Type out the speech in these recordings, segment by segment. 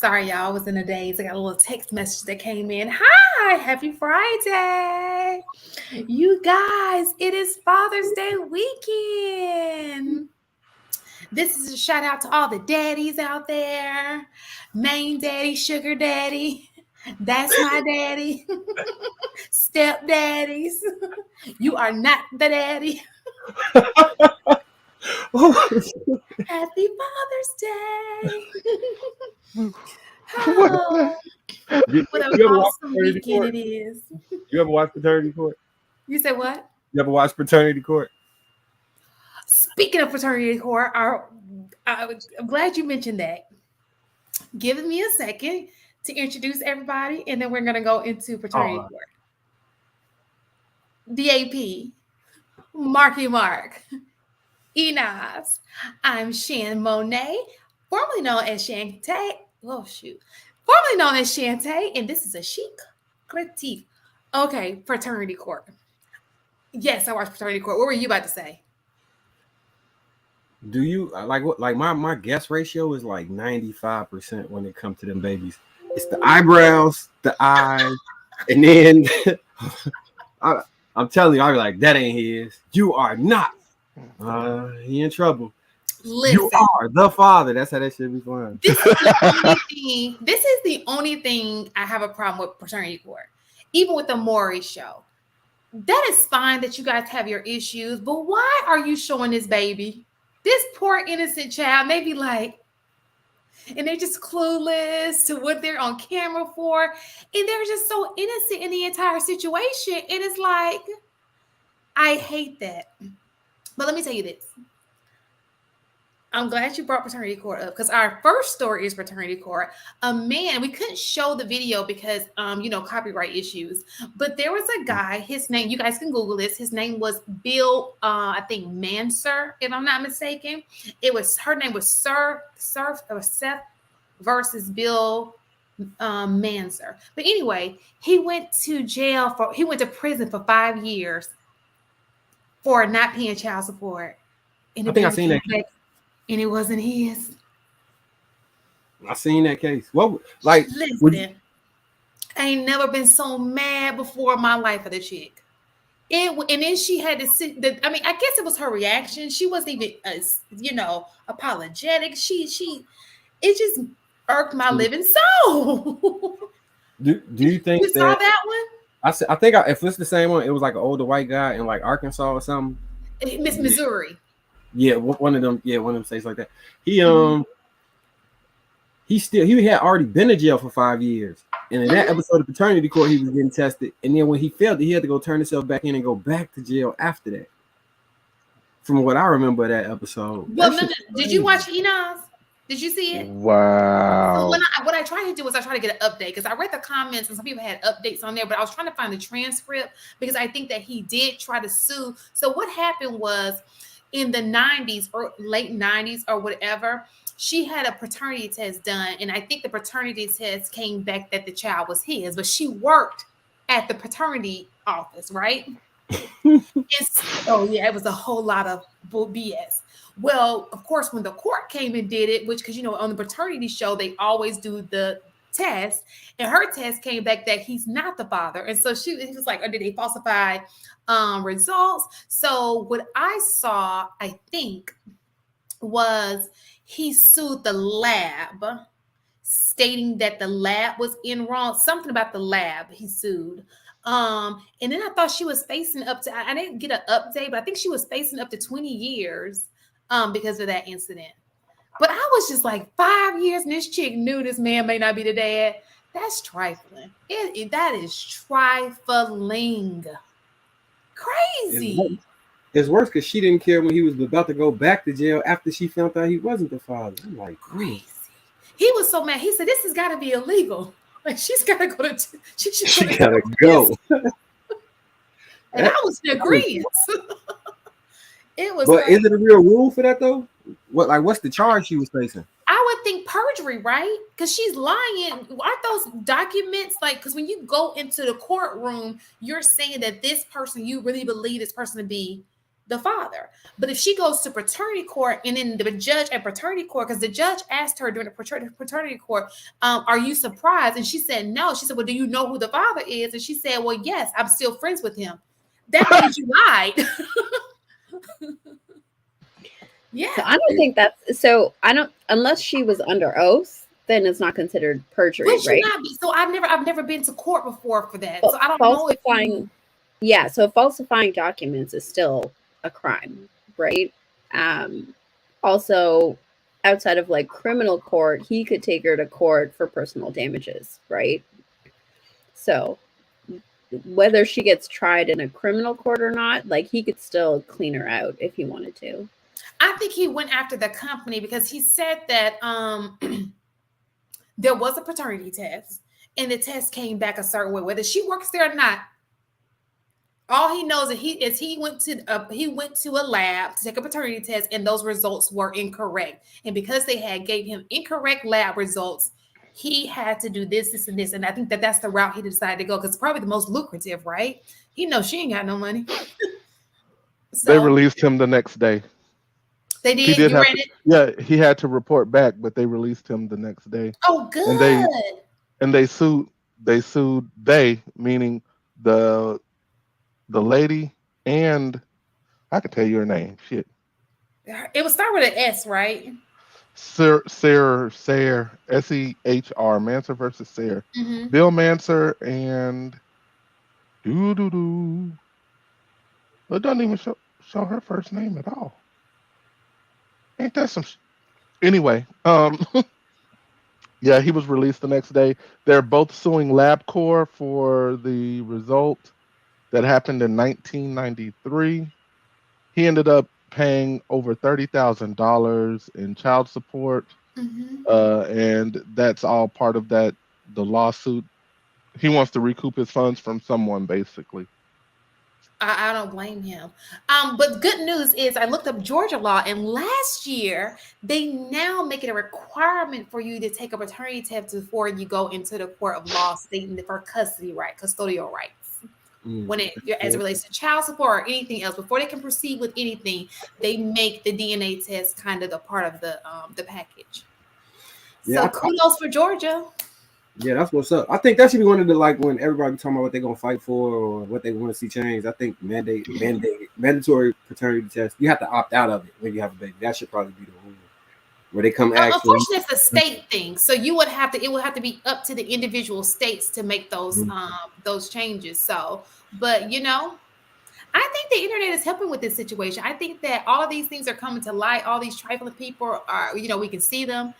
Sorry, y'all. I was in a daze. I got a little text message that came in. Hi, happy Friday. You guys, it is Father's Day weekend. This is a shout out to all the daddies out there. Main daddy, sugar daddy. That's my daddy. Step daddies. You are not the daddy. Happy Father's Day. Oh, what an You ever watch awesome Fraternity weekend Court? it is. You ever watch Fraternity Court? You said what? You ever watch Fraternity Court? Speaking of Fraternity Court, I'm glad you mentioned that. Give me a second to introduce everybody, and then we're going to go into Fraternity Oh, Court. DAP, Marky Mark, Enos. I'm Shan Monet, formerly known as Shantae. Oh, shoot. Formerly known as Shantae, and this is a Chic critique. Okay, Fraternity Court. Yes, I watched Fraternity Court. What were you about to say? do you like what? Like my guess ratio is like 95% when it comes to them babies. It's the eyebrows, the eyes, and then I'm telling you, I'll be like, that ain't his. You are not. He in trouble. Listen. You are the father. That's how that should be fun. This is the only thing. This is the only thing I have a problem with Fraternity Court. Even with the Maury show. That is fine that you guys have your issues, but why are you showing this baby? This poor innocent child may be like, and they're just clueless to what they're on camera for. And they're just so innocent in the entire situation. And it's like, I hate that. But let me tell you this. I'm glad you brought Fraternity Court up because our first story is Fraternity Court. A man, we couldn't show the video because, copyright issues. But there was a guy, his name, you guys can Google this. His name was Bill, I think Manser, if I'm not mistaken. Her name was Seth versus Bill Manser. But anyway, he went to prison for 5 years for not paying child support. And I think I've seen that. And it wasn't his. I seen that case. What, like, listen, I ain't never been so mad before in my life for the chick. And then she had to sit. I guess it was her reaction. She wasn't even, apologetic. It just irked my living soul. Do you think you saw that one? I think if it's the same one, it was like an older white guy in like Arkansas or something. Miss Missouri. Yeah, one of them states like that. He had already been in jail for 5 years, and in that episode of Fraternity Court, he was getting tested, and then when he failed, he had to go turn himself back in and go back to jail after that. From what I remember of that episode. Well, did you watch Enos? Did you see it? Wow. So what I tried to do was I tried to get an update because I read the comments and some people had updates on there, but I was trying to find the transcript because I think that he did try to sue. So what happened was in the 90s or late 90s or whatever, she had a paternity test done. And I think the paternity test came back that the child was his, but she worked at the paternity office, right? It was a whole lot of BS. Well, of course, when the court came and did it, because on the paternity show, they always do the test, and her test came back that he's not the father. And so he was like, did they falsify results? So what I saw, I think, was he sued the lab, stating that the lab was in wrong. Something about the lab he sued. And then I thought she was facing up to, I didn't get an update, but I think she was facing up to 20 years because of that incident. But I was just like, 5 years, and this chick knew this man may not be the dad. That's trifling. That is trifling. Crazy. It's worse because she didn't care when he was about to go back to jail after she found out he wasn't the father. I'm like, crazy. He was so mad. He said, this has got to be illegal. Like, she's got to go to... She got to go. And I was in agreement. It was. But is it a real rule for that though? What's the charge she was facing? I would think perjury, right? Because she's lying. Aren't those documents because when you go into the courtroom, you're saying that this person, you really believe this person to be the father. But if she goes to paternity court, and then the judge at paternity court, because the judge asked her during the paternity court, are you surprised? And she said no. She said, well, do you know who the father is? And she said, well, yes, I'm still friends with him. That means you lied. Yeah. So I don't think that's so. I don't, unless she was under oath, then it's not considered perjury, Would you right? not be? So I've never been to court before for that. But So I don't know if falsifying, yeah. So falsifying documents is still a crime, right? Also, outside of like criminal court, he could take her to court for personal damages, right? So whether she gets tried in a criminal court or not, like he could still clean her out if he wanted to. I think he went after the company because he said that there was a paternity test and the test came back a certain way, whether she works there or not. All he knows is he went to a lab to take a paternity test, and those results were incorrect. And because they had gave him incorrect lab results, he had to do this, and this. And I think that's the route he decided to go because it's probably the most lucrative, right? He knows she ain't got no money. So they released him the next day. They did. He did You have read to, it? yeah, he had to report back, but they released him the next day. Oh, good. And they sued. They meaning the lady, and I could tell you her name. Shit. It would start with an S, right? Seher, Seher, Manser versus Seher. Mm-hmm. Bill Manser and it doesn't even show her first name at all. Ain't that some anyway, yeah, he was released the next day. They're both suing LabCorp for the result that happened in 1993. He ended up paying over $30,000 in child support, and that's all part of the lawsuit. He wants to recoup his funds from someone, basically. I don't blame him. But good news is I looked up Georgia law, and last year they now make it a requirement for you to take a paternity test before you go into the court of law stating for custodial rights. When as it relates to child support or anything else, before they can proceed with anything, they make the DNA test kind of the part of the package. So kudos for Georgia. Yeah, that's what's up. I think that should be one of the, like, when everybody talking about what they're gonna fight for or what they want to see changed. I think mandatory paternity test. You have to opt out of it when you have a baby. That should probably be the rule. Where they come unfortunately, it's a state thing. So it would have to be up to the individual states to make those changes. So, but I think the internet is helping with this situation. I think that all of these things are coming to light. All these trifling people are, we can see them.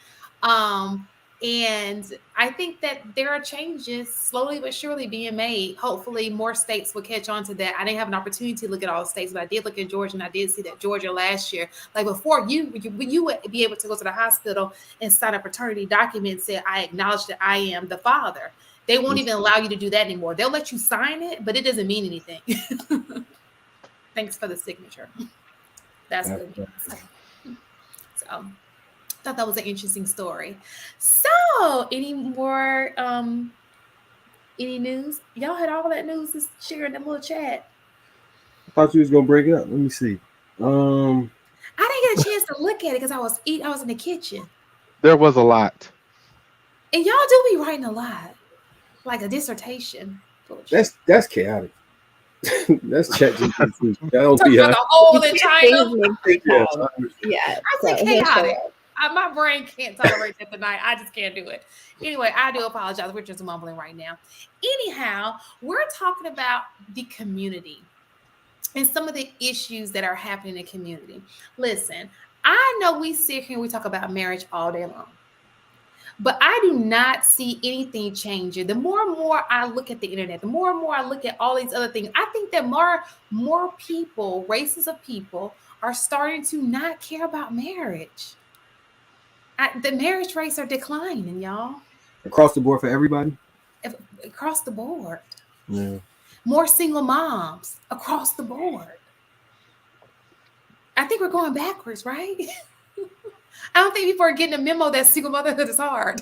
And I think that there are changes slowly but surely being made. Hopefully more states will catch on to that. I didn't have an opportunity to look at all the states, but I did look at Georgia, and I did see that Georgia last year, like before you would be able to go to the hospital and sign a paternity document and say, I acknowledge that I am the father. They won't even allow you to do that anymore. They'll let you sign it, but it doesn't mean anything. Thanks for the signature. That's good. So thought that was an interesting story. So, any more any news? Y'all had all that news to share in the little chat. I thought you was gonna bring it up. Let me see. I didn't get a chance to look at it because I was in the kitchen. There was a lot. And y'all do be writing a lot. Like a dissertation. That's chaotic. That's ChatGPT. That don't be a hole in China. Yeah. I said chaotic. My brain can't tolerate that tonight. I just can't do it. Anyway, I do apologize. We're just mumbling right now. Anyhow, we're talking about the community and some of the issues that are happening in the community. Listen, I know we sit here and we talk about marriage all day long, but I do not see anything changing. The more and more I look at the internet, the more and more I look at all these other things, I think that more people, races of people, are starting to not care about marriage. The marriage rates are declining, y'all. Across the board for everybody? Across the board. Yeah. More single moms across the board. I think we're going backwards, right? I don't think people are getting a memo that single motherhood is hard.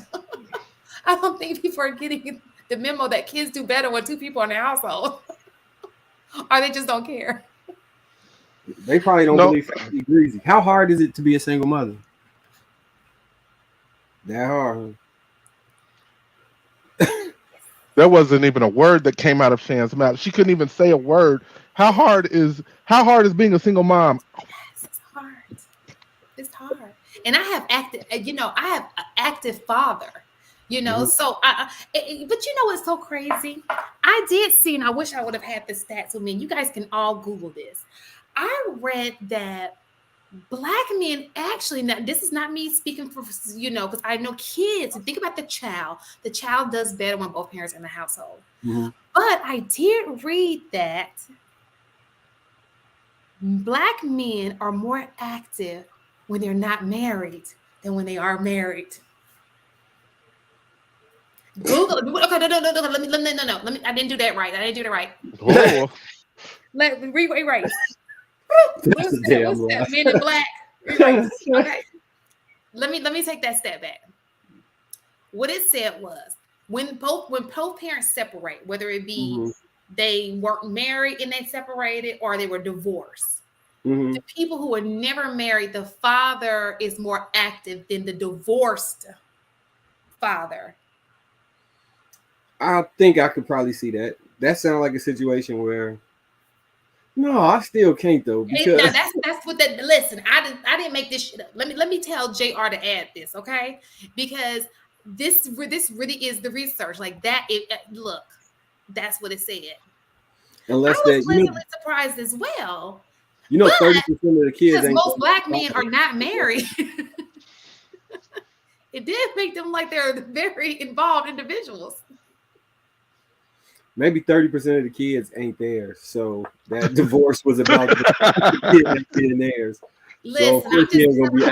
I don't think people are getting the memo that kids do better when two people are in their household. Or they just don't care. They probably don't No. believe 50 greasy. How hard is it to be a single mother? That hard. There wasn't even a word that came out of Shan's mouth. She couldn't even say a word. How hard is being a single mom? It's hard. It's hard. And I have active, I have an active father, so but you know what's so crazy? I did see, and I wish I would have had the stats with me. You guys can all Google this. I read that Black men actually, now this is not me speaking for, because I know kids, think about the child does better when both parents are in the household. Mm-hmm. But I did read that Black men are more active when they're not married than when they are married. Google. Okay, no. Let me. I didn't do that right. Oh, Let me erase. That's a damn lie. What's that? Men in Black. Erase. Okay. Let me take that step back. What it said was when both parents separate, whether it be they weren't married and they separated or they were divorced. Mm-hmm. The people who are never married, the father is more active than the divorced father. I think I could probably see that. That sounds like a situation where no, I still can't though, because now that's what that. Listen, I didn't make this shit up. Let me tell JR to add this, okay? Because this really is the research. Like that. Look, that's what it said. unless I was pleasantly surprised as well. 30% of the kids because ain't most Black men are not married. It did make them like they're very involved individuals. Maybe 30% of the kids ain't there, so that divorce was about the being theirs. Listen, so of course he ain't gonna be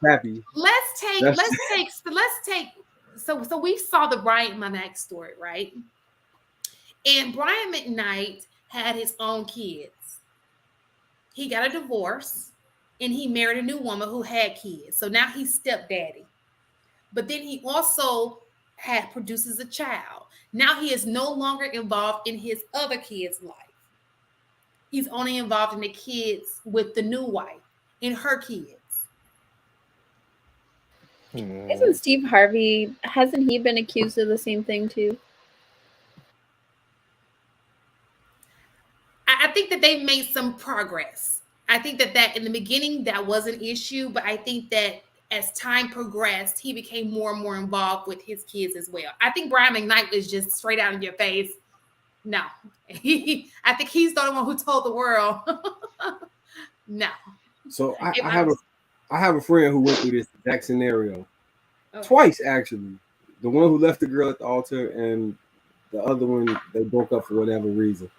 happy. Let's take. So we saw the Brian McKnight story, right? And Brian McKnight had his own kids. He got a divorce and he married a new woman who had kids. So now he's stepdaddy. But then he also produces a child. Now he is no longer involved in his other kids' life. He's only involved in the kids with the new wife and her kids. Isn't Steve Harvey, hasn't he been accused of the same thing too? I think that they've made some progress. I think that in the beginning that was an issue, but I think that as time progressed, he became more and more involved with his kids as well. I think Brian McKnight was just straight out in your face. No, I think he's the only one who told the world. No. So I have a friend who went through this exact scenario twice, actually. The one who left the girl at the altar, and the other one they broke up for whatever reason.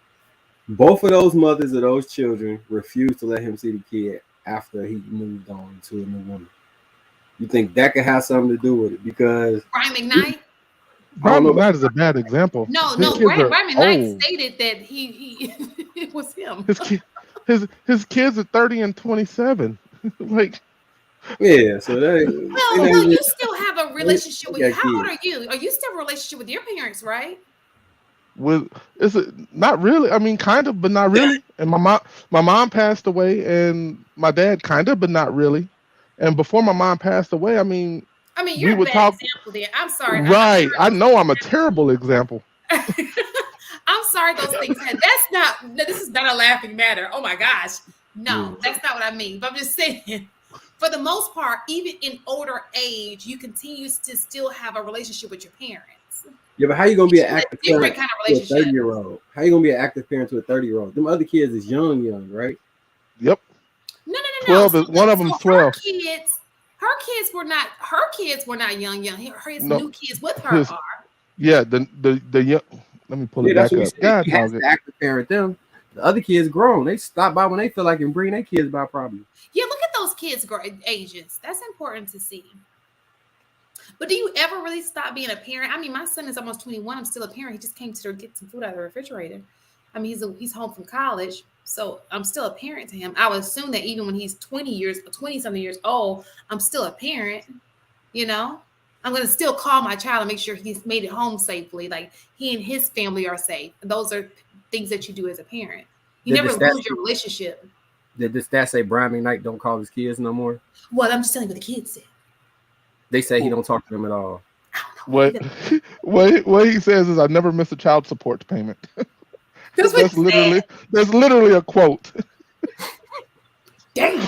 Both of those mothers of those children refused to let him see the kid after he moved on to a new woman. You think that could have something to do with it? Because Brian McKnight? Brian McKnight is a bad example. No, Brian McKnight stated that he it was him. His kids are 30 and 27. Like, yeah, so you still have a relationship with. How old are you? Are you still in a relationship with your parents, right? Is it not really? I mean, kind of, but not really. And my mom passed away, and my dad kind of, but not really. And before my mom passed away, I mean, you're a bad example there. I'm sorry. Right. I know I'm a terrible example. I'm sorry those things. This is not a laughing matter. Oh my gosh. No, that's not what I mean. But I'm just saying, for the most part, even in older age, you continue to still have a relationship with your parents. Yeah, but how you gonna be an active parent kind of relationship? To a 30-year-old? How you gonna be an active parent to a 30-year-old? Them other kids is young, right? Yep. No. 12. One of them 12. Her kids were not young. His new kids with her are. Yeah, the young. Let me pull it back up. God, has to active parent them. The other kids grown. They stop by when they feel like and bring their kids by probably. Yeah, look at those kids' ages. That's important to see. But do you ever really stop being a parent? I mean, my son is almost 21. I'm still a parent. He just came to get some food out of the refrigerator. I mean, he's home from college, so I'm still a parent to him. I would assume that even when he's 20-something years old, I'm still a parent. I'm going to still call my child and make sure he's made it home safely. Like he and his family are safe. Those are things that you do as a parent. You Did the never stats lose your relationship. did the stats say Brian McKnight don't call his kids no more? Well, I'm just telling you what the kids said. They say he don't talk to them at all. I don't know. What he says is, "I never miss a child support payment." That's what he said. That's literally a quote. Dang.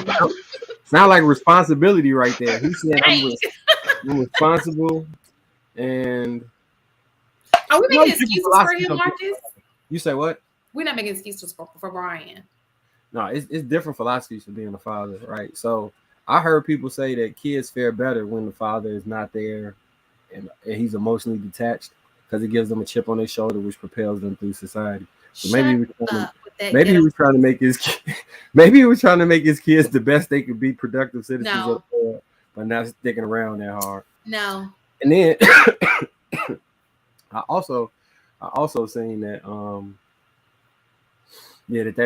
Sound like responsibility right there. He said, Dang. I'm responsible, and Are we you know, making different excuses for philosophies him, of people. Marcus? You say what? We're not making excuses for Brian. No, it's different philosophies for being a father, right? So I heard people say that kids fare better when the father is not there and he's emotionally detached because it gives them a chip on their shoulder, which propels them through society. So maybe he was trying to make his maybe he was trying to make his kids the best they could be, productive citizens of the world, but not sticking around that hard. No. And then I also saying that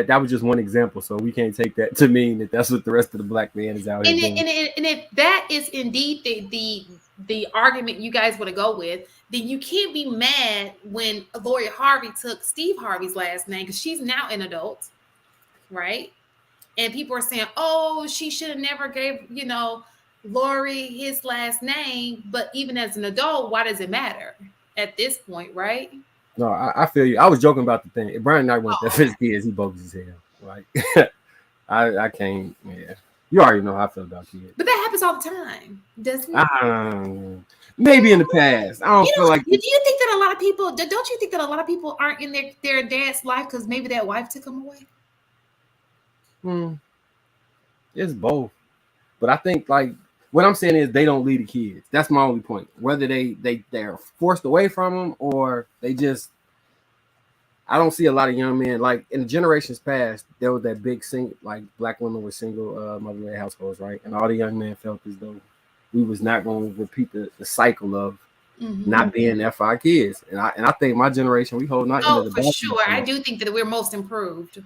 that was just one example, so we can't take that to mean that that's what the rest of the black man is out here doing. And if that is indeed the argument you guys want to go with, then you can't be mad when Gloria Harvey took Steve Harvey's last name because she's now an adult, right? And people are saying, "Oh, she should have never gave Lori his last name." But even as an adult, why does it matter at this point, right? No, I feel you. I was joking about the thing. If Brian Knight went there for his kids, he bogus as hell. Like, I can't. Yeah, you already know how I feel about kids. But that happens all the time, doesn't it? Maybe in the past. I don't feel like. Do you think that a lot of people? Don't you think that a lot of people aren't in their dad's life because maybe that wife took them away? It's both, but I think like what I'm saying is they don't lead the kids. That's my only point. Whether they're forced away from them or they just. I don't see a lot of young men like in the generations past. There was that big like black women were single mother-led households, right? And all the young men felt as though we was not going to repeat the cycle of not being there for our kids. And I think my generation we hold not into the for sure. I do think that we're most improved.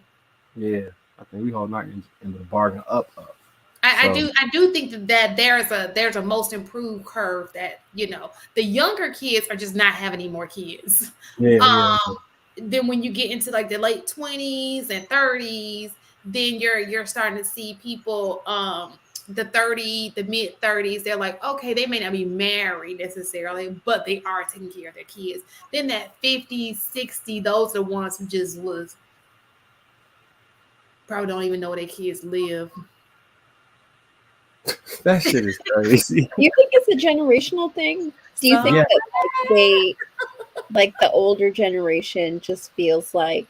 Yeah, I think we hold not into the bargain up. I do think that there's a most improved curve that the younger kids are just not having any more kids. Yeah. Then when you get into like the late 20s and 30s, then you're starting to see people the mid 30s, they're like, okay, they may not be married necessarily, but they are taking care of their kids. Then that 50, 60, those are the ones who just probably don't even know where their kids live. That shit is crazy. Do you think it's a generational thing? Do you think that like the older generation just feels like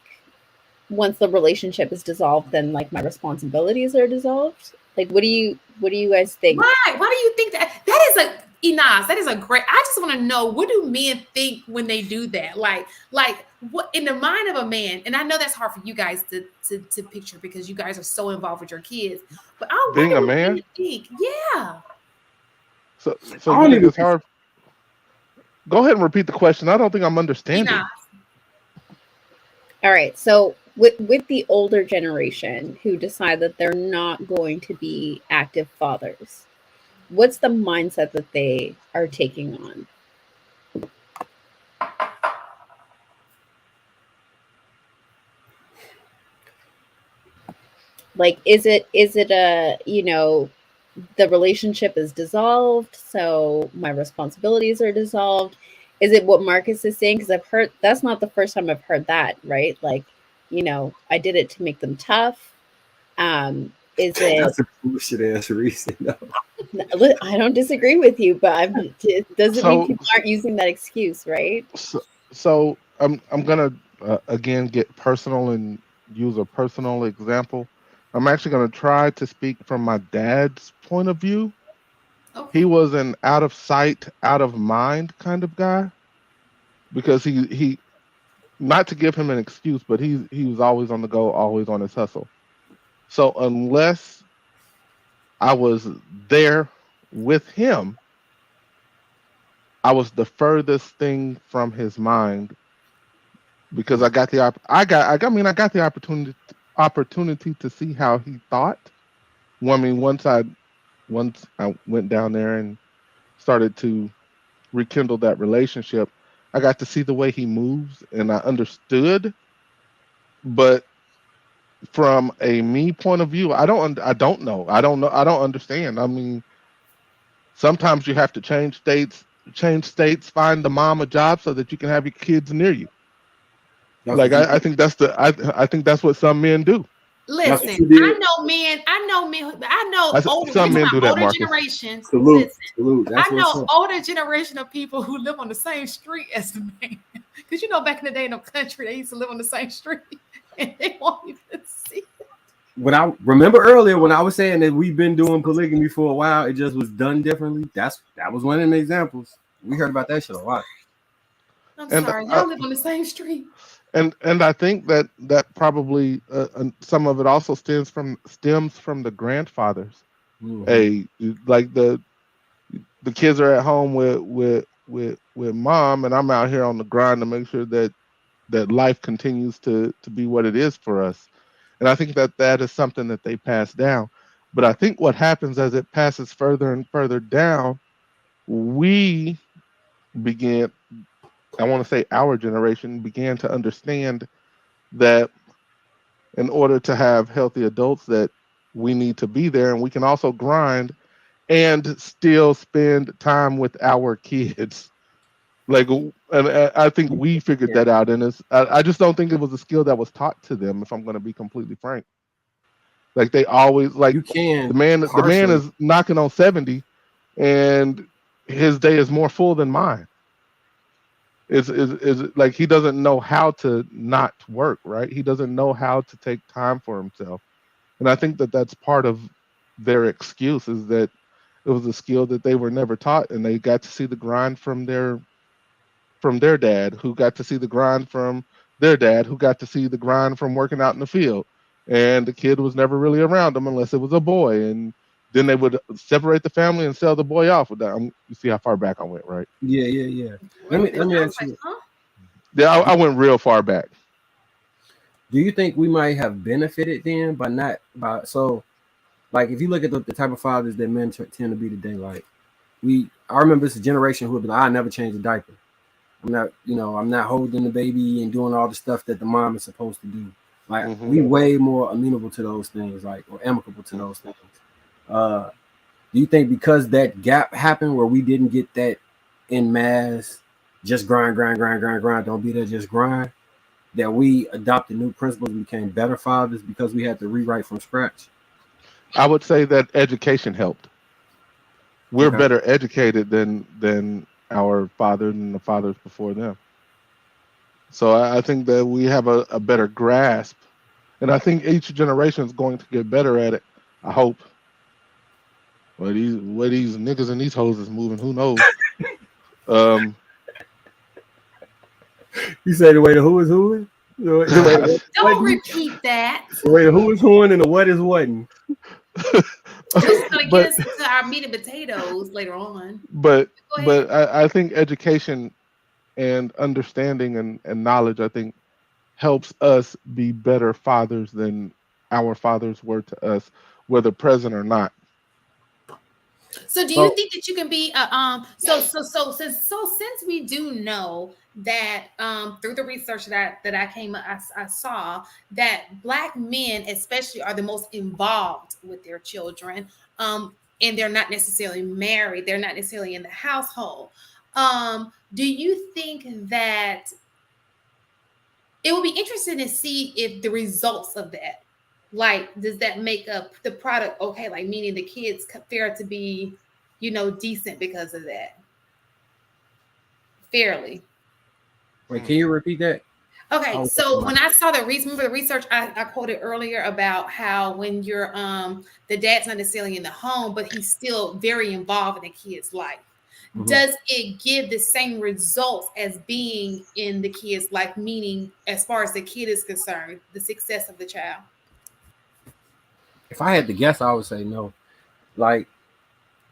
once the relationship is dissolved, then like my responsibilities are dissolved? Like, what do you guys think? Why do you think that? That is a great. I just want to know, what do men think when they do that? Like what in the mind of a man? And I know that's hard for you guys to picture because you guys are so involved with your kids. But I being wonder a man, think. Yeah. So you think it's hard? Go ahead and repeat the question. I don't think I'm understanding. All right. So with the older generation who decide that they're not going to be active fathers, what's the mindset that they are taking on? Like, is it a, the relationship is dissolved, so my responsibilities are dissolved? Is it what Marcus is saying? Because I've heard that's not the first time I've heard that, right? Like, I did it to make them tough. Is it? That's a bullshit ass reason. No. I don't disagree with you, but it doesn't mean people aren't using that excuse, right? So I'm gonna again get personal and use a personal example. I'm actually gonna try to speak from my dad's point of view. Okay. He was an out of sight, out of mind kind of guy because he not to give him an excuse, but he was always on the go, always on his hustle. So unless I was there with him, I was the furthest thing from his mind because I got the opportunity to see how he thought. Well, I mean, once I went down there and started to rekindle that relationship, I got to see the way he moves and I understood. But from a me point of view, I don't know. I don't understand. I mean, sometimes you have to change states, find the mom a job so that you can have your kids near you. That's Like what you I think that's I think that's what some men do. That's what Listen, you did. I know men, I know older, Some men do that, older Marcus. generations. Salute, Listen, salute. That's I what's know up. older generation of people who live on the same street as the man. Because you know, back in the day in the country, they used to live on the same street and they won't even see. When I remember earlier when I was saying that we've been doing polygamy for a while, it just was done differently. That was one of the examples. We heard about that shit a lot. I'm And sorry, y'all live on the same street. and I think that probably some of it also stems from the grandfathers. Hey, like the kids are at home with mom, and I'm out here on the grind to make sure that life continues to be what it is for us. And I think that is something that they pass down. But I think what happens as it passes further and further down, we begin, I want to say our generation began to understand that in order to have healthy adults, that we need to be there, and we can also grind and still spend time with our kids. Like, and I think we figured that out, and I just don't think it was a skill that was taught to them, if I'm going to be completely frank. Like, they always, like, You can the man is knocking on 70, and his day is more full than mine. Is like, he doesn't know how to not work, right? He doesn't know how to take time for himself. And I think that that's part of their excuse, is that it was a skill that they were never taught, and they got to see the grind from their dad, who got to see the grind from their dad, who got to see the grind from working out in the field. And the kid was never really around them unless it was a boy. And then they would separate the family and sell the boy off with that. You see how far back I went, right? Yeah. Let me ask you. Yeah, I went real far back. Do you think we might have benefited then so, like, if you look at the type of fathers that men tend to be today, like, I remember this generation who would be like, I never change a diaper. I'm not holding the baby and doing all the stuff that the mom is supposed to do. Like, we way more amenable to those things, like, or amicable to those things. Do you think because that gap happened where we didn't get that in mass, just grind, don't be there, just grind, that we adopted new principles and became better fathers because we had to rewrite from scratch? I would say that education helped. We're better educated than our fathers and the fathers before them. So I think that we have a better grasp, and I think each generation is going to get better at it. I hope. Where these niggas and these hoes is moving, who knows? You say the way the who is who? Don't repeat that. The way the who is whoing and the what is whatting. This is gonna get us into our meat and potatoes later on. But I think education and understanding and knowledge, I think, helps us be better fathers than our fathers were to us, whether present or not. So do you think that you can be since we do know that through the research that I saw that Black men especially are the most involved with their children, and they're not necessarily married, they're not necessarily in the household. Do you think that it would be interesting to see if the results of that, like, does that make up the product okay? Like, meaning the kids fair to be, decent because of that. Fairly. Wait, can you repeat that? Okay, so when I saw the research I quoted earlier about how when you're the dad's not necessarily in the home, but he's still very involved in the kid's life. Does it give the same results as being in the kid's life, meaning as far as the kid is concerned, the success of the child? If I had to guess, I would say no. Like,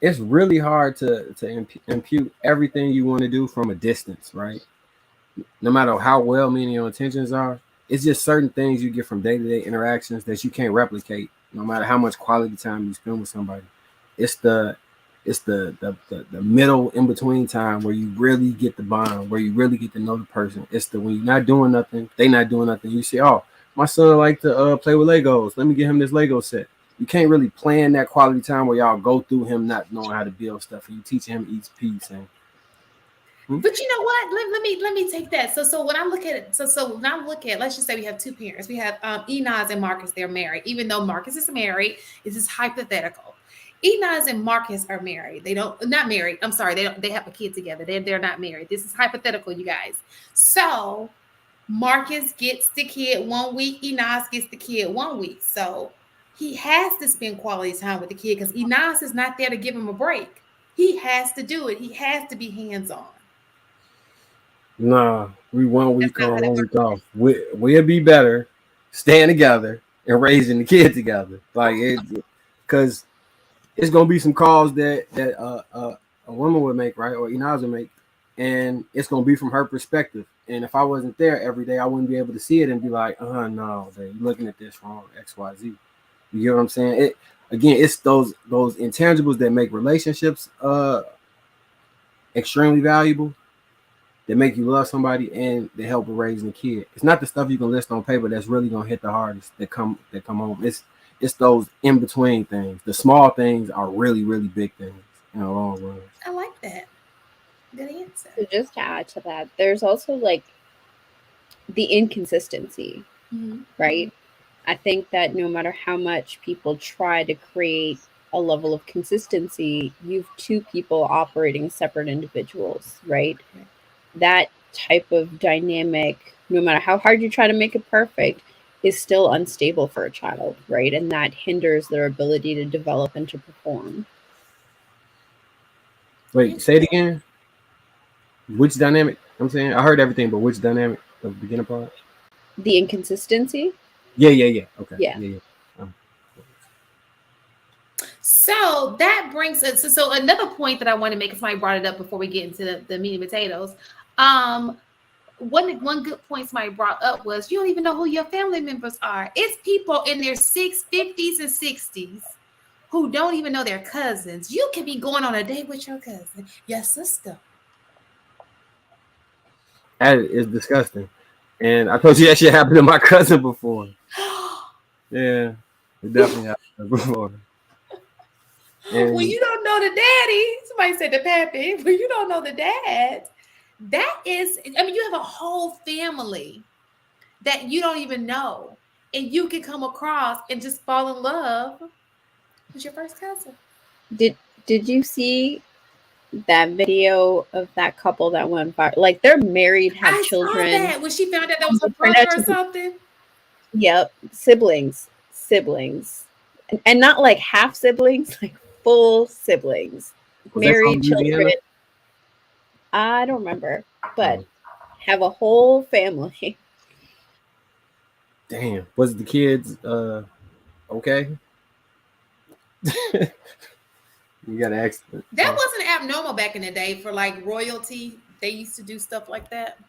it's really hard to impute everything you want to do from a distance, right? No matter how well-meaning your intentions are, it's just certain things you get from day-to-day interactions that you can't replicate, no matter how much quality time you spend with somebody. It's the middle in between time where you really get the bond, where you really get to know the person. It's when you're not doing nothing, they not doing nothing. You say, oh, my son like to play with Legos. Let me get him this Lego set. You can't really plan that quality time where y'all go through him not knowing how to build stuff, and you teaching him each piece. And But you know what? Let me take that. So when I look at it, so when I look at, let's just say we have two parents. We have Enos and Marcus. They're married. Even though Marcus is married, this is hypothetical. Enos and Marcus are married. They don't not married. I'm sorry. They have a kid together. They're not married. This is hypothetical, you guys. So Marcus gets the kid 1 week. Enos gets the kid 1 week. So he has to spend quality time with the kid because Enos is not there to give him a break. He has to do it. He has to be hands on. nah, we 1 week That's not on, how that 1 week off. We'll be better staying together and raising the kid together. Like it, because it's gonna be some calls that a woman would make, right, or Inaz would make, and it's gonna be from her perspective. And if I wasn't there every day, I wouldn't be able to see it and be like, no, babe, you're looking at this wrong, X, Y, Z. You get what I'm saying? It again, it's those intangibles that make relationships extremely valuable, that make you love somebody, and they help with raising a kid. It's not the stuff you can list on paper that's really gonna hit the hardest that come home. It's those in between things. The small things are really, really big things in the long run. I like that. Good answer. So just to add to that, there's also like the inconsistency, right? I think that no matter how much people try to create a level of consistency, you've two people operating separate individuals, right? That type of dynamic, no matter how hard you try to make it perfect, is still unstable for a child, right? And that hinders their ability to develop and to perform. Wait, say it again. Which dynamic? I'm saying I heard everything, but which dynamic? The beginning part? The inconsistency? Yeah. Okay. Yeah. So that brings us. So another point that I want to make, because somebody brought it up before we get into the meat and potatoes. One good point somebody brought up was you don't even know who your family members are. It's people in their 50s and 60s who don't even know their cousins. You could be going on a date with your cousin, your sister. That is disgusting. And I told you that shit happened to my cousin before. Yeah, it definitely happened before. And when you don't know the daddy, somebody said the pappy, when you don't know the dad, that is, I mean, you have a whole family that you don't even know. And you can come across and just fall in love with your first cousin. Did you see that video of that couple that went viral? Like they're married, have children. Saw that when she found out that was a brother or something. Yep, siblings, and not like half siblings, like full siblings, married, children. I don't remember, but have a whole family. Damn, was the kids okay? You gotta ask. That wasn't abnormal back in the day for like royalty. They used to do stuff like that.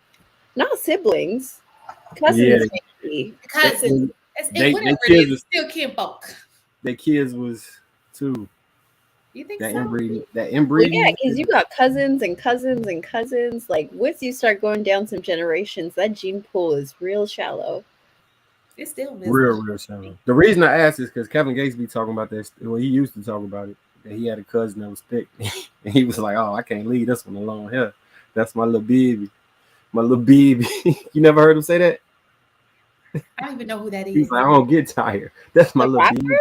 Not siblings, cousins. Yeah. Cousins. Whatever it is, still kinfolk. Their kids was too. You think that so? inbreeding? Well, yeah, because you got cousins and cousins and cousins. Like once you start going down some generations, that gene pool is real shallow. It's still real shallow. The reason I asked is because Kevin Gates be talking about this. Well, he used to talk about it. That he had a cousin that was thick, and he was like, "Oh, I can't leave this one alone here. That's my little baby, my little baby." You never heard him say that? I don't even know who that is. He's like, "I don't get tired. That's my little baby."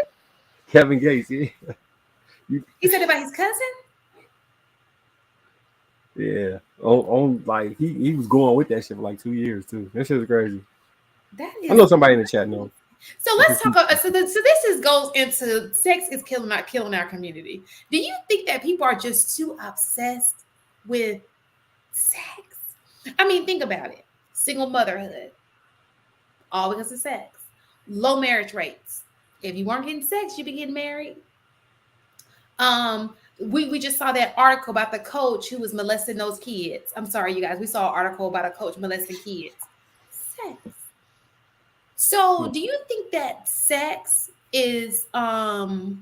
Kevin Gates, yeah. He said about his cousin. Yeah, on like he was going with that shit for like 2 years too. That shit was crazy. That is. I know somebody in the chat knows. So let's talk about. So this goes into sex is killing our community. Do you think that people are just too obsessed with sex? I mean, think about it. Single motherhood, all because of sex. Low marriage rates. If you weren't getting sex, you'd be getting married. We just saw that article about the coach who was molesting those kids. I'm sorry, you guys. We saw an article about a coach molesting kids. Sex. So, do you think that sex is bringing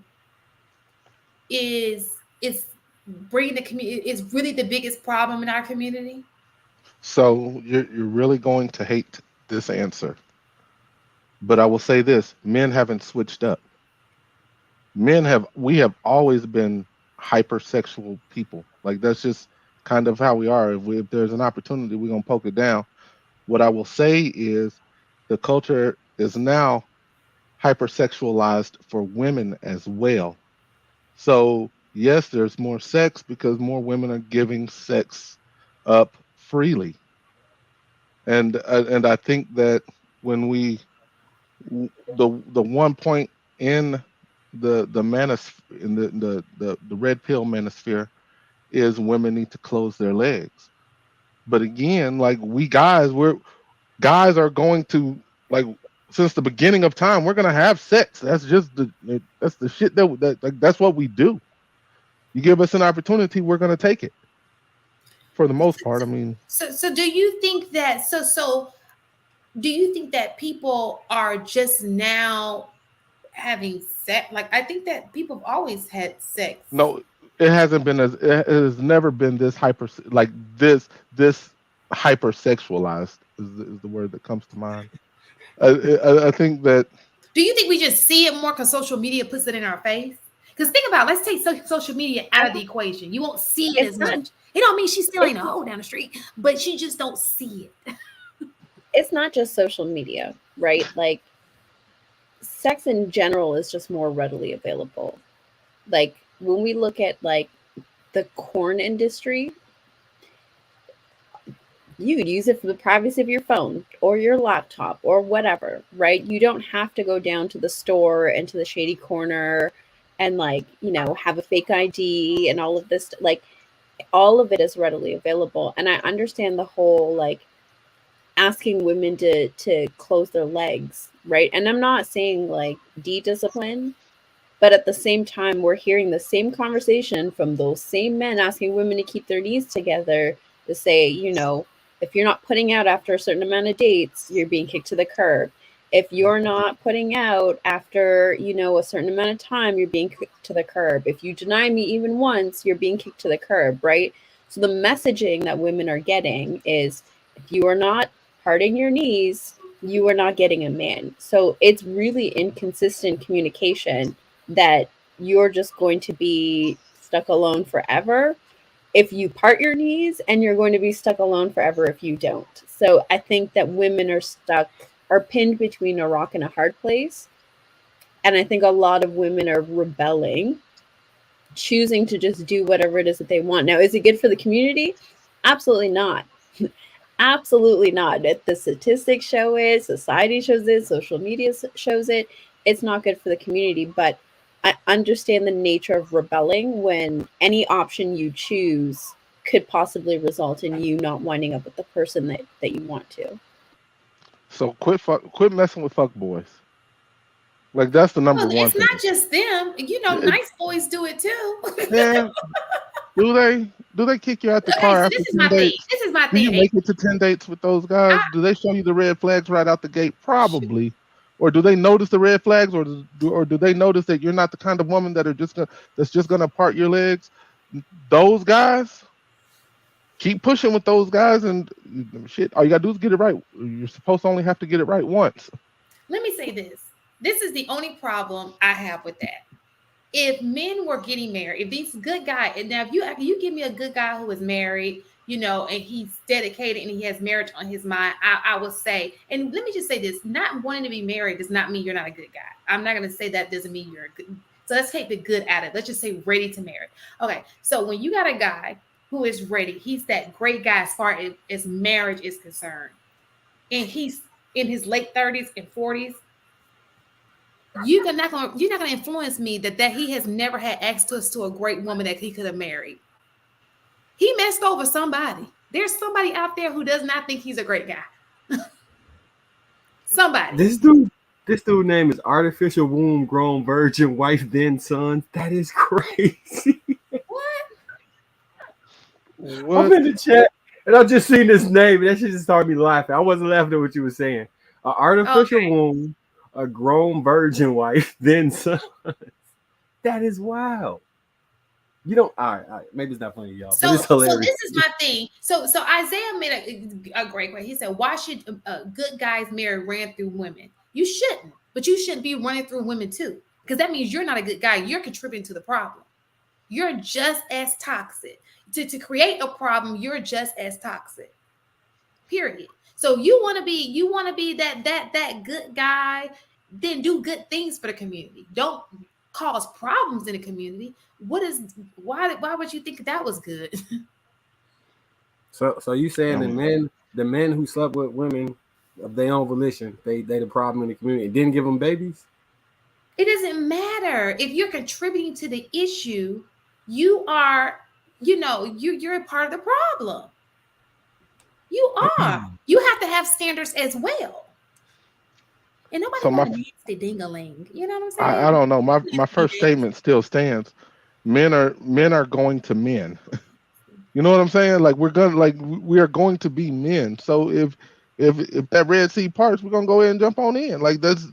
the community is really the biggest problem in our community? So you're really going to hate this answer. But I will say this: men haven't switched up. We have always been hypersexual people. Like that's just kind of how we are. If there's an opportunity, we're gonna poke it down. What I will say is the culture is now hypersexualized for women as well. So yes, there's more sex because more women are giving sex up freely, and I think that when the one point in the manos in the red pill manosphere is women need to close their legs. But again, like we're guys are going to like since the beginning of time we're gonna have sex. That's just that's the shit like that's what we do. You give us an opportunity, we're gonna take it. For the most part, I mean, So do you think that do you think that people are just now having sex? Like I think that people have always had sex. no, it hasn't been as it has never been this like this hypersexualized is the word that comes to mind. I think that Do you think we just see it more because social media puts it in our face? Because think about it, let's take social media out of the equation. You won't see it It's as not. much. It don't mean she's still ain't a It's, hoe down the street, but you just don't see it. it's not just social media, right? Like sex in general is just more readily available. Like when we look at like the corn industry, you could use it for the privacy of your phone or your laptop or whatever, right? You don't have to go down to the store and to the shady corner and like, have a fake ID and all of this. Like all of it is readily available. And I understand the whole like asking women to close their legs, right? And I'm not saying like de-discipline, but at the same time, we're hearing the same conversation from those same men asking women to keep their knees together to say, if you're not putting out after a certain amount of dates, you're being kicked to the curb. If you're not putting out after, a certain amount of time, you're being kicked to the curb. If you deny me even once, you're being kicked to the curb, right? So the messaging that women are getting is if you are not parting your knees, you are not getting a man. So it's really inconsistent communication that you're just going to be stuck alone forever if you part your knees, and you're going to be stuck alone forever if you don't. So I think that women are pinned between a rock and a hard place. And I think a lot of women are rebelling, choosing to just do whatever it is that they want. Now, is it good for the community? Absolutely not. Absolutely not. The statistics show it, society shows it, social media shows it. It's not good for the community, but I understand the nature of rebelling when any option you choose could possibly result in you not winding up with the person that you want to. so quit messing with fuck boys. Like that's the number Well, one it's thing. not just them. It, Nice boys do it too. yeah, do they kick you out the Okay, car so after this is 10 my thing. dates? This is my Do thing, you make April. it to 10 dates with those guys? I, Do they show you the red flags right out the gate? Probably. Or do they notice the red flags, or do they notice that you're not the kind of woman that's just gonna part your legs? Those guys, keep pushing with those guys, and shit. All you gotta do is get it right. You're supposed to only have to get it right once. Let me say this. This is the only problem I have with that. If men were getting married, if these good guys, and now if you give me a good guy who is married, and he's dedicated and he has marriage on his mind, I will say, and let me just say this: not wanting to be married does not mean you're not a good guy. I'm not going to say that doesn't mean you're a good. So let's take the good out of it. Let's just say ready to marry. Okay, so when you got a guy who is ready, he's that great guy as far as marriage is concerned, and he's in his late 30s and 40s. You're not gonna influence me that he has never had access to a great woman that he could have married. He messed over somebody. There's somebody out there who does not think he's a great guy. Somebody. This dude name is artificial womb grown virgin wife then son. That is crazy. What? I'm What? in the chat and I just seen this name and that shit just started me laughing. I wasn't laughing at what you were saying. An artificial Okay. womb, a grown virgin wife then son. That is wild. You don't. All right. Maybe it's not funny to y'all, but it's So hilarious. this is my thing. So Isaiah made a great point. He said, "Why should good guys marry ran through women?" You shouldn't, but you shouldn't be running through women too, because that means you're not a good guy. You're contributing to the problem. You're just as toxic. To create a problem, you're just as toxic. Period. So you want to be that good guy, then do good things for the community. Don't cause problems in the community. Why would you think that was good? So you saying the men who slept with women of their own volition, they the problem in the community and didn't give them babies? It doesn't matter if you're contributing to the issue. You are, you're a part of the problem. You are. You have to have standards as well. And nobody wants nasty ding-a-ling. You know what I'm saying? I don't know. My first statement still stands. Men are going to men. You know what I'm saying? Like we are going to be men. So if that Red Sea parts, we're gonna go ahead and jump on in. Like that's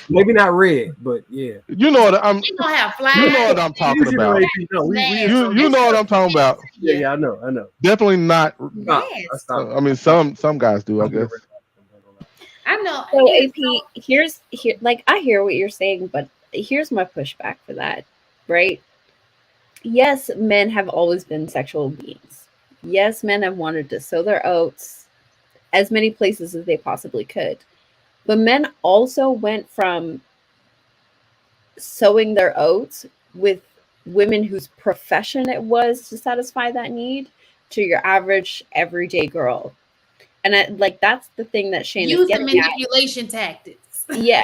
maybe not red, but yeah. You know what I'm. You gonna have flags. You know what I'm talking about. You know what I'm talking about. Yeah, I know. Definitely not. I mean, some guys do, I guess. I know. So AP, like I hear what you're saying, but here's my pushback for that, right? Yes, men have always been sexual beings. Yes, men have wanted to sow their oats as many places as they possibly could. But men also went from sowing their oats with women whose profession it was to satisfy that need to your average everyday girl. And that's the thing that Shane is getting manipulation tactics. Yeah.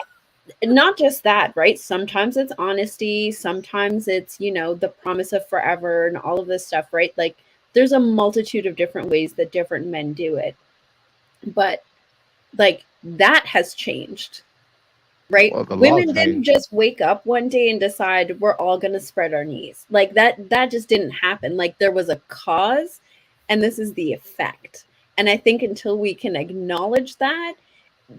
Not just that, right? Sometimes it's honesty. Sometimes it's, the promise of forever and all of this stuff, right? Like there's a multitude of different ways that different men do it. But like that has changed, right? Well, women didn't just wake up one day and decide we're all going to spread our knees. Like that just didn't happen. Like there was a cause and this is the effect. And I think until we can acknowledge that,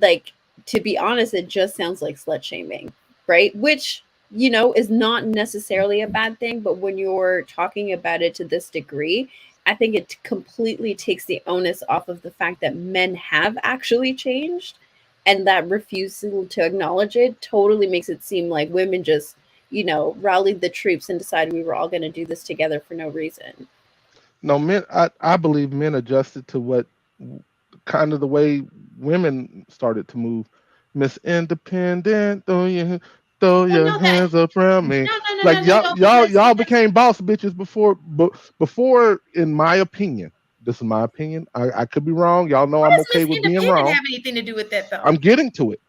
like, to be honest, it just sounds like slut shaming, right? Which, is not necessarily a bad thing. But when you're talking about it to this degree, I think it completely takes the onus off of the fact that men have actually changed, and that refusal to acknowledge it totally makes it seem like women just, rallied the troops and decided we were all going to do this together for no reason. No, men. I believe men adjusted to what kind of the way women started to move. Miss Independent, throw your hands up around me. Y'all became boss bitches before, in my opinion. This is my opinion. I could be wrong. Y'all know I'm okay with being wrong. Have anything to do with that though? I'm getting to it.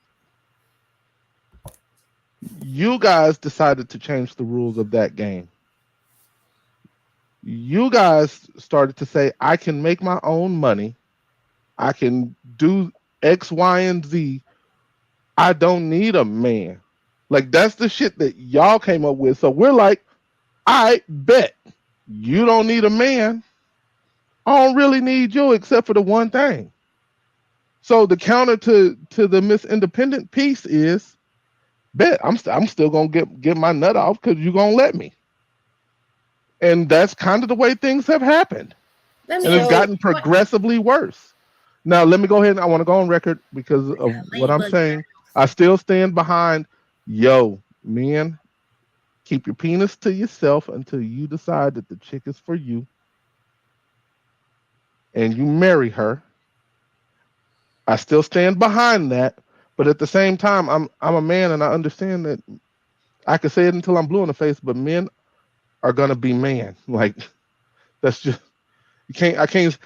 You guys decided to change the rules of that game. You guys started to say, I can make my own money. I can do X, Y, and Z. I don't need a man. Like, that's the shit that y'all came up with. So we're like, I bet you don't need a man. I don't really need you except for the one thing. So the counter to the Miss Independent piece is, bet I'm still gonna get my nut off because you're gonna let me. And that's kind of the way things have happened. And it's gotten progressively worse. Now, let me go ahead and I want to go on record because of what I'm saying. I still stand behind, men, keep your penis to yourself until you decide that the chick is for you. And you marry her. I still stand behind that. But at the same time, I'm a man and I understand that I can say it until I'm blue in the face, but men are gonna be man. Like that's just I can't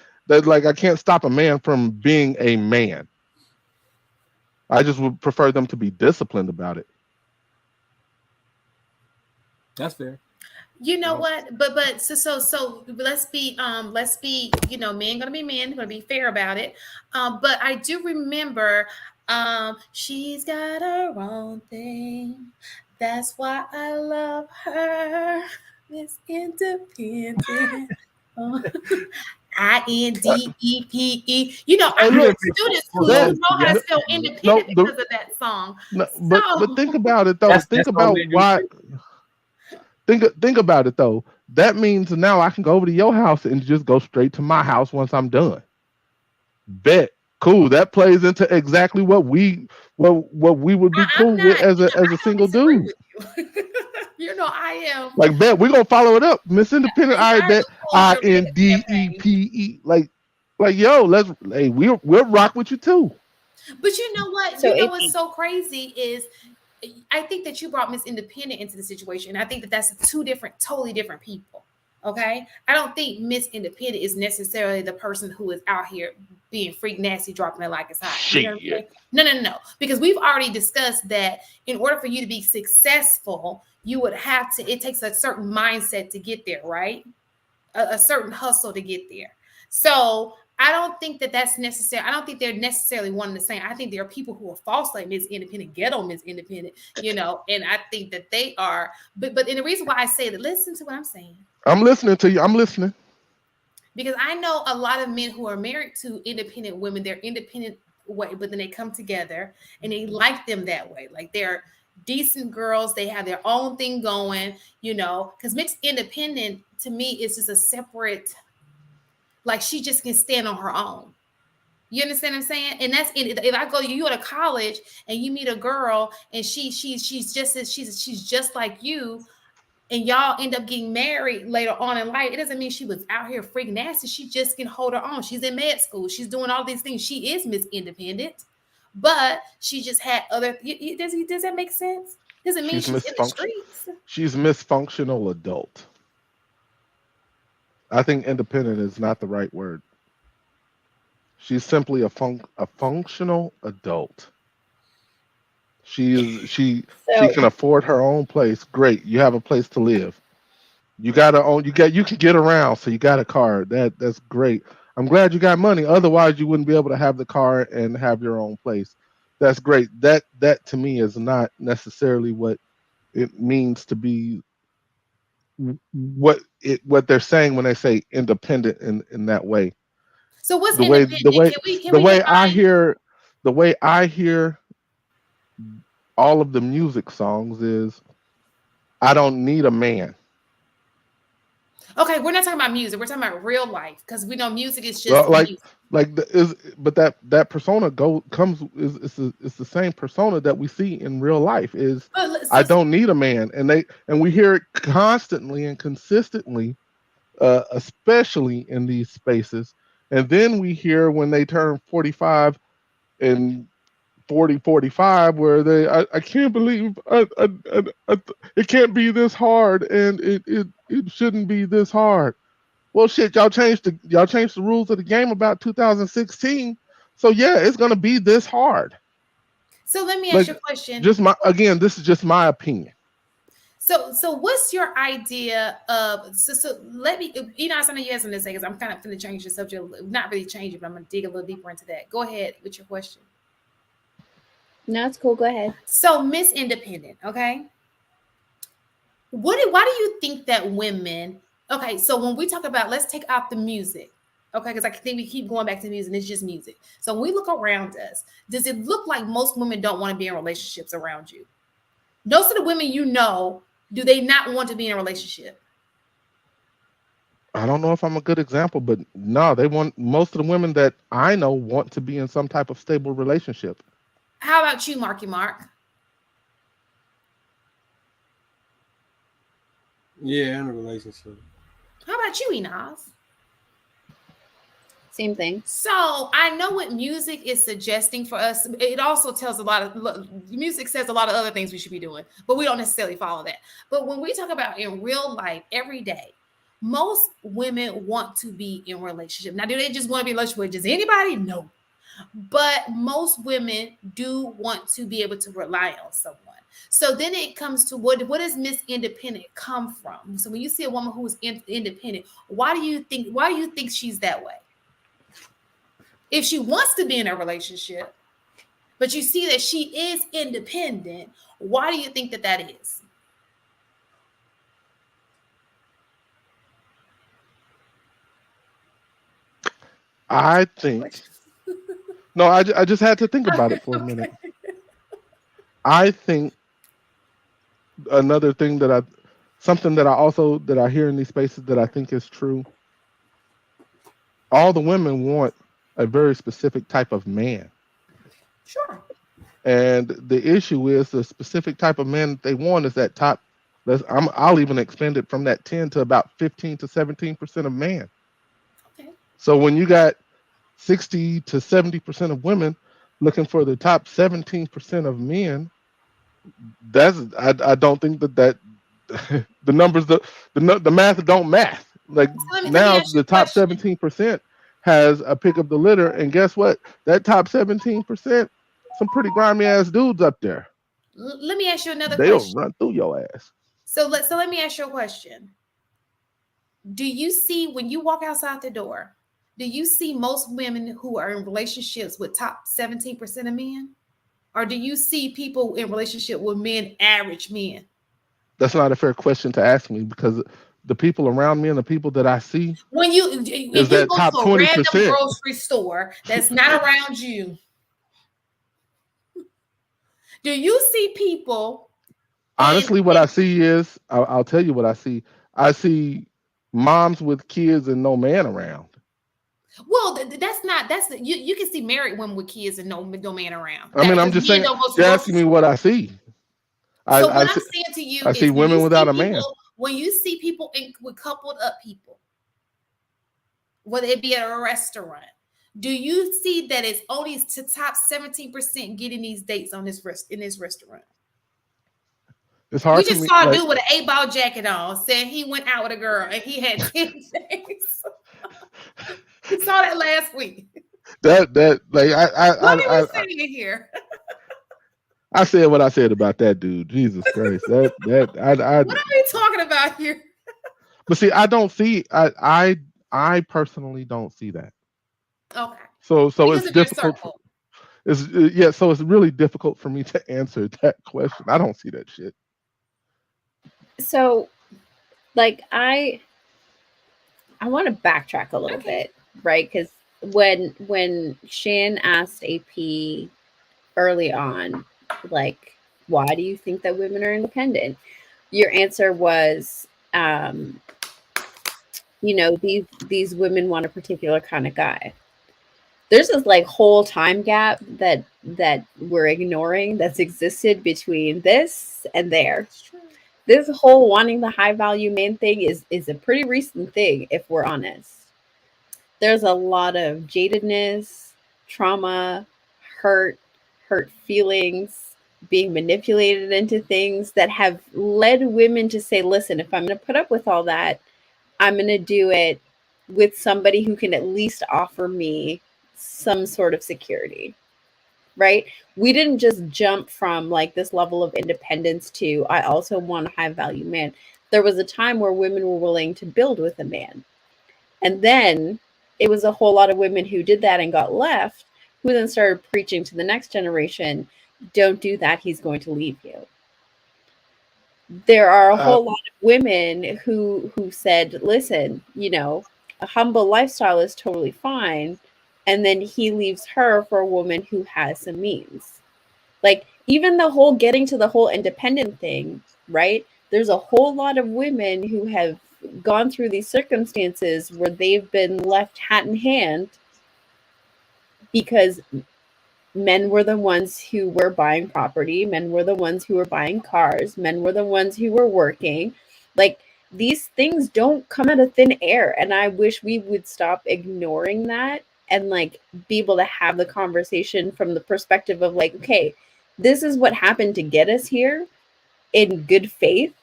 stop a man from being a man. I just would prefer them to be disciplined about it. That's fair. You know what? But so let's be men gonna be men, gonna be fair about it. But I do remember she's got her own thing. That's why I love her. Miss Independent. INDEPE. I have students who know how to spell independent because of that song. But think about it though. Think about why. Think about it though. That means now I can go over to your house and just go straight to my house once I'm done. Bet Cool. That plays into exactly what we would be I'm cool with not, as you know, a I single don't disagree dude. with you. You know, I am. Like, bet we're gonna follow it up. Miss Independent, I Desirable bet culture really INDEPE. Like yo, we'll rock with you too. But you know what? So You know if what's so crazy is I think that you brought Miss Independent into the situation. I think that that's two different, totally different people. Okay. I don't think Miss Independent is necessarily the person who is out here being freak nasty, dropping it like it's hot. You know what I'm Shit. saying? No, no, no, no. Because we've already discussed that in order for you to be successful, you would have to, it takes a certain mindset to get there, right? A certain hustle to get there. So I don't think that that's necessary. I don't think they're necessarily one and the same. I think there are people who are false like Miss Independent, ghetto Miss Independent, you know, and I think that they are. But and the reason why I say that, listen to what I'm saying. I'm listening to you. I'm listening. Because I know a lot of men who are married to independent women, they're independent way, but then they come together and they like them that way. Like they're decent girls, they have their own thing going, you know, because mixed independent to me is just a separate, like she just can stand on her own. You understand what I'm saying? And that's if I go, you go to college and you meet a girl and she's just like you, and y'all end up getting married later on in life, it doesn't mean she was out here freaking nasty. She just can hold her own. She's in med school. She's doing all these things. She is Miss Independent, but she just had other. Does that make sense? Doesn't mean she's in the streets. She's misfunctional adult. I think independent is not the right word. She's simply a functional adult. She can afford her own place. Great. You have a place to live. You can get around, so you got a car. That's great. I'm glad you got money. Otherwise you wouldn't be able to have the car and have your own place. That's great. That to me is not necessarily what it means to be what they're saying when they say independent in that way. So what's The way independent? the way Can the we way I define? hear the way I hear all of the music songs is I don't need a man. Okay, we're not talking about music. We're talking about real life because we know music is just Well, music. but that persona comes is it's the same persona that we see in real life is I don't need a man, and we hear it constantly and consistently, especially in these spaces. And then we hear when they turn 45 and 45 where I can't believe it can't be this hard, and it shouldn't be this hard. Well, shit, y'all changed the rules of the game about 2016, so yeah, it's gonna be this hard. So let me ask Like, you a question. this is just my opinion. So what's your idea of so let me, you know, I know you have something to say because I'm kind of going to change the subject, not really change it, but I'm going to dig a little deeper into that. Go ahead with your question. No, it's cool. Go ahead. So Miss Independent, okay. Why do you think that women, okay, so when we talk about, let's take out the music, okay, because I think we keep going back to music and it's just music. So when we look around us, does it look like most women don't want to be in relationships around you? Most of the women you know, do they not want to be in a relationship? I don't know if I'm a good example, but no, most of the women that I know want to be in some type of stable relationship. How about you, Marky Mark? Yeah, in a relationship. How about you, Enos? Same thing. So I know what music is suggesting for us. It also tells a lot of music says a lot of other things we should be doing, but we don't necessarily follow that. But when we talk about in real life, every day, most women want to be in a relationship. Now, do they just want to be in a relationship with just anybody? No. But most women do want to be able to rely on someone. So then it comes to what does Miss Independent come from? So when you see a woman who is independent, why do you think she's that way? If she wants to be in a relationship, but you see that she is independent, why do you think that is? I think no, I just had to think about it for a minute. I think another thing something that I hear in these spaces that I think is true. All the women want a very specific type of man. Sure. And the issue is the specific type of man that they want is that top. I'll even expand it from that 10 to about 15 to 17% of man. Okay. So when you got 60 to 70% of women looking for the top 17% of men, I don't think that the numbers the math don't math. Like So let me now ask you the a top question. 17% has a pick of the litter, and guess what? That top 17%, some pretty grimy ass dudes up there. Let me ask you another They'll question. run through your ass. So let me ask you a question. Do you see when you walk outside the door, do you see most women who are in relationships with top 17% of men? Or do you see people in relationship with men, average men? That's not a fair question to ask me because the people around me and the people that I see When you is if you that go top to a random 20%. grocery store that's not around you, do you see people Honestly, what I see is I'll tell you what I see. I see moms with kids and no man around. well, you can see married women with kids and no man around. I mean, I'm Because just men saying. don't go to the You're grocery asking me what store. I see. So I what see, I'm saying to you I see is women without a man. when you see people with coupled up people, whether it be at a restaurant, do you see that it's only to top 17% getting these dates on in this restaurant? It's hard We for just me. saw a Like dude with an 8-ball jacket on saying he went out with a girl and he had 10 days. We saw that last week. that like What are we saying here? I said what I said about that dude. Jesus Christ. That What are we talking about here? But see, I don't see. I personally don't see that. Okay. So Because it's of your difficult. circle. So it's really difficult for me to answer that question. I don't see that shit. So, like, I want to backtrack a little bit, right? Because when Shan asked AP early on, like, why do you think that women are independent? Your answer was, these women want a particular kind of guy. There's this like whole time gap that we're ignoring that's existed between this and there. This whole wanting the high value man thing is a pretty recent thing, if we're honest. There's a lot of jadedness, trauma, hurt feelings, being manipulated into things that have led women to say, listen, if I'm going to put up with all that, I'm going to do it with somebody who can at least offer me some sort of security, right? We didn't just jump from like this level of independence to I also want a high value man. There was a time where women were willing to build with a man. And then it was a whole lot of women who did that and got left, who then started preaching to the next generation, don't do that, he's going to leave you. There are a whole lot of women who said, listen, a humble lifestyle is totally fine. And then he leaves her for a woman who has some means. Like, even the whole getting to the whole independent thing, right? There's a whole lot of women who have gone through these circumstances where they've been left hat in hand because men were the ones who were buying property, men were the ones who were buying cars, men were the ones who were working. Like, these things don't come out of thin air, and I wish we would stop ignoring that and like be able to have the conversation from the perspective of like, okay, this is what happened to get us here in good faith,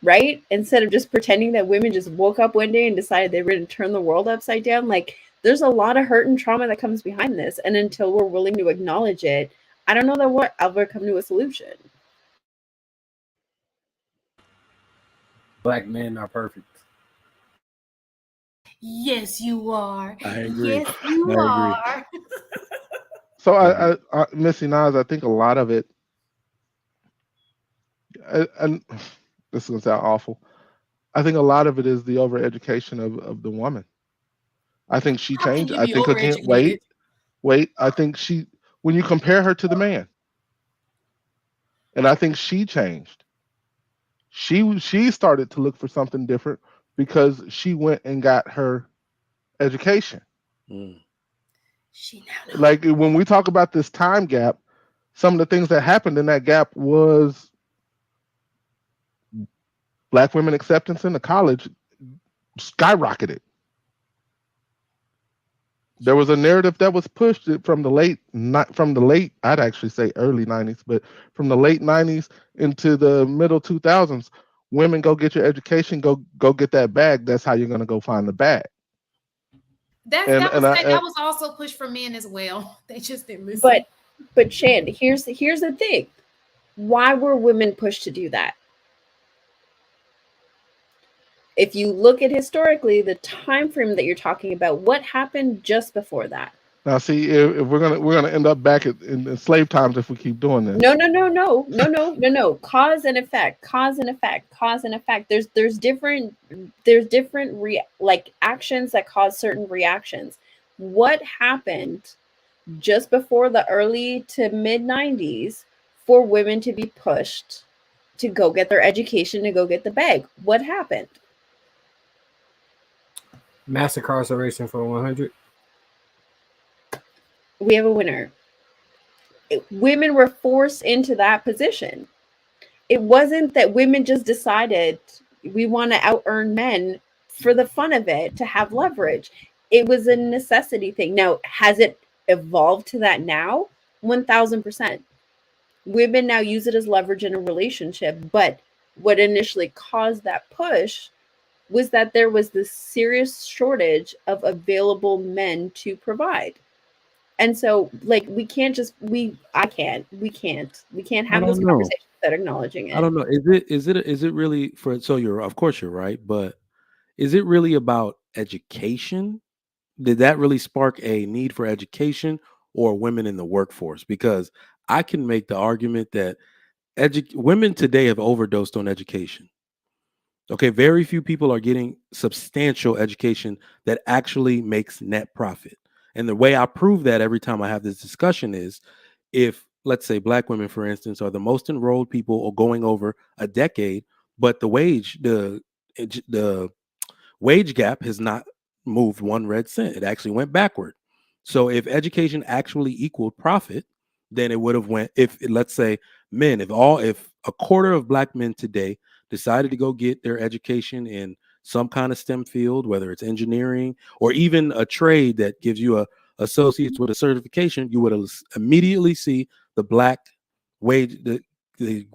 right? Instead of just pretending that women just woke up one day and decided they were going to turn the world upside down. Like, there's a lot of hurt and trauma that comes behind this. And until we're willing to acknowledge it, I don't know that we'll ever come to a solution. Black men are perfect. Yes, you are. I agree. Yes, you are. So I Missy Nas, I think a lot of it, and this is gonna sound awful. I think a lot of it is the overeducation of the woman. I think she How can changed. you I be think again, overeducated? wait. I think when you compare her to the man, and I think she changed. She started to look for something different because she went and got her education. Mm. She now knows. Like when we talk about this time gap, some of the things that happened in that gap was Black women acceptance into college skyrocketed. There was a narrative that was pushed from the late, not from the late, I'd actually say early 90s, but from the late 90s into the middle 2000s. Women, go get your education, go get that bag. That's how you're gonna go find the bag. That was also pushed for men as well. They just didn't listen. But Shan, here's the thing. Why were women pushed to do that? If you look at historically the time frame that you're talking about, what happened just before that? Now, see, if we're gonna end up back in slave times if we keep doing this. No. Cause and effect. There's different like actions that cause certain reactions. What happened just before the early to mid 90s for women to be pushed to go get their education, to go get the bag? What happened? Mass incarceration for 100. We have a winner. Women were forced into that position. It wasn't that women just decided we want to out-earn men for the fun of it, to have leverage. It was a necessity thing. Now, has it evolved to that now? 1000%. Women now use it as leverage in a relationship, but what initially caused that push was that there was this serious shortage of available men to provide. And so, like, we can't have this conversation without acknowledging it. I don't know. Is it really for? So of course you're right, but is it really about education? Did that really spark a need for education or women in the workforce? Because I can make the argument that women today have overdosed on education. Okay, very few people are getting substantial education that actually makes net profit. And the way I prove that every time I have this discussion is if, let's say, Black women, for instance, are the most enrolled people or going over a decade, but the wage gap has not moved one red cent. It actually went backward. So if education actually equaled profit, then it would have went, let's say men, if a quarter of Black men today decided to go get their education in some kind of STEM field, whether it's engineering or even a trade that gives you a associates with a certification, you would immediately see the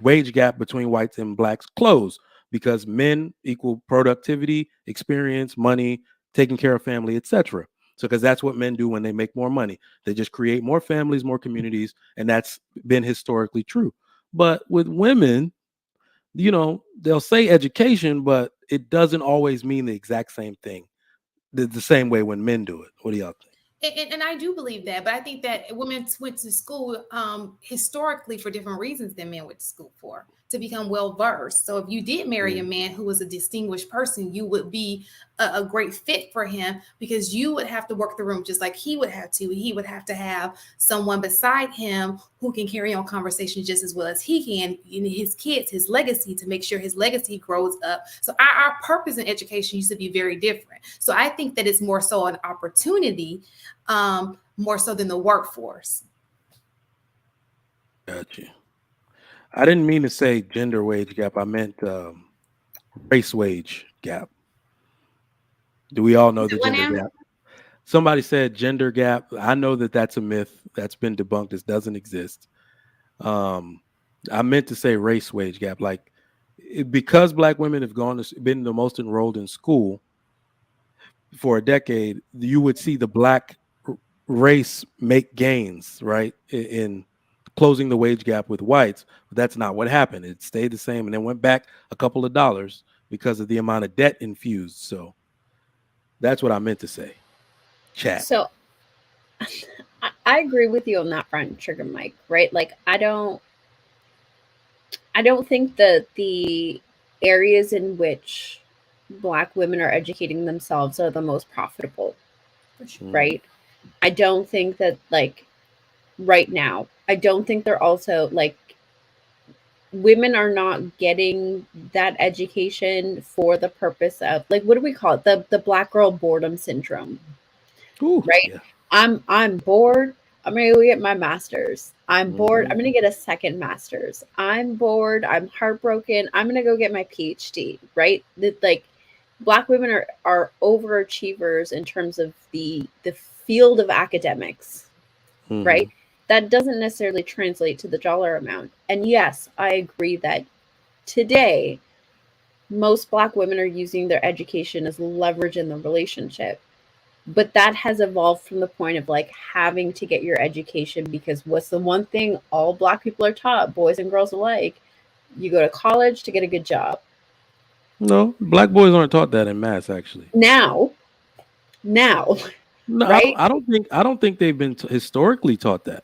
wage gap between whites and Blacks close, because men equal productivity, experience, money, taking care of family, etc. So because that's what men do when they make more money. They just create more families, more communities, and that's been historically true. But with women, they'll say education, but it doesn't always mean the exact same thing the same way when men do it. What do y'all think? And I do believe that, but I think that women went to school historically for different reasons than men went to school for, to become well versed. So if you did marry a man who was a distinguished person, you would be a great fit for him, because you would have to work the room just like he would have to. He would have to have someone beside him who can carry on conversations just as well as he can, his kids, his legacy, to make sure his legacy grows up. So our purpose in education used to be very different. So I think that it's more so an opportunity, more so than the workforce. Gotcha. I didn't mean to say gender wage gap. I meant race wage gap. Do we all know the gender gap? Somebody said gender gap. I know that that's a myth that's been debunked. This doesn't exist. I meant to say race wage gap. Like, because Black women have been the most enrolled in school for a decade, you would see the Black race make gains, right, in closing the wage gap with whites. But that's not what happened. It stayed the same and then went back a couple of dollars because of the amount of debt infused. So that's what I meant to say. Chat. So I agree with you on that front, Trigger Mike, right? Like, I don't think that the areas in which Black women are educating themselves are the most profitable, right? I don't think that, like, right now, I don't think they're also, like, women are not getting that education for the purpose of, like, what do we call it? The Black girl boredom syndrome. Ooh, right? Yeah. I'm bored. I'm gonna go get my master's. I'm bored. Mhm. I'm gonna get a second master's. I'm bored. I'm heartbroken. I'm gonna go get my PhD. Right? That like Black women are overachievers in terms of the field of academics. Mhm. Right? That doesn't necessarily translate to the dollar amount. And yes, I agree that today most Black women are using their education as leverage in the relationship. But that has evolved from the point of like having to get your education, because what's the one thing all Black people are taught, boys and girls alike? You go to college to get a good job. No, Black boys aren't taught that in mass, actually. Now, No, right? I don't think they've been historically taught that.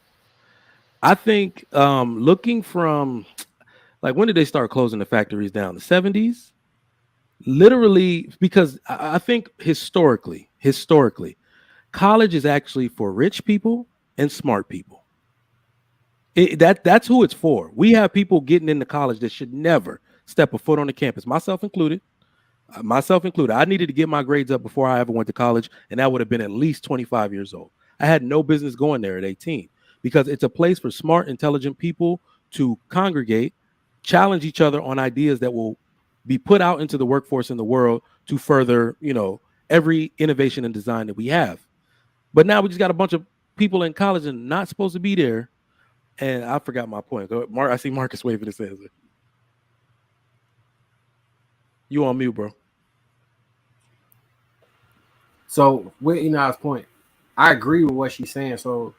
I think looking from like when did they start closing the factories down? The 70s? Literally, because I think historically, college is actually for rich people and smart people. That's who it's for. We have people getting into college that should never step a foot on the campus, myself included. I needed to get my grades up before I ever went to college, and that would have been at least 25 years old. I had no business going there at 18 because it's a place for smart, intelligent people to congregate, challenge each other on ideas that will be put out into the workforce in the world to further, every innovation and design that we have. But now we just got a bunch of people in college and not supposed to be there. And I forgot my point. I see Marcus waving his hands. You on mute, bro. So with Inah's point, I agree with what she's saying. So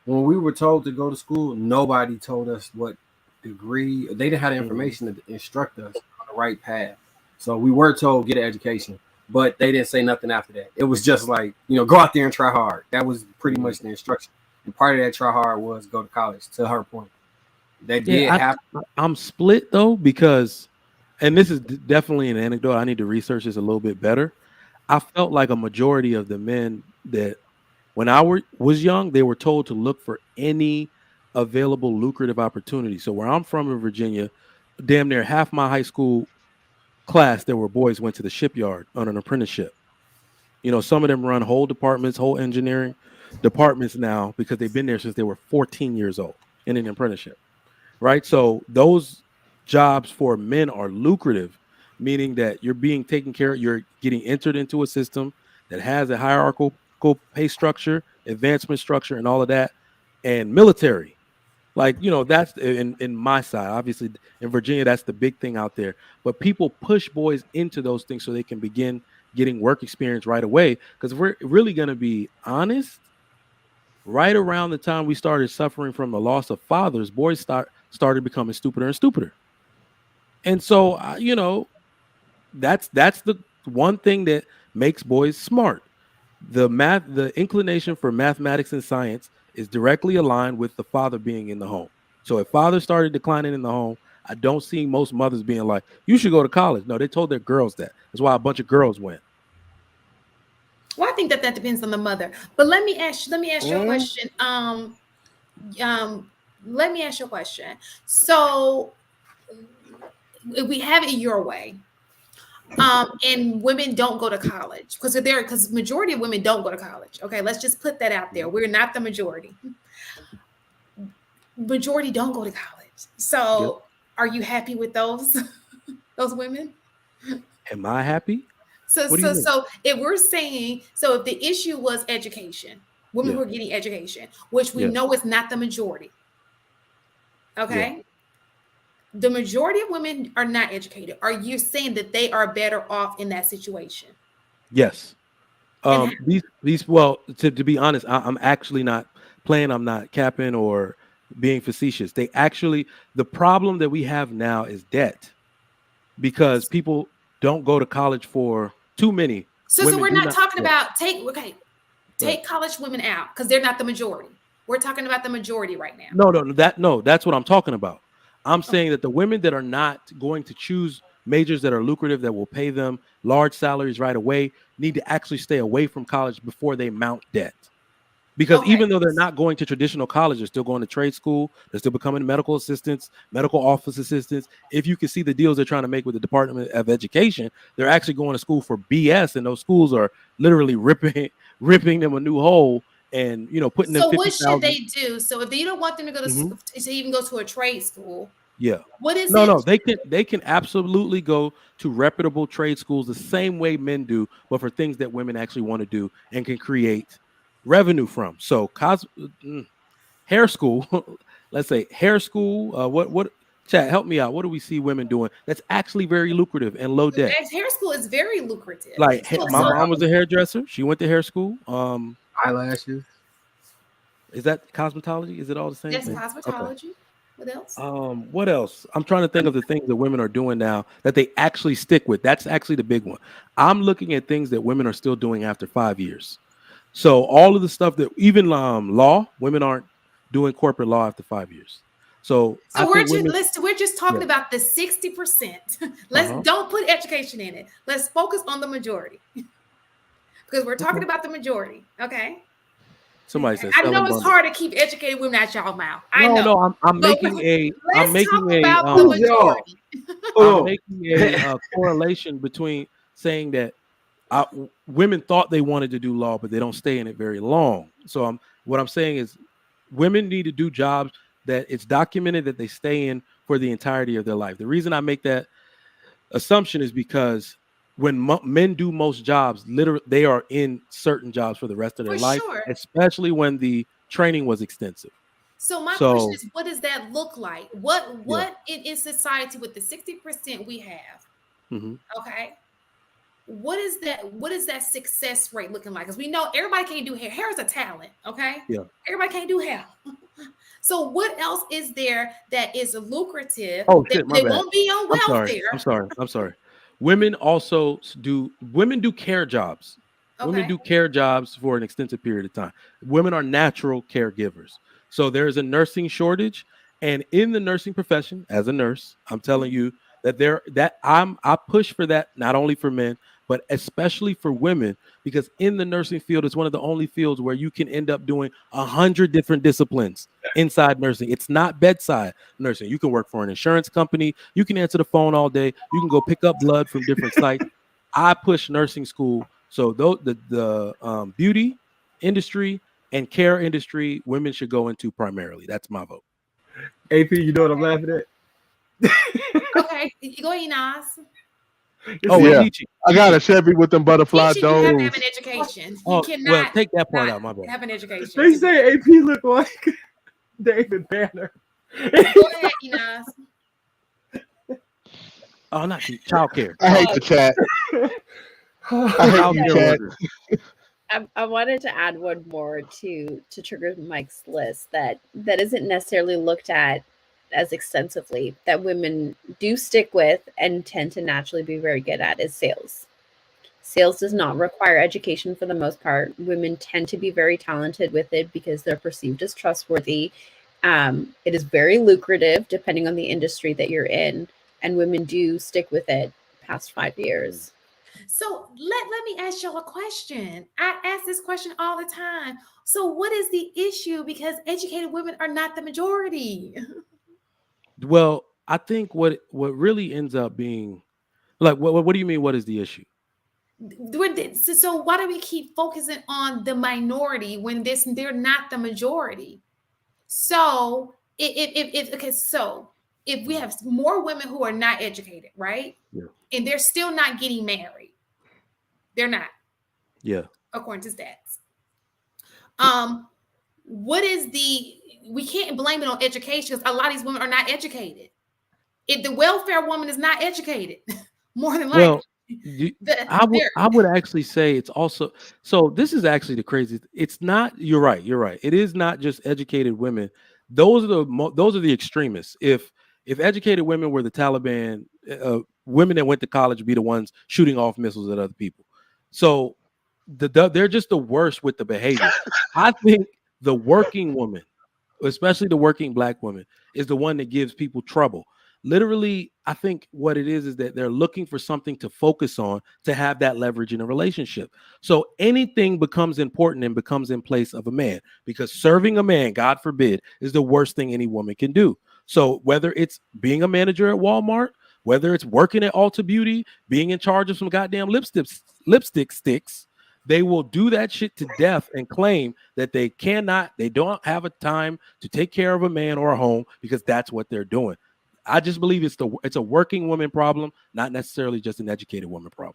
when we were told to go to school, nobody told us what degree. They didn't have the information to instruct us on the right path. So we were told get an education, but they didn't say nothing after that. It was just like, go out there and try hard. That was pretty much the instruction. And part of that try hard was go to college. To her point, that did happen. I'm split though, because, and this is definitely an anecdote, I need to research this a little bit better. I felt like a majority of the men that when I was young, they were told to look for any available lucrative opportunity. So where I'm from in Virginia, damn near half my high school class, there were boys went to the shipyard on an apprenticeship. Some of them run whole departments, whole engineering departments now because they've been there since they were 14 years old in an apprenticeship. Right. So those jobs for men are lucrative, meaning that you're being taken care of. You're getting entered into a system that has a hierarchical pay structure, advancement structure, and all of that. And military, like, that's in my side. Obviously, in Virginia, that's the big thing out there. But people push boys into those things so they can begin getting work experience right away. Because if we're really going to be honest, right around the time we started suffering from the loss of fathers, boys started becoming stupider and stupider. And so, that's the one thing that makes boys smart. The inclination for mathematics and science is directly aligned with the father being in the home. So if father started declining in the home, I don't see most mothers being like, you should go to college. No, they told their girls that. That's why a bunch of girls went. Well, I think that depends on the mother. But let me ask you a question. Let me ask you a question. So if we have it your way, and women don't go to college because majority of women don't go to college. Okay, let's just put that out there. We're not the majority. Majority don't go to college. So are you happy with those women? Am I happy? So if we're saying, if the issue was education, women who are getting education, which we know is not the majority. Okay. The majority of women are not educated. Are you saying that they are better off in that situation? Yes. Well, to be honest, I'm actually not playing. I'm not capping or being facetious. The problem that we have now is debt, because people don't go to college for too many. So we're not talking about take college women out because they're not the majority. We're talking about the majority right now. No, that's what I'm talking about. I'm saying that the women that are not going to choose majors that are lucrative, that will pay them large salaries right away, need to actually stay away from college before they mount debt. Because even though they're not going to traditional college, they're still going to trade school. They're still becoming medical assistants, medical office assistants. If you can see the deals they're trying to make with the Department of Education, they're actually going to school for BS, and those schools are literally ripping them a new hole and putting them So what 50,000. should they do? So if you don't want them to go to even go to a trade school, Yeah. what is it? No, they can absolutely go to reputable trade schools the same way men do, but for things that women actually want to do and can create revenue from. So hair school, let's say hair school. What chat, help me out. What do we see women doing that's actually very lucrative and low debt? Hair school is very lucrative. Like my mom was a hairdresser. She went to hair school. Eyelashes. Is that cosmetology? Is it all the same That's thing? cosmetology. Okay. What else? What else? I'm trying to think of the things that women are doing now that they actually stick with. That's actually the big one. I'm looking at things that women are still doing after 5 years. So all of the stuff that even law, women aren't doing corporate law after 5 years. So we're just talking about the 60%. Don't put education in it. Let's focus on the majority because we're talking about the majority. Okay. Somebody says, I know it's hard to keep educated women out y'all mouth. I know. No, I'm making a correlation between saying that women thought they wanted to do law, but they don't stay in it very long. So what I'm saying is women need to do jobs that it's documented that they stay in for the entirety of their life. The reason I make that assumption is because when men do most jobs, literally they are in certain jobs for the rest of their life, especially when the training was extensive. So my question is, what does that look like? What in society with the 60% we have? Okay. What is that success rate looking like? Because we know everybody can't do hair. Hair is a talent. Okay. Yeah. Everybody can't do hair. So what else is there that is lucrative? Oh shit, my bad. Won't be on welfare. I'm sorry. Women also do care jobs. Okay. Women do care jobs for an extensive period of time. Women are natural caregivers. So there's a nursing shortage. And in the nursing profession, as a nurse, I'm telling you that I push for that, not only for men, but especially for women, because in the nursing field, it's one of the only fields where you can end up doing 100 different disciplines inside nursing. It's not bedside nursing. You can work for an insurance company. You can answer the phone all day. You can go pick up blood from different sites. I push nursing school. So the beauty industry and care industry, women should go into primarily. That's my vote. AP, you know what I'm laughing at? Okay, go ahead, Nas. I got a Chevy with them butterfly doors. You have to have an education. You cannot. Well, take that part out. My bad. Have an education. They say AP look like David Banner. Go ahead, Nas. Oh, not child care. I hate the chat. I wanted to add one more to trigger Mike's list that isn't necessarily looked at as extensively, that women do stick with and tend to naturally be very good at, is sales. Sales does not require education for the most part. Women tend to be very talented with it because they're perceived as trustworthy. It is very lucrative depending on the industry that you're in, and women do stick with it past 5 years. So let me ask y'all a question. I ask this question all the time. So what is the issue? Because educated women are not the majority. Well, I think what really ends up being like, what do you mean? What is the issue? So why do we keep focusing on the minority when they're not the majority? So if we have more women who are not educated, right? Yeah. And they're still not getting married. They're not. Yeah. According to stats. We can't blame it on education because a lot of these women are not educated. If the welfare woman is not educated, more than likely. Well, I would actually say it's also, so this is actually the craziest. It's not, you're right. It is not just educated women. Those are the extremists. If educated women were the Taliban, women that went to college would be the ones shooting off missiles at other people. So they're just the worst with the behavior. I think the working woman, especially the working Black woman, is the one that gives people trouble. Literally, I think what it is that they're looking for something to focus on to have that leverage in a relationship. So anything becomes important and becomes in place of a man, because serving a man, God forbid, is the worst thing any woman can do. So whether it's being a manager at Walmart, whether it's working at Ulta Beauty, being in charge of some goddamn lipstick sticks, They will do that shit to death and claim that they don't have a time to take care of a man or a home because that's what they're doing. I just believe it's a working woman problem, not necessarily just an educated woman problem.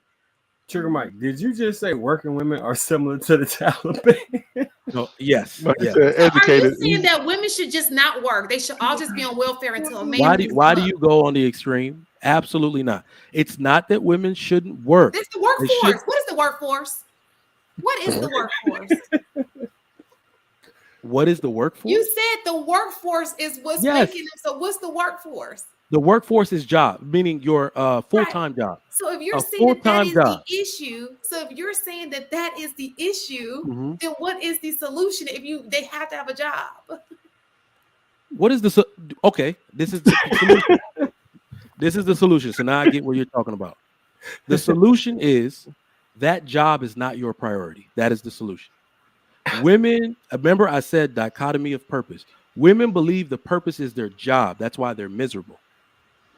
Sugar Mike, did you just say working women are similar to the Taliban? No, yes. Like I Yes. said, So are educated. you saying that women should just not work? They should all just be on welfare until a man. Why do you go on the extreme? Absolutely not. It's not that women shouldn't work. It's the workforce. What is the workforce? What is the workforce? What is the workforce? You said the workforce is what's making them. So what's the workforce? The workforce is job, meaning your full-time job. So if you're A saying that is full-time the issue, that is the issue, Mhm. then what is the solution? If they have to have a job. What is the okay? This is the solution. This is the solution. So now I get what you're talking about. The solution is that job is not your priority. That is the solution. Women, remember I said dichotomy of purpose. Women believe the purpose is their job. That's why they're miserable.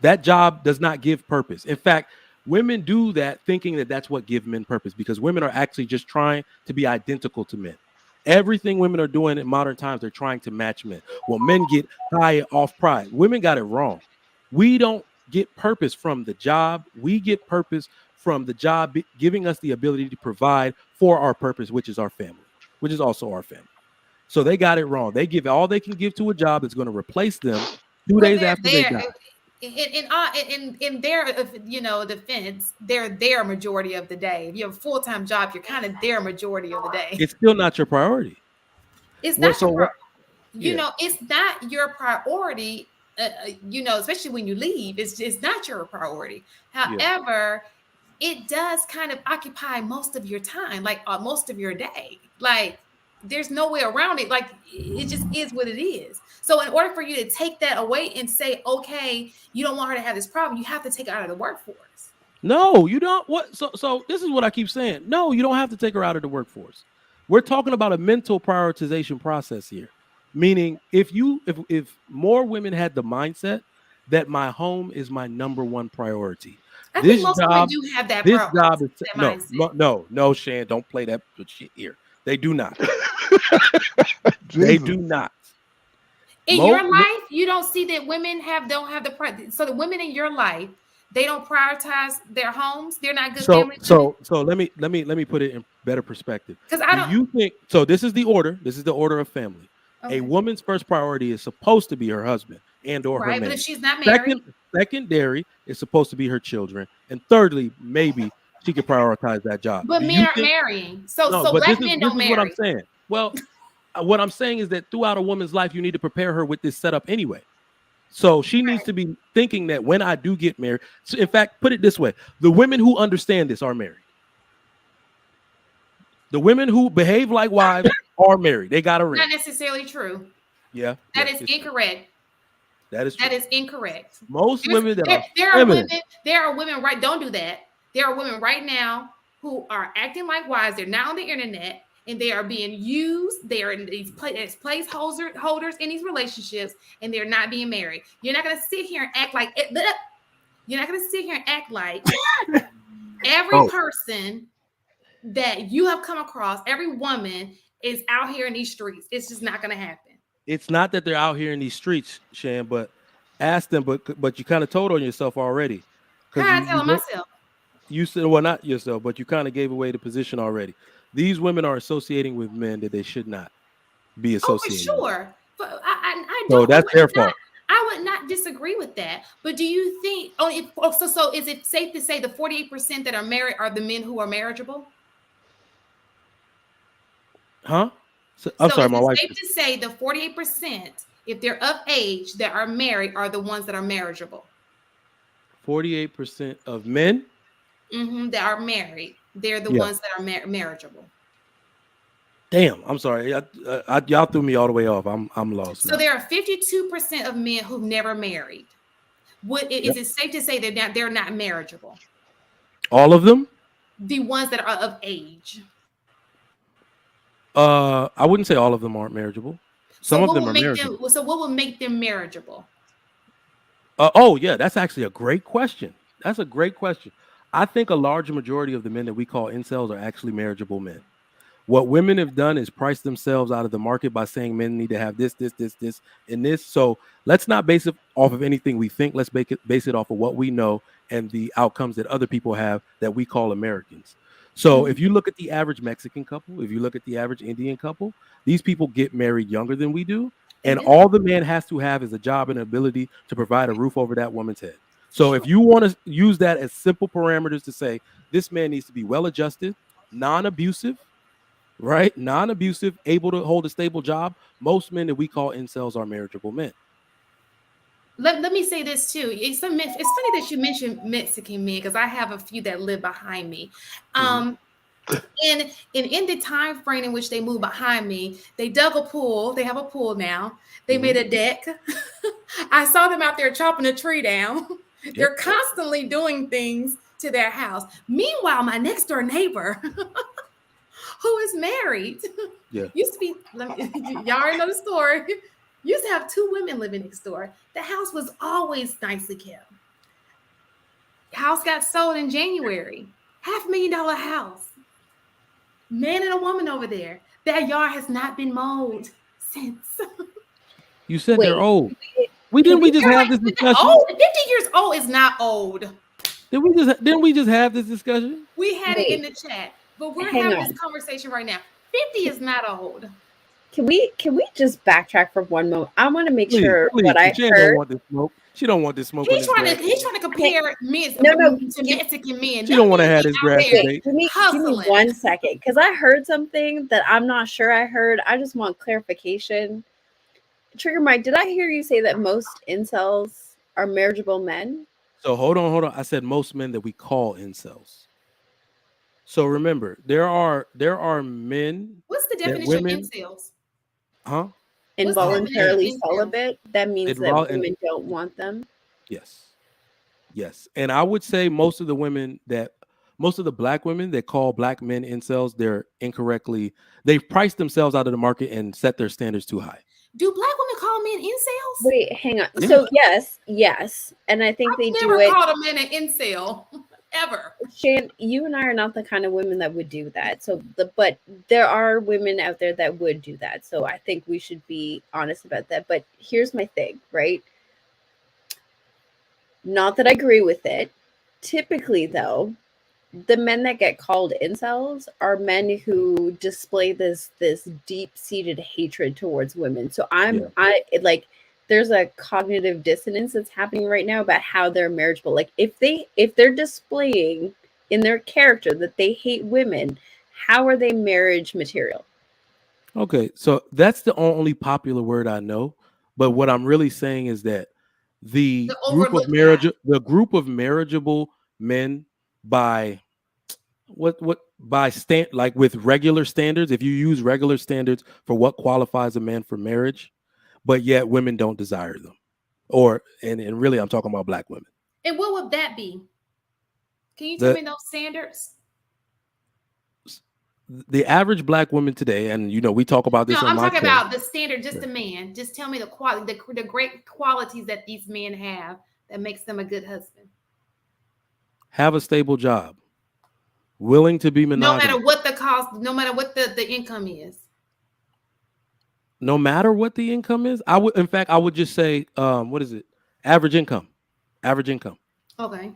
That job does not give purpose. In fact, women do that thinking that that's what gives men purpose, because women are actually just trying to be identical to men. Everything women are doing in modern times, they're trying to match men. Well, men get high off pride. Women got it wrong. We don't get purpose from the job. We get purpose from the job giving us the ability to provide for our purpose, which is our family, which is also our family. So they got it wrong. They give all they can give to a job that's going to replace them 2 days after they die. In their defense, they're there majority of the day. If you have a full-time job, you're kind of there majority of the day. It's still not your priority. It's not it's not your priority. Especially when you leave, it's not your priority. However, it does kind of occupy most of your time, like most of your day. Like there's no way around it. Like it just is what it is. So in order for you to take that away and say, okay, you don't want her to have this problem, you have to take her out of the workforce. No, you don't. What? So this is what I keep saying. No, you don't have to take her out of the workforce. We're talking about a mental prioritization process here. Meaning, if more women had the mindset that my home is my number one priority, I think most women do have that. This job is no, Shan, don't play that shit here. They do not. They do not. In your life, you don't see that women don't have the so the women in your life, they don't prioritize their homes. They're not good family. So let me put it in better perspective. Because you think so? This is the order. This is the order of family. Okay. A woman's first priority is supposed to be her husband and or her man. But if she's not married, secondary is supposed to be her children, and thirdly, maybe she could prioritize that job. But men aren't marrying, so black men don't marry. This is what I'm saying. Well, what I'm saying is that throughout a woman's life, you need to prepare her with this setup anyway. So she needs to be thinking that when I do get married, so in fact, put it this way: the women who understand this are married. The women who behave like wives are married. They got a ring. Not necessarily true. Yeah, that is incorrect. True. That is true. That is incorrect. Most women there are women right. Don't do that. There are women right now who are acting like wives. They're not on the internet and they are being used. They are in these placeholders in these relationships, and they're not being married. You're not going to sit here and act like it. You're not going to sit here and act like every person that you have come across, every woman is out here in these streets. It's just not going to happen. It's not that they're out here in these streets, Shan, but ask them. But you kind of told on yourself already. How I tell myself? You said, well, not yourself, but you kind of gave away the position already. These women are associating with men that they should not be associating. Oh, for sure. But I don't. So that's their fault. I would not disagree with that. But do you think? So is it safe to say the 48% that are married are the men who are marriageable? Huh? I'm sorry, my wife. It's safe to say the 48%, if they're of age that are married, are the ones that are marriageable. 48% of men that are married, they're the ones that are marriageable. Damn, I'm sorry. Y'all threw me all the way off. I'm lost. So there are 52% of men who've never married. Is it safe to say that they're not marriageable? All of them? The ones that are of age. I wouldn't say all of them aren't marriageable. Some of them are marriageable. So what would make them marriageable? Oh yeah, that's actually a great question. That's a great question. I think a large majority of the men that we call incels are actually marriageable men. What women have done is price themselves out of the market by saying men need to have this, and this. So let's not base it off of anything we think. Let's base it off of what we know and the outcomes that other people have that we call Americans. So if you look at the average Mexican couple, if you look at the average Indian couple, these people get married younger than we do. And all the man has to have is a job and ability to provide a roof over that woman's head. So if you want to use that as simple parameters to say this man needs to be well-adjusted, non-abusive, right? Non-abusive, able to hold a stable job. Most men that we call incels are marriageable men. Let me say this too. It's funny that you mentioned Mexican men because I have a few that live behind me. And in the time frame in which they moved behind me, they dug a pool. They have a pool now. They made a deck. I saw them out there chopping a tree down. Yep. They're constantly doing things to their house. Meanwhile, my next door neighbor who is married used to be, y'all already know the story. Used to have 2 women living next door. The house was always nicely kept. The house got sold in January. $500,000 house. Man and a woman over there. That yard has not been mowed since. You said they're old. We just have this discussion? Old. 50 years old is not old. Didn't we just have this discussion? We had it in the chat, but we're having this conversation right now. 50 is not old. Can we just backtrack for one moment? I want to make sure what I heard. Don't want this smoke. She don't want this smoke. He's trying to compare men to Mexican men. She don't want to have this grass debate. Give me 1 second, because I heard something that I'm not sure I heard. I just want clarification. Trigger Mike, did I hear you say that most incels are marriageable men? So hold on. I said most men that we call incels. So remember, there are men. What's the definition of incels? Huh? Involuntarily celibate. That means that women don't want them. Yes. And I would say most of the black women that call black men incels, they've priced themselves out of the market and set their standards too high. Do black women call men incels? Wait, hang on. Yeah. So yes. And I think they do it. I've never called a man an incel. Ever. Shan, you and I are not the kind of women that would do that. But there are women out there that would do that. So I think we should be honest about that. But here's my thing, right? Not that I agree with it. Typically, though, the men that get called incels are men who display this deep-seated hatred towards women. So there's a cognitive dissonance that's happening right now about how they're marriageable. Like if they're displaying in their character that they hate women, how are they marriage material? Okay, so that's the only popular word I know. But what I'm really saying is that the group of marriageable men by with regular standards, if you use regular standards for what qualifies a man for marriage, but yet women don't desire them. And really I'm talking about black women. And what would that be? Can you tell me those standards? The average black woman today, and we talk about this. No, I'm talking about the standard, just a man. Just tell me the quality, the great qualities that these men have that makes them a good husband. Have a stable job. Willing to be monogamous. No matter what the cost, no matter what the income is. No matter what the income is, I would just say, what is it? Average income. Okay.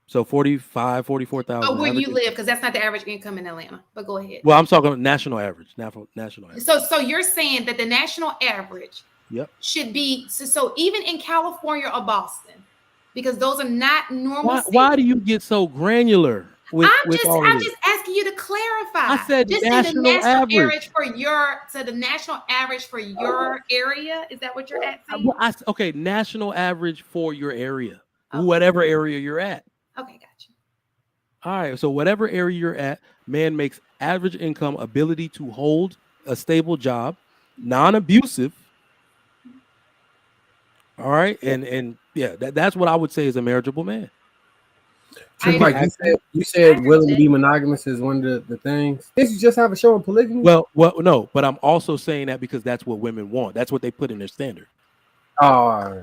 So 44,000. Oh, where you live, because that's not the average income in Atlanta. But go ahead. Well, I'm talking national average. National average. So you're saying that the national average should be so even in California or Boston, because those are not normal. Why do you get so granular? I'm just asking you to clarify. I said just national average for the national average for your area. Is that what you're asking? Okay, national average for your area, whatever area you're at. Okay, gotcha. All right, so whatever area you're at, man makes average income, ability to hold a stable job, non-abusive. All right, and that's what I would say is a marriageable man. Like you said willing to be monogamous is one of the things. Did you just have a show on polygamy? Well, no, but I'm also saying that because that's what women want. That's what they put in their standard. Oh,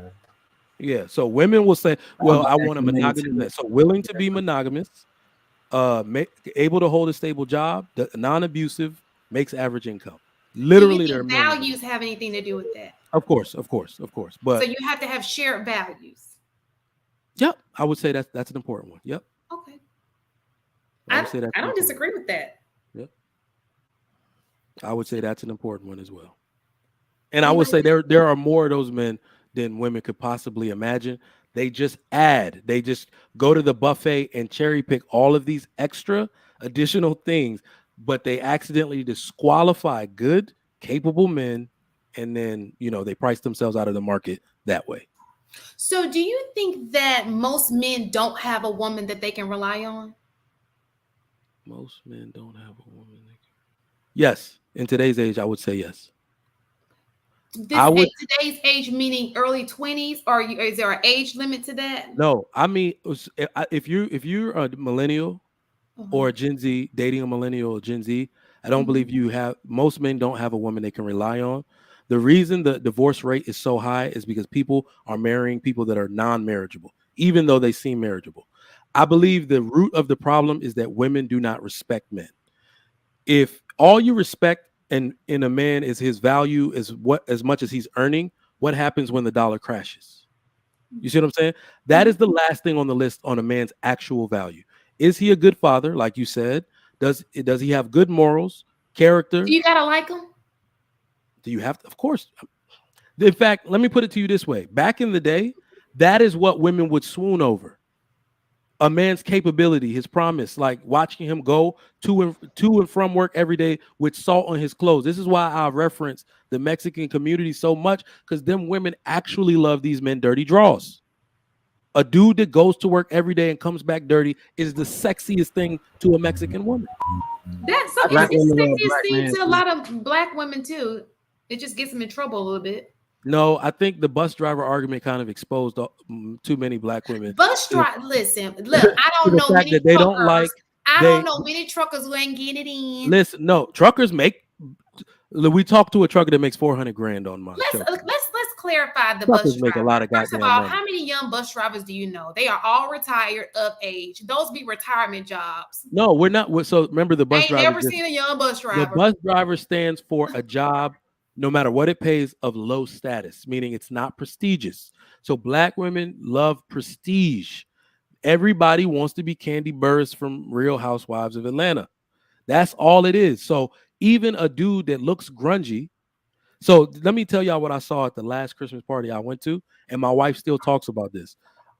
yeah. So women will say, "Well, I want a monogamous." So willing to be monogamous, able to hold a stable job, non-abusive, makes average income. Literally, do you think values have anything to do with that? Of course. But so you have to have shared values. Yep, I would say that's an important one. Yep. Okay. I don't disagree with that. Yep. I would say that's an important one as well. And I would say there are more of those men than women could possibly imagine. They just go to the buffet and cherry pick all of these extra additional things, but they accidentally disqualify good, capable men, and then they price themselves out of the market that way. So do you think that most men don't have a woman that they can rely on? Most men don't have a woman. Yes. In today's age, I would say yes. Today's age meaning early 20s, or is there an age limit to that? No, I mean, if you're a millennial or a Gen Z dating a millennial or Gen Z, I don't believe most men don't have a woman they can rely on. The reason the divorce rate is so high is because people are marrying people that are non-marriageable, even though they seem marriageable. I believe the root of the problem is that women do not respect men. If all you respect in a man is his value is as much as he's earning, what happens when the dollar crashes? You see what I'm saying? That is the last thing on the list on a man's actual value. Is he a good father, like you said? Does he have good morals, character? Do you gotta like him? Do you have to? Of course. In fact, let me put it to you this way. Back in the day, that is what women would swoon over. A man's capability, his promise, like watching him go to and from work every day with salt on his clothes. This is why I reference the Mexican community so much, because them women actually love these men dirty draws. A dude that goes to work every day and comes back dirty is the sexiest thing to a Mexican woman. That's something the sexiest thing to a lot of black women too. It just gets them in trouble a little bit. No, I think the bus driver argument kind of exposed too many black women. Bus driver, listen, look, I don't know many truckers. I don't know many truckers who ain't getting it in. Listen, no, truckers make. We talked to a trucker that makes $400,000 on my show. Let's clarify the truckers bus make driver. A lot of First goddamn of all, money. how many young bus drivers do you know? They are all retired of age. Those be retirement jobs. No, we're not. So remember, the bus driver. Never seen a young bus driver. The bus driver stands for a job, no matter what it pays, of low status, meaning it's not prestigious. So black women love prestige. Everybody wants to be Candy Burris from Real Housewives of Atlanta. That's all it is. So even a dude that looks grungy. So let me tell y'all what I saw at the last Christmas party I went to, and my wife still talks about this.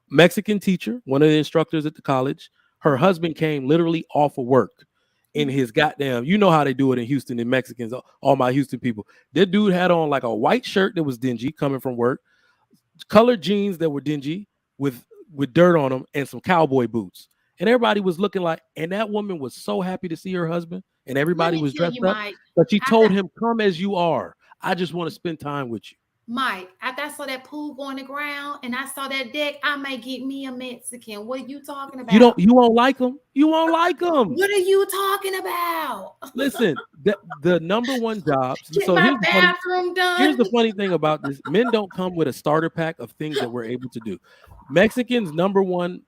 Mexican teacher, one of the instructors at the college, her husband came literally off of work in his goddamn, you know how they do it in Houston, in Mexicans, all my Houston people. That dude had on like a white shirt that was dingy coming from work, colored jeans that were dingy with dirt on them, and some cowboy boots. And everybody was looking like, and that woman was so happy to see her husband, and everybody was dressed up. But she told him, come as you are. I just want to spend time with you. Mike, after I saw that pool go on the ground and I saw that deck, I might get me a Mexican. What are you talking about? You won't like them. You won't like them. What are you talking about? Listen, the number one job. So here's the funny thing about this. Men don't come with a starter pack of things that we're able to do. Mexicans' number one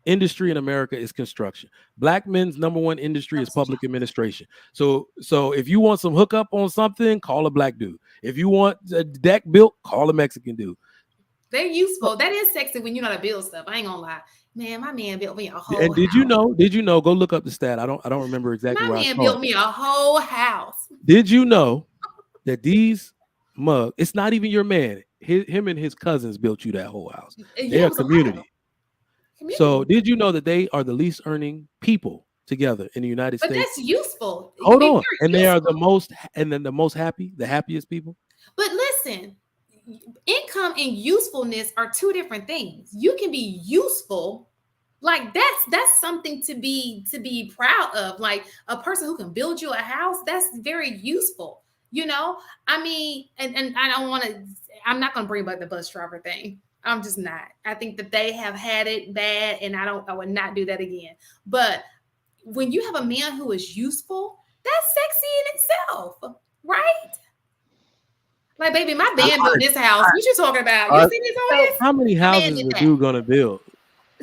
industry in America is construction. Black men's number one industry is public administration. So if you want some hookup on something, call a black dude. If you want a deck built, call a Mexican dude. They're useful. That is sexy when you know how to build stuff. I ain't gonna lie. Man, my man built me a whole house. Did you know? Go look up the stat. I don't remember exactly where I saw it. My man built me a whole house. Did you know that these mugs, it's not even your man. Him and his cousins built you that whole house. They're a community. So did you know that they are the least earning people together in the United States? But that's useful. Hold on. And they are the most happy, the happiest people. But listen, income and usefulness are two different things. You can be useful, like that's something to be proud of. Like a person who can build you a house, that's very useful. You know, I mean, and I'm not gonna bring back the bus driver thing. I'm just not. I think that they have had it bad, and I would not do that again. But when you have a man who is useful, that's sexy in itself, right? Like, baby, my band built this house. What you talking about? You see this on this? How many houses is a dude gonna build?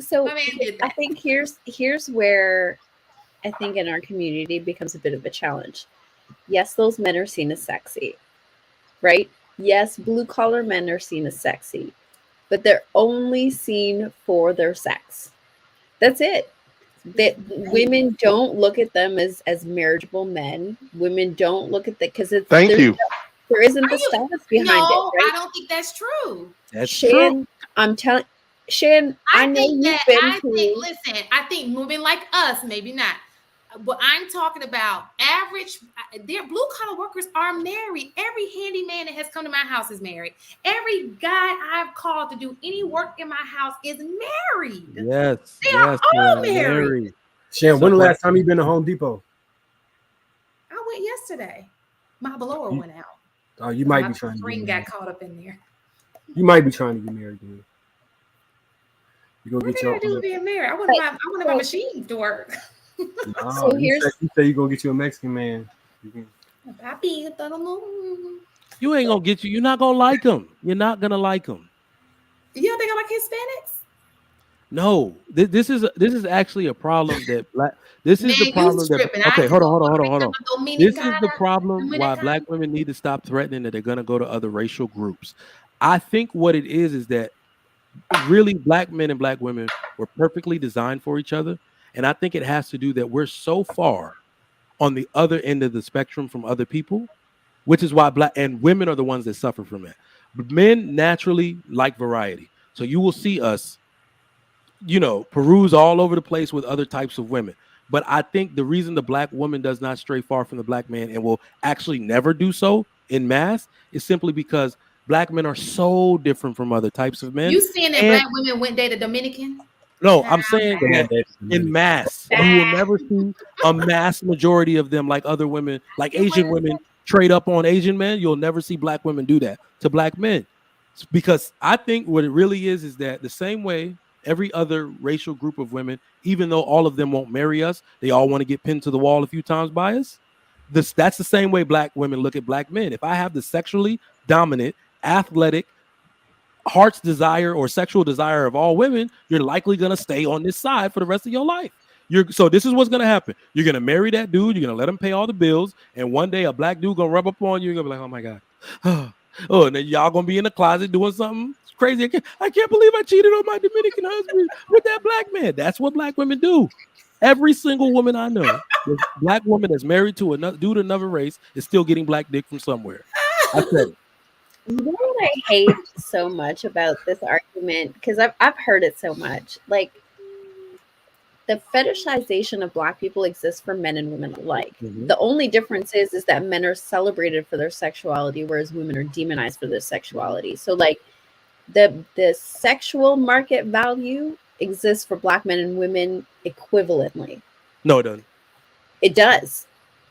So My man did I that. think here's where I think in our community becomes a bit of a challenge. Yes, those men are seen as sexy, right? Yes, blue collar men are seen as sexy, but they're only seen for their sex. That's it. That women don't look at them as marriageable men. Women don't look at that because it's Thank you. there isn't Are the you? status behind it, No, right? I don't think that's true. That's true. Shan, I'm telling Shan, I know you've been through. Listen, I think women like us, maybe not. But I'm talking about average. Their blue collar workers are married. Every handyman that has come to my house is married. Every guy I've called to do any work in my house is married. Yes, They yes, are all they're married. Shan, So, when the but- last time you been to Home Depot? I went yesterday. My blower went out. Oh, you might My be trying to string get got married. caught up in there. You might be trying to get married. Dude. You gonna What get did your. I do with being married? I want my machines to work. No, So you here's say you gonna get you a Mexican man. You can- Papi, I don't know. you ain't gonna get you. You're not gonna like them. You're not gonna like them. You don't think I like Hispanics? No, this is actually a problem that black. This is the Man, you problem that. tripping. I Okay, just hold on, go hold on, hold on, hold on. Puerto Rican, This is the Dominicana, problem why black Dominicana. women need to stop threatening that they're gonna go to other racial groups. I think what it is that really black men and black women were perfectly designed for each other, and I think it has to do that we're so far on the other end of the spectrum from other people, which is why black and women are the ones that suffer from it. But men naturally like variety, so you will see us peruse all over the place with other types of women. But I think the reason the black woman does not stray far from the black man and will actually never do so in mass is simply because black men are so different from other types of men. You saying that And black women went date a Dominican? no, I'm saying Yeah, that that's in mass, you will never see a mass majority of them like other women, like Asian women trade up on Asian men. You'll never see black women do that to black men. Because I think what it really is that the same way every other racial group of women, even though all of them won't marry us, they all want to get pinned to the wall a few times by us. That's the same way black women look at black men. If I have the sexually dominant, athletic, heart's desire or sexual desire of all women, you're likely going to stay on this side for the rest of your life. So this is what's going to happen. You're going to marry that dude. You're going to let him pay all the bills. And one day a black dude going to rub up on you. You're going to be like, oh my God. Oh, and then y'all going to be in the closet doing something crazy. I can't believe I cheated on my Dominican husband with that black man. That's what black women do. Every single woman I know, black woman that's married to another dude of another race is still getting black dick from somewhere. I said it. You know what I hate so much about this argument? Because I've heard it so much. Like, the fetishization of black people exists for men and women alike. Mhm. The only difference is that men are celebrated for their sexuality, whereas women are demonized for their sexuality. So, like, the sexual market value exists for black men and women equivalently. No, it doesn't. It does.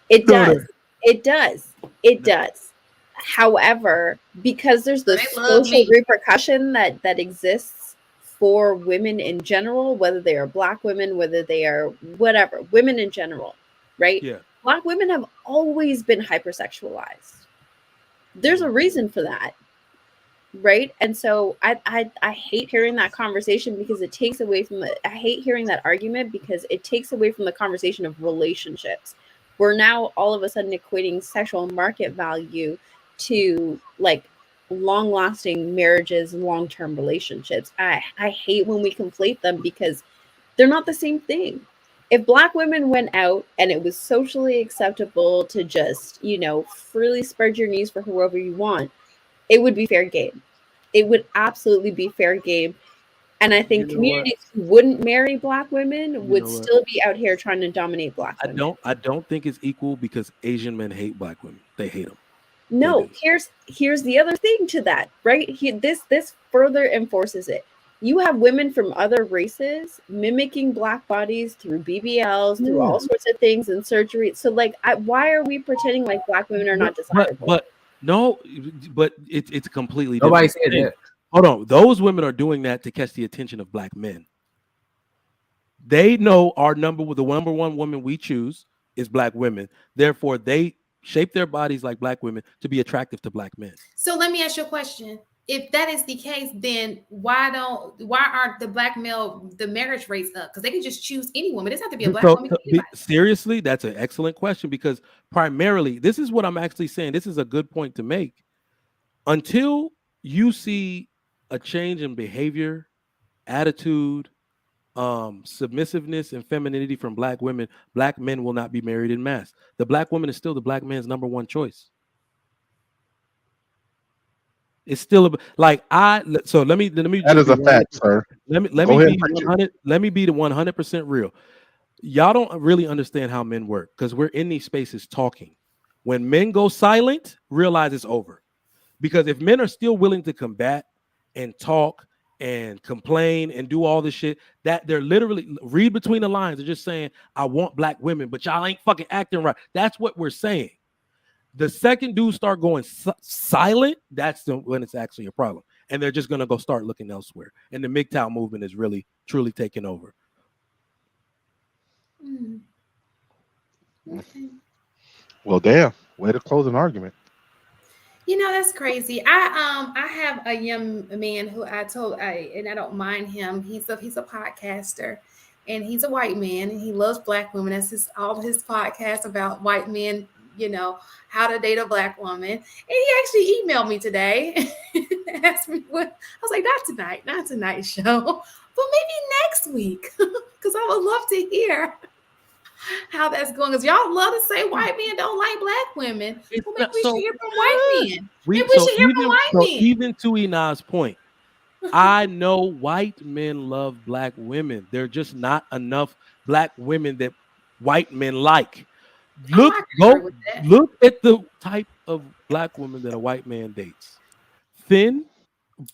It No, does. It does. It does. However, because there's the They love social me. repercussion that exists for women in general, whether they are black women, whether they are whatever, women in general, right? Yeah. Black women have always been hypersexualized. There's a reason for that, right? And so I hate hearing that conversation because it takes away from it. I hate hearing that argument because it takes away from the conversation of relationships. We're now all of a sudden equating sexual market value to like long-lasting marriages and long-term relationships. I hate when we conflate them because they're not the same thing. If black women went out and it was socially acceptable to just, freely spread your knees for whoever you want, it would be fair game. It would absolutely be fair game. And I think communities who wouldn't marry black women would still be out here trying to dominate black women. I don't think it's equal because Asian men hate black women. They hate them. No, here's the other thing to that, right? This further enforces it. You have women from other races mimicking black bodies through BBLs, through all sorts of things and surgery. So, like, why are we pretending like black women are not desirable? But it's completely Nobody different. said that. Hold on, those women are doing that to catch the attention of black men. They know the number one woman we choose is black women. Therefore, they shape their bodies like black women to be attractive to black men. So let me ask you a question. if that is the case, then why aren't the black male the marriage rates up? Because they can just choose any woman. It doesn't have to be a black woman. Seriously, that's an excellent question, because primarily, this is what I'm actually saying. This is a good point to make. Until you see a change in behavior, attitude, submissiveness, and femininity from black women, black men will not be married in mass. The black woman is still the black man's number one choice. It's still like so let me that is a fact, sir. Let me be 100. Let me be the 100% real. Y'all don't really understand how men work, because we're in these spaces talking. When men go silent, realize it's over. Because if men are still willing to combat and talk and complain and do all this shit, that they're literally read between the lines. They're just saying, I want black women, but y'all ain't fucking acting right. That's what we're saying. The second dudes start going silent, that's when it's actually a problem. And they're just going to go start looking elsewhere. And the MGTOW movement is really, truly taking over. Okay. Well, damn. Way to close an argument. You know, that's crazy. I have a young man who and I don't mind him. He's a podcaster, and he's a white man, and he loves black women. That's all his podcasts about white men, you know, how to date a black woman. And he actually emailed me today and asked me what. I was like, not tonight's show, but maybe next week, because I would love to hear how that's going, because y'all love to say white men don't like black women. Well, maybe we should hear from white men. Maybe we should hear from white men. Even to Ina's point, I know white men love black women. There are just not enough black women that white men like. Look at the type of black woman that a white man dates. Thin,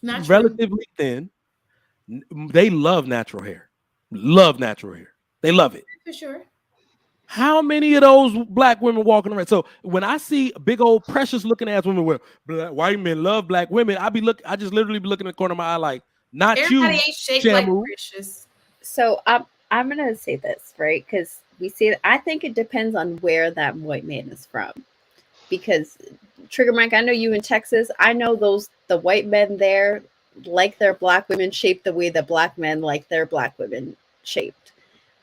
relatively thin. They love natural hair. They love it. For sure. How many of those black women walking around? So when I see big old precious looking ass women where white men love black women, I just literally be looking in the corner of my eye like, not everybody you. Ain't shaped like precious. So I'm gonna say this, right? Because we see that I think it depends on where that white man is from. Because Trigger Mike, I know you in Texas. I know the white men there like their black women shaped the way that black men like their black women shaped.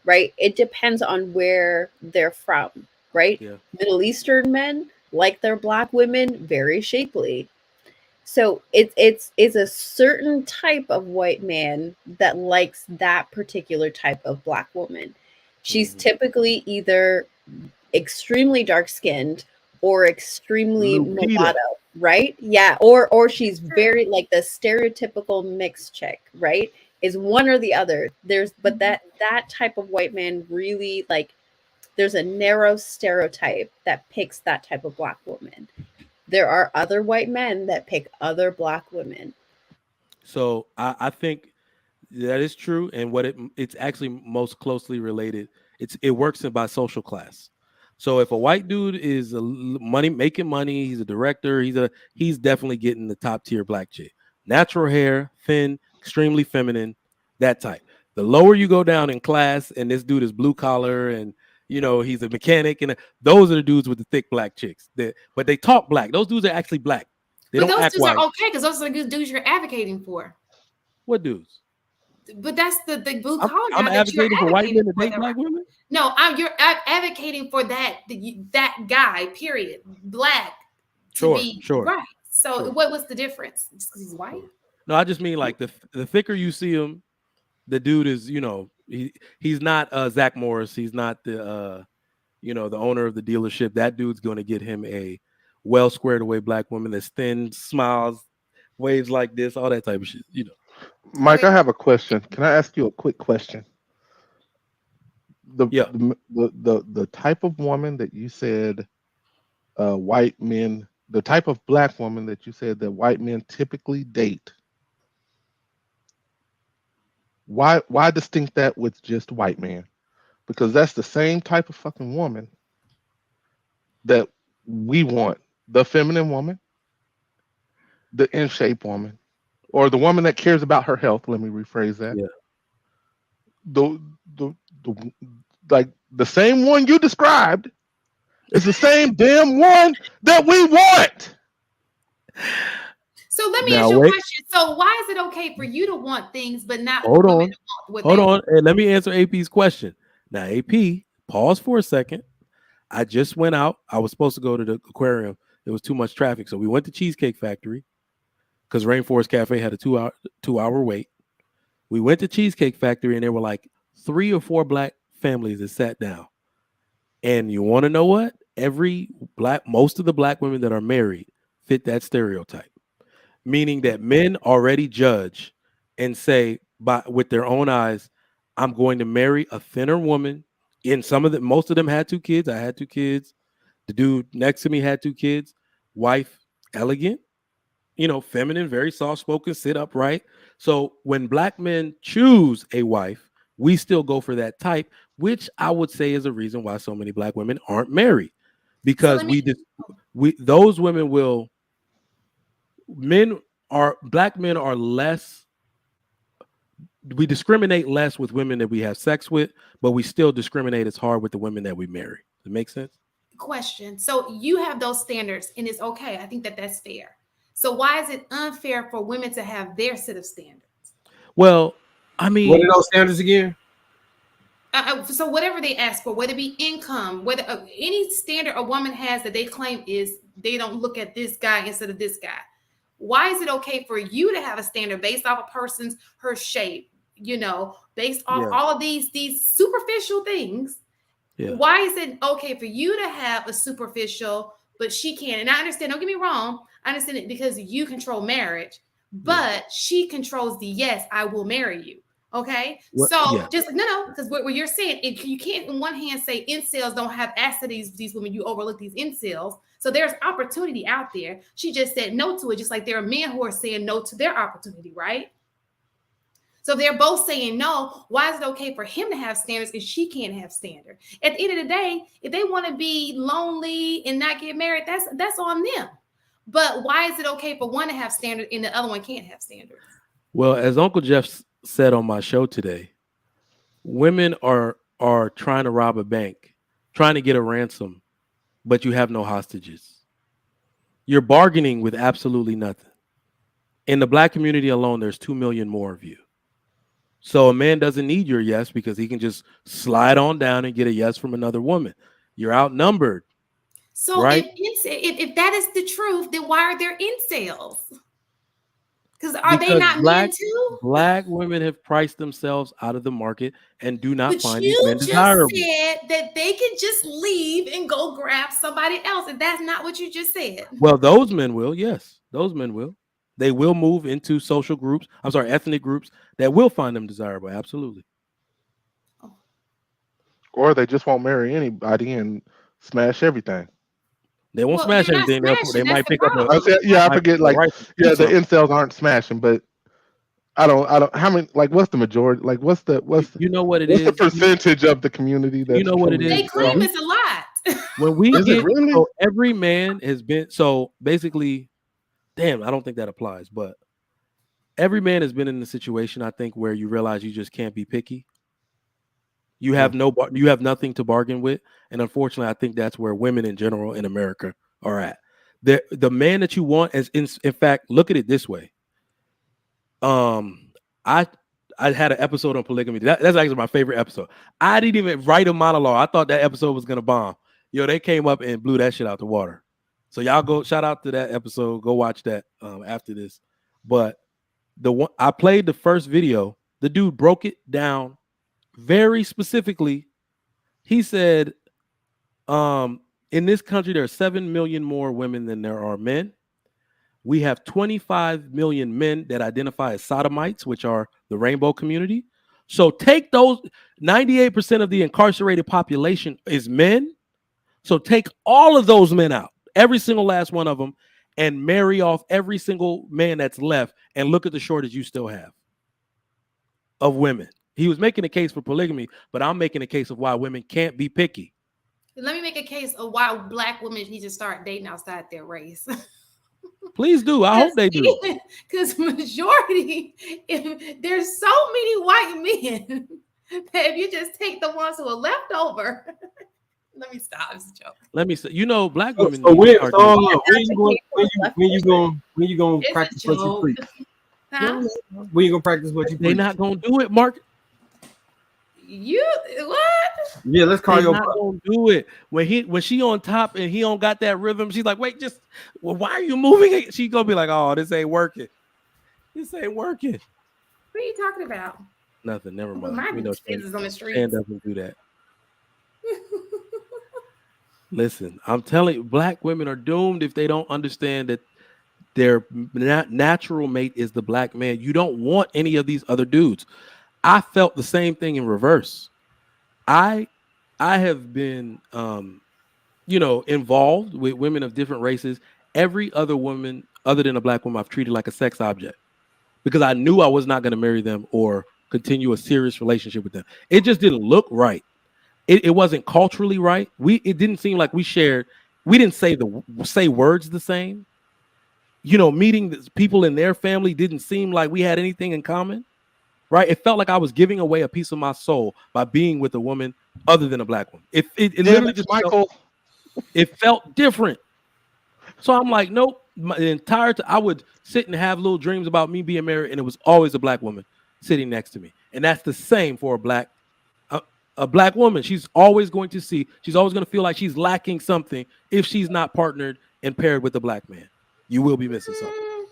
Right? It depends on where they're from, right? Yeah. Middle Eastern men like their black women very shapely. So it's a certain type of white man that likes that particular type of black woman. She's typically either extremely dark-skinned or extremely mulatto, right? Yeah, or she's very like the stereotypical mixed chick, right? Is one or the other. But that type of white man really, like, there's a narrow stereotype that picks that type of black woman. There are other white men that pick other black women. So I think that is true, and what it's actually most closely related. It works by social class. So if a white dude is making money, he's a director, he's definitely getting the top tier black chick. Natural hair, thin, extremely feminine, that type. The lower you go down in class, and this dude is blue collar, and you know he's a mechanic, and those are the dudes with the thick black chicks. But they talk black. Those dudes are actually black. But those dudes are okay, because those are the dudes you're advocating for. What dudes? But that's the blue collar guy. I'm advocating for white men to date black women. No, you're advocating for that guy. Period. Black. Sure. Right. So what was the difference? Just because he's white? No, I just mean like the thicker you see him, the dude is, you know, he's not Zach Morris. He's not the the owner of the dealership. That dude's going to get him a well squared away black woman that's thin, smiles, waves like this, all that type of shit. You know. Mike, I have a question. Can I ask you a quick question? The type of woman that you said white men, the type of black woman that you said that white men typically date. Why distinct that with just white men? Because that's the same type of fucking woman that we want. The feminine woman, the in shape woman, or the woman that cares about her health. Let me rephrase that. Yeah. The like the same one you described is the same damn one that we want. So let me ask you a question. So why is it okay for you to want things, but not for women to want what Hold they on. want? And let me answer AP's question. Now, AP, pause for a second. I just went out. I was supposed to go to the aquarium. There was too much traffic. So we went to Cheesecake Factory because Rainforest Cafe had a two-hour wait. We went to Cheesecake Factory and there were like 3 or 4 black families that sat down. And you want to know what? Most of the black women that are married fit that stereotype. Meaning that men already judge and say with their own eyes, I'm going to marry a thinner woman. And most of them had 2 kids. I had 2 kids. The dude next to me had 2 kids. Wife, elegant, feminine, very soft-spoken, sit upright. So when black men choose a wife, we still go for that type, which I would say is a reason why so many black women aren't married, because those women will. Black men are less. We discriminate less with women that we have sex with, but we still discriminate as hard with the women that we marry. Does it make sense? Question. So you have those standards, and it's okay. I think that that's fair. So why is it unfair for women to have their set of standards? Well, I mean, what are those standards again? So whatever they ask for, whether it be income, whether any standard a woman has that they claim is they don't look at this guy instead of this guy. Why is it okay for you to have a standard based off a person's her shape, based off all of these superficial things? Yeah. Why is it okay for you to have a superficial, but she can't? And I understand, don't get me wrong, I understand it because you control marriage, but she controls the yes, I will marry you. Okay, just no, because what you're saying, you can't in one hand say incels don't have access to these women. You overlook these incels. So there's opportunity out there. She just said no to it, just like there are men who are saying no to their opportunity, right? So they're both saying no. Why is it okay for him to have standards and she can't have standards? At the end of the day, if they want to be lonely and not get married, that's on them. But why is it okay for one to have standards and the other one can't have standards? Well, as Uncle Jeff said on my show today, women are trying to rob a bank, trying to get a ransom, but you have no hostages. You're bargaining with absolutely nothing. In the black community alone, there's 2 million more of you. So a man doesn't need your yes because he can just slide on down and get a yes from another woman. You're outnumbered. So right? if that is the truth, then why are there incels? Because they not men too? Black women have priced themselves out of the market and do not find these men desirable. You just said that they can just leave and go grab somebody else, and that's not what you just said. Well, those men will, yes. Those men will. They will move into ethnic groups that will find them desirable, absolutely. Or they just won't marry anybody and smash everything. They won't smash anything. They might pick up I forget. The incels aren't smashing, but I don't. How many? Like, what's the majority? Like, what's the what it is? The percentage of the community that what it is? They claim it's a lot. When we get so every man has been basically, damn, I don't think that applies, but every man has been in the situation, I think, where you realize you just can't be picky. You have nothing to bargain with, and unfortunately, I think that's where women in general in America are at. The man that you want, in fact, look at it this way. I had an episode on polygamy. That's actually my favorite episode. I didn't even write a monologue. I thought that episode was gonna bomb. They came up and blew that shit out the water. So y'all go shout out to that episode. Go watch that after this. But I played the first video. The dude broke it down very specifically. He said, in this country, there are 7 million more women than there are men. We have 25 million men that identify as sodomites, which are the rainbow community. So take those, 98% of the incarcerated population is men. So take all of those men out, every single last one of them, and marry off every single man that's left, and look at the shortage you still have of women. He was making a case for polygamy, but I'm making a case of why women can't be picky. Let me make a case of why black women need to start dating outside their race. Please do. I hope they do. Because majority, there's so many white men that if you just take the ones who are left over, Let me stop. It's a joke. Let me say, you know, black So, women. so when, are so doing- when you gonna It's practice a what you joke. preach? Huh? When you gonna practice what you they preach? not gonna do it, Mark. You what? Yeah, let's call They your not gonna do it when she on top and he don't got that rhythm. She's like, wait, why are you moving it? She gonna be like, oh, this ain't working. This ain't working. What are you talking about? Nothing. Never Well, mind. my We know business on the Shan streets. doesn't do that. Listen, I'm telling you, black women are doomed if they don't understand that their natural mate is the black man. You don't want any of these other dudes. I felt the same thing in reverse. I have been involved with women of different races. Every other woman other than a black woman I've treated like a sex object because I knew I was not going to marry them or continue a serious relationship with them. It just didn't look right. It wasn't culturally right. It didn't seem like we didn't say words the same. Meeting people in their family didn't seem like we had anything in common. Right? It felt like I was giving away a piece of my soul by being with a woman other than a black woman. It literally just felt different. So I'm like, nope. The entire time I would sit and have little dreams about me being married, and it was always a black woman sitting next to me. And that's the same for a black woman. She's always going to feel like she's lacking something if she's not partnered and paired with a black man. You will be missing something.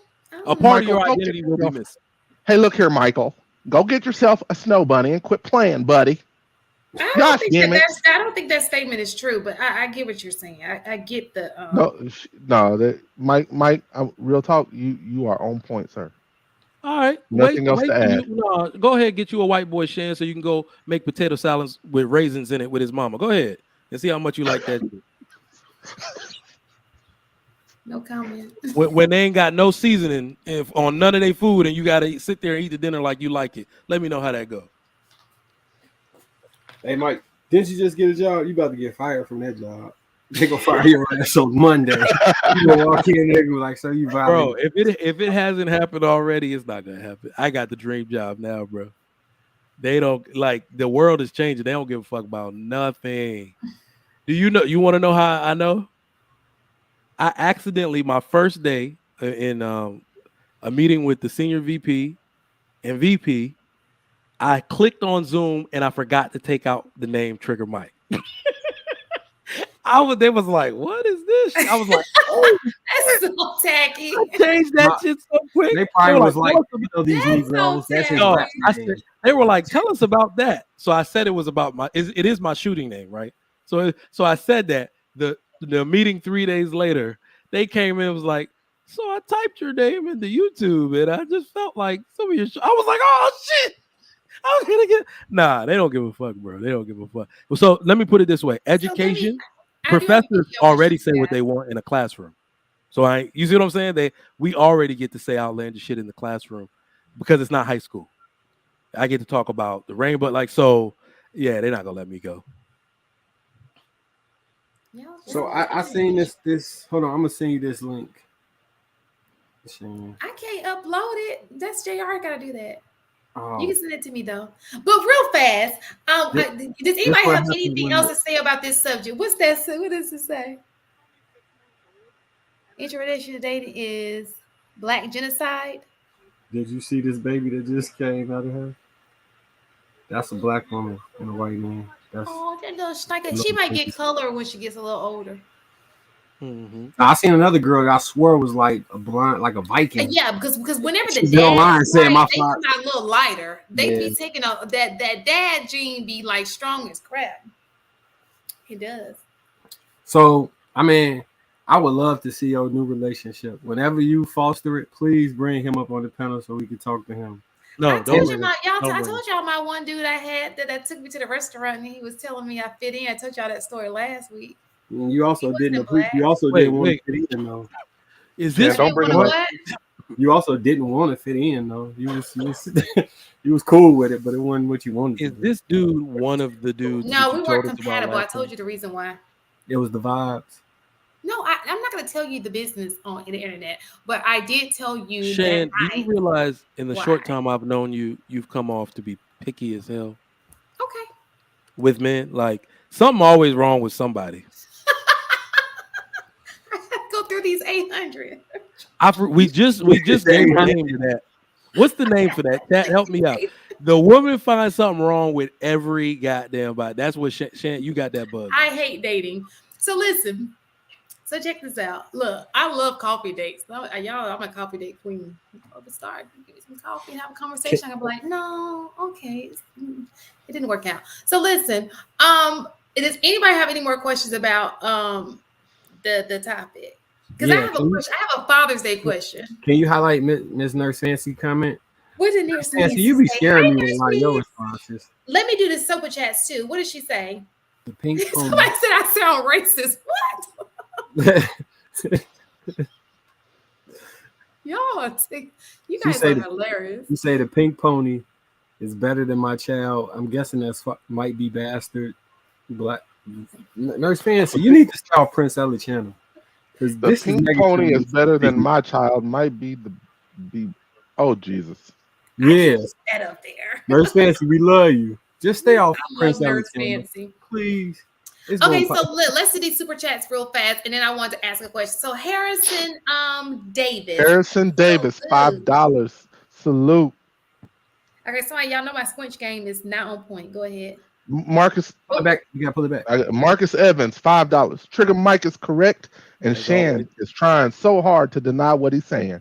A part of your identity will be missing. Hey, look here, Michael. Go get yourself a snow bunny and quit playing, buddy. I don't think that statement is true, but I get what you're saying. I get the Mike. Real talk. You are on point, sir. All right. Nothing else to add. Go ahead, get you a white boy, Shan, so you can go make potato salads with raisins in it with his mama. Go ahead and see how much you like that. No comment. When they ain't got no seasoning on none of their food, and you gotta sit there and eat the dinner like you like it. Let me know how that go. Hey, Mike, didn't you just get a job? You about to get fired from that job. They gonna fire your ass on Monday. You gonna walk in there and be like, "So you violated." Bro, if it hasn't happened already, it's not gonna happen. I got the dream job now, bro. They don't the world is changing. They don't give a fuck about nothing. Do you know? You want to know how I know? I accidentally my first day in a meeting with the senior VP and VP. I clicked on Zoom and I forgot to take out the name Trigger Mike. They was like, what is this? I was like, oh, that's so tacky. I changed that shit so quick. They probably was like, these Negroes. That's his they were like, tell us about that. So I said it was about it is my shooting name, right? So I said that the meeting 3 days later, they came in and was like, so I typed your name into YouTube and I just felt like some of your I was like, oh shit. I'm gonna get they don't give a fuck, bro. They don't give a fuck. So let me put it this way: education, professors already say what they want in a classroom. So you see what I'm saying? We already get to say outlandish shit in the classroom because it's not high school. I get to talk about the rainbow, yeah, they're not gonna let me go. So I seen this. Hold on, I'm gonna send you this link. I can't upload it. That's JR gotta do that. Oh. You can send it to me though. But real fast, does anybody have anything else to say about this subject? What's that? What does it say? Introduction to dating is black genocide. Did you see this baby that just came out of her? That's a black woman and a white man. That little she might get color when she gets a little older. Mm-hmm. I seen another girl that I swear was like a blonde, like a Viking. Yeah, because whenever the dad online said my they come out a little lighter. They be taking that dad gene be like strong as crap. It does. So I mean, I would love to see your new relationship. Whenever you foster it, please bring him up on the panel so we can talk to him. No, I told y'all my one dude I had that took me to the restaurant and he was telling me I fit in. I told y'all that story last week. You also didn't want to fit in though. Is this don't bring him up? You also didn't want to fit in though. You was cool with it, but it wasn't what you wanted. Is this dude one of the dudes? No, we weren't compatible. I told you the reason why. It was the vibes. No, I'm not going to tell you the business on the internet, but I did tell you. Shan, do you realize in the short time I've known you, you've come off to be picky as hell? Okay. With men, like Something always wrong with somebody. I have to go through these 800. We just gave a name to that. What's the name for that? Chat, help me out. The woman finds something wrong with every goddamn body. That's what Shan, you got that bug. I hate dating. So listen. So check this out. Look, I love coffee dates. Y'all, I'm a coffee date queen. Start give me some coffee and have a conversation. I can be like, no, okay, it didn't work out. So listen, does anybody have any more questions about the topic? Because I have a question. I have a Father's Day question. Can you highlight Ms. Nurse Fancy comment? What did Nurse Fancy? You be scaring me with like your responses. Let me do the super chats too. What did she say? The pink pony. Somebody said I sound racist. What? You guys are hilarious. You say the pink pony is better than my child. I'm guessing that's might be bastard. Black Nurse Fancy. You need to start Prince Ella channel. The pink pony is better than my child. Might be oh Jesus. Yes. That up there. Nurse Fancy, we love you. Just stay off Prince Ella Nurse channel, Fancy. please. Okay, so let's do these super chats real fast, and then I want to ask a question. So Harrison Davis. $5. Salute. Okay, so y'all know my squinch game is not on point. Go ahead. Marcus, pull it back. You gotta pull it back. Marcus Evans, $5. Trigger Mike is correct, and Shan is trying so hard to deny what he's saying.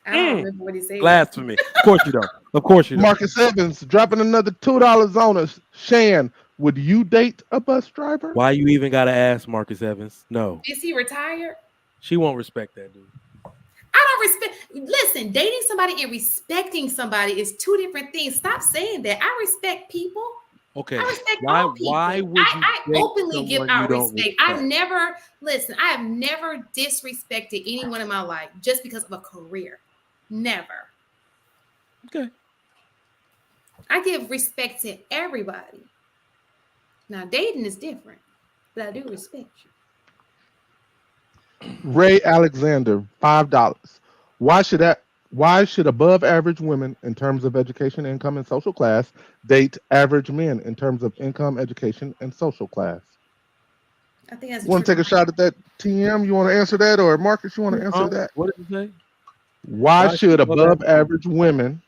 I don't remember what he said. Blasphemy. Of course you don't. Of course you don't. Marcus Evans dropping another $2 on us. Shan, would you date a bus driver? Why you even gotta ask Marcus Evans? No. Is he retired? She won't respect that dude. I don't respect. Listen, dating somebody and respecting somebody is two different things. Stop saying that. I respect people. Okay. I respect all people. Why would you I openly give out respect. I have never disrespected anyone in my life just because of a career. Never. Okay. I give respect to everybody. Now, dating is different, but I do respect you. Ray Alexander, $5. Why should above average women in terms of education, income, and social class date average men in terms of income, education, and social class? I think that's. Want to take a shot at that, TM? You want to answer that, or Marcus? You want to answer that? What did you say? Why should above average women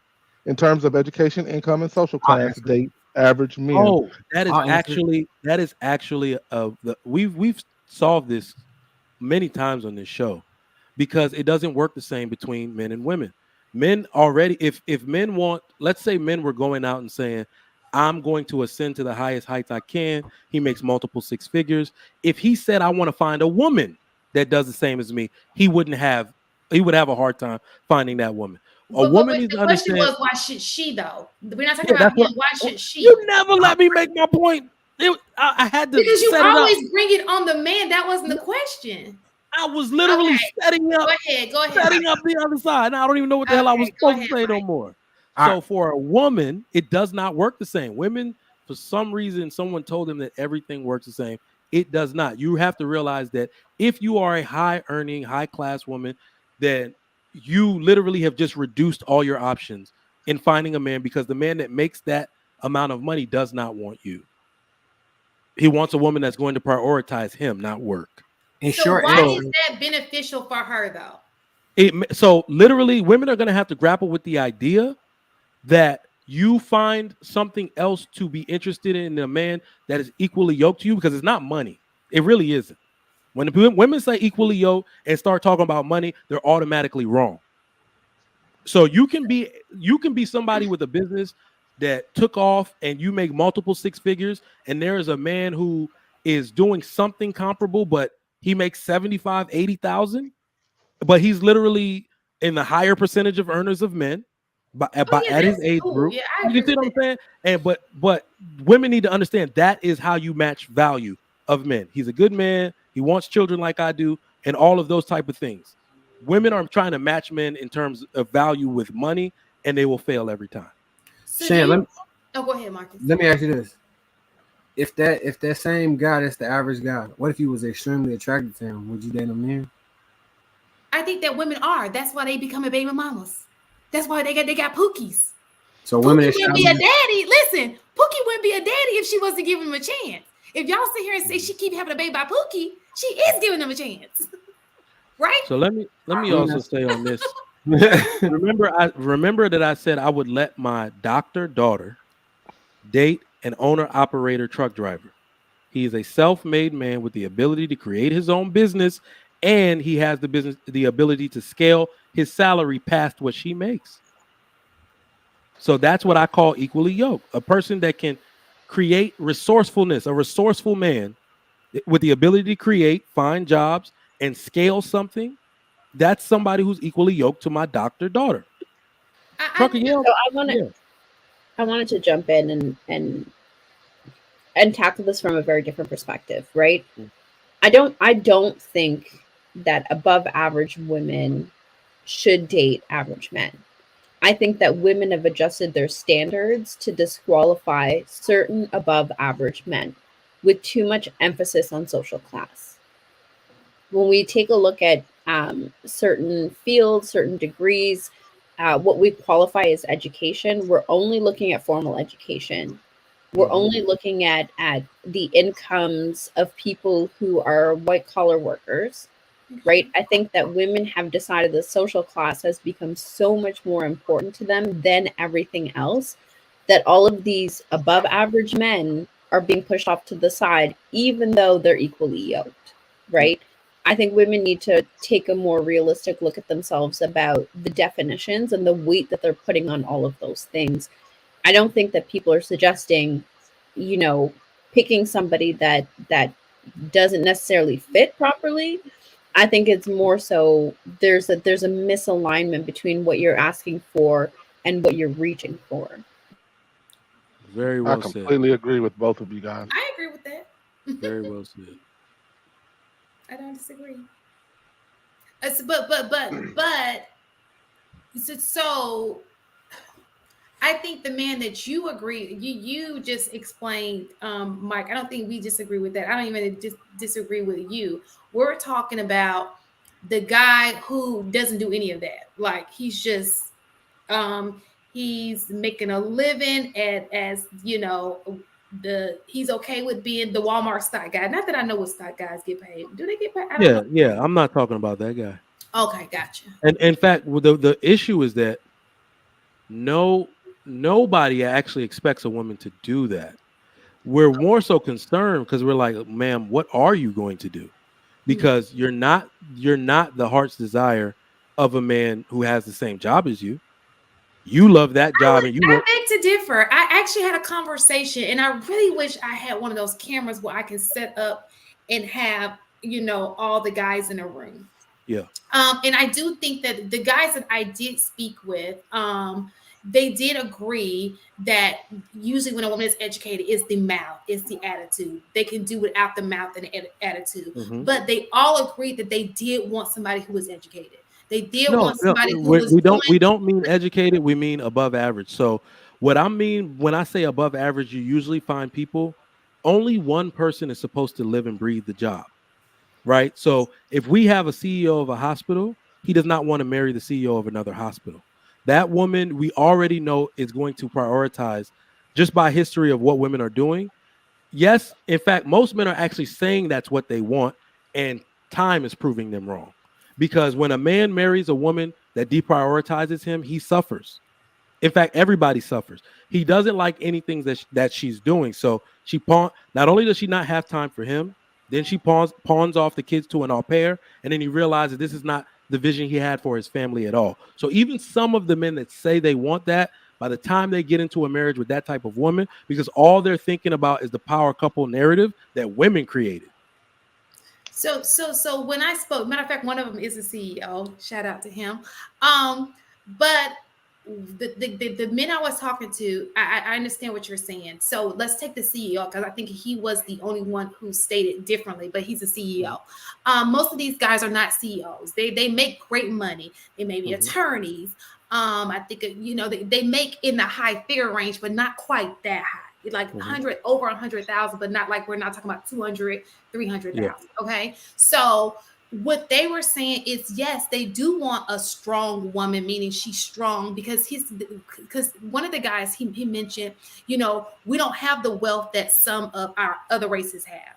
in terms of education, income, and social class date average men? Oh, that is actually we've solved this many times on this show, because it doesn't work the same between men and women. Men already, if men want, let's say men were going out and saying, I'm going to ascend to the highest heights I can. He makes multiple six figures. If he said, I want to find a woman that does the same as me, he would have a hard time finding that woman. A woman needs to understand. The question was, why should she though? We're not talking about him. Why should she? You never let me make my point. I had to, because you always bring it on the man. That wasn't the question. I was literally setting up. Go ahead. Setting up the other side. Now I don't even know what the hell I was supposed to say no more. So for a woman, it does not work the same. Women, for some reason, someone told them that everything works the same. It does not. You have to realize that if you are a high-earning, high-class woman, then you literally have just reduced all your options in finding a man, because the man that makes that amount of money does not want you. He wants a woman that's going to prioritize him, not work. Why is that beneficial for her though? So literally, women are going to have to grapple with the idea that you find something else to be interested in a man that is equally yoked to you, because it's not money. It really isn't. When women say equally yoked and start talking about money, they're automatically wrong. So you can be somebody with a business that took off and you make multiple six figures, and there is a man who is doing something comparable, but he makes 75, 80,000, but he's literally in the higher percentage of earners of men at his age group. Yeah, you see what I'm saying? And but women need to understand that is how you match value of men. He's a good man. He wants children like I do, and all of those type of things. Women are trying to match men in terms of value with money, and they will fail every time. So Shan, go ahead, Marcus. Let me ask you this. If that same guy that's the average guy, what if he was extremely attracted to him? Would you date him then? I think that women are. That's why they become baby mamas. That's why they got Pookies. So women wouldn't be a daddy. Listen, Pookie wouldn't be a daddy if she wasn't giving him a chance. If y'all sit here and say she keep having a baby by Pookie, she is giving them a chance, right? So let me also say on this. Remember that I said I would let my doctor daughter date an owner-operator truck driver. He is a self-made man with the ability to create his own business, and he has the ability to scale his salary past what she makes. So that's what I call equally yoked. A person that can create resourcefulness, a resourceful man with the ability to create, find jobs, and scale something. That's somebody who's equally yoked to my doctor daughter. Trucker, so I wanted to jump in and tackle this from a very different perspective, right? I don't think that above average women should date average men. I think that women have adjusted their standards to disqualify certain above average men with too much emphasis on social class. When we take a look at certain fields, certain degrees, what we qualify as education, we're only looking at formal education. We're only looking at the incomes of people who are white collar workers, right? I think that women have decided the social class has become so much more important to them than everything else, that all of these above average men are being pushed off to the side, even though they're equally yoked, right? I think women need to take a more realistic look at themselves about the definitions and the weight that they're putting on all of those things. I don't think that people are suggesting, picking somebody that doesn't necessarily fit properly. I think it's more so there's a misalignment between what you're asking for and what you're reaching for. Very I well said. completely agree with both of you guys. I agree with that. Very well said. I don't disagree. So I think the man that you agree, you just explained, Mike. I don't think we disagree with that. I don't even disagree with you. We're talking about the guy who doesn't do any of that. Like he's just, he's making a living as he's okay with being the Walmart stock guy. Not that I know what stock guys get paid. Do they get paid? I don't know. Yeah. I'm not talking about that guy. Okay, gotcha. And in fact, the issue is that nobody actually expects a woman to do that. We're more so concerned because we're like, ma'am, what are you going to do? Because you're not the heart's desire of a man who has the same job as you. You love that job, and you I beg to differ. I actually had a conversation, and I really wish I had one of those cameras where I can set up and have all the guys in a room. Yeah. And I do think that the guys that I did speak with, they did agree that usually when a woman is educated, it's the mouth, it's the attitude. They can do without the mouth and the attitude. But they all agreed that they did want somebody who was educated. They did want somebody who was. We don't mean educated. We mean above average. So what I mean when I say above average, you usually find people. Only one person is supposed to live and breathe the job, right? So if we have a CEO of a hospital, he does not want to marry the CEO of another hospital. That woman, we already know, is going to prioritize, just by history of what women are doing. Yes, in fact, most men are actually saying that's what they want, and time is proving them wrong. Because when a man marries a woman that deprioritizes him, he suffers. In fact, everybody suffers. He doesn't like anything that she's doing. So not only does she not have time for him, then she pawns off the kids to an au pair, and then he realizes this is not the vision he had for his family at all. So even some of the men that say they want that, by the time they get into a marriage with that type of woman, because all they're thinking about is the power couple narrative that women created. So when I spoke, matter of fact, one of them is a CEO. Shout out to him. But the men I was talking to, I understand what you're saying. So let's take the CEO, because I think he was the only one who stated differently, but he's a CEO. Most of these guys are not CEOs. They make great money. They may be attorneys. I think they make in the high figure range, but not quite that high. Like 100, over 100,000, but not like, we're not talking about 200, 300,000. Okay. So what they were saying is, yes, they do want a strong woman, meaning she's strong, because one of the guys he mentioned, we don't have the wealth that some of our other races have,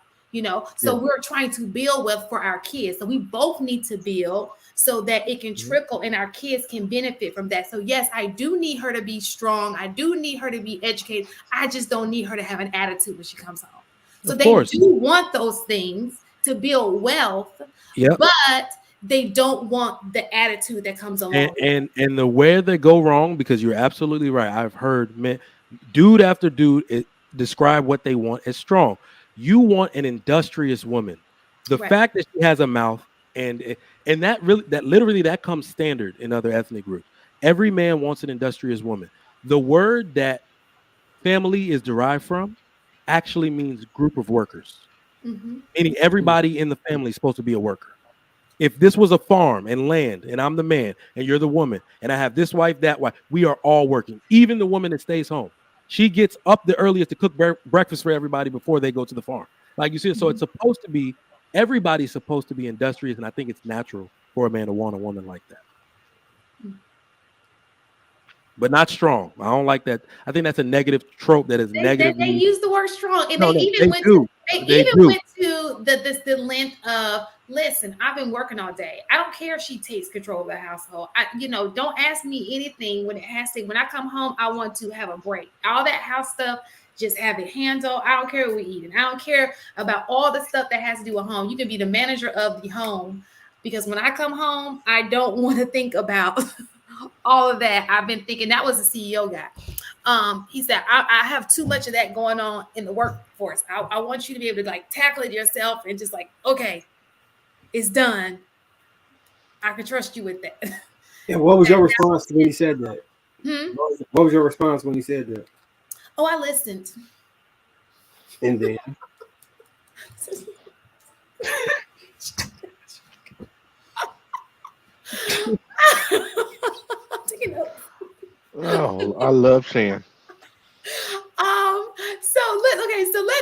so we're trying to build wealth for our kids. So we both need to build so that it can trickle and our kids can benefit from that. So yes, I do need her to be strong. I do need her to be educated. I just don't need her to have an attitude when she comes home. So they do want those things to build wealth, but they don't want the attitude that comes along. And the where they go wrong, because you're absolutely right. I've heard dude after dude describe what they want as strong. You want an industrious woman. The fact that she has a mouth and that literally comes standard in other ethnic groups. Every man wants an industrious woman. The word that family is derived from actually means group of workers. Meaning everybody in the family is supposed to be a worker. If this was a farm and land and I'm the man and you're the woman and I have this wife, that wife, we are all working. Even the woman that stays home. She gets up the earliest to cook breakfast for everybody before they go to the farm. Like you see, so it's supposed to be, everybody's supposed to be industrious, and I think it's natural for a man to want a woman like that. But not strong. I don't like that. I think that's a negative trope that is negative. They use the word strong, and they went to the length of, listen, I've been working all day. I don't care if she takes control of the household. Don't ask me anything when I come home, I want to have a break. All that house stuff, just have it handled. I don't care what we're eating. I don't care about all the stuff that has to do with home. You can be the manager of the home, because when I come home, I don't want to think about all of that. I've been thinking, that was the CEO guy. He said, I have too much of that going on in the workforce. I want you to be able to tackle it yourself and just okay, it's done. I can trust you with that. And what was your response when he said that? What was your response when he said that? Oh, I listened. And then? Oh, I love Shan.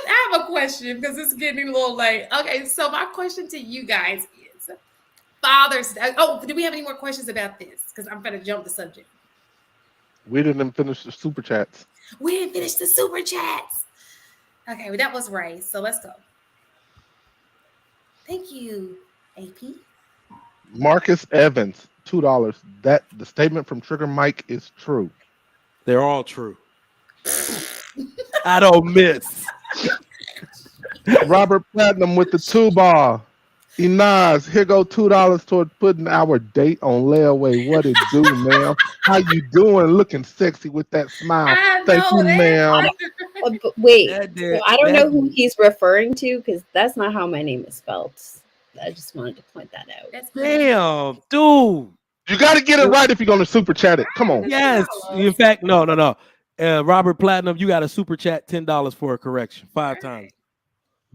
I have a question, because it's getting a little late. Okay, so my question to you guys is Father's Day. Oh, do we have any more questions about this? Because I'm going to jump the subject. We didn't finish the super chats. We didn't finish the super chats. Okay, well, that was Ray. So let's go. Thank you, AP. Marcus Evans, $2. That the statement from Trigger Mike is true. They're all true. I don't miss. Robert Platinum with the $2. Inaz, here go $2 toward putting our date on layaway. What it do, ma'am? How you doing? Looking sexy with that smile. Thank you, ma'am. Wait, so I don't know who he's referring to, because that's not how my name is spelled. I just wanted to point that out. Damn, dude. You got to get it right if you're going to super chat it. Come on. Yes. In fact, no. Robert Platinum, you got to super chat $10 for a correction 5 times.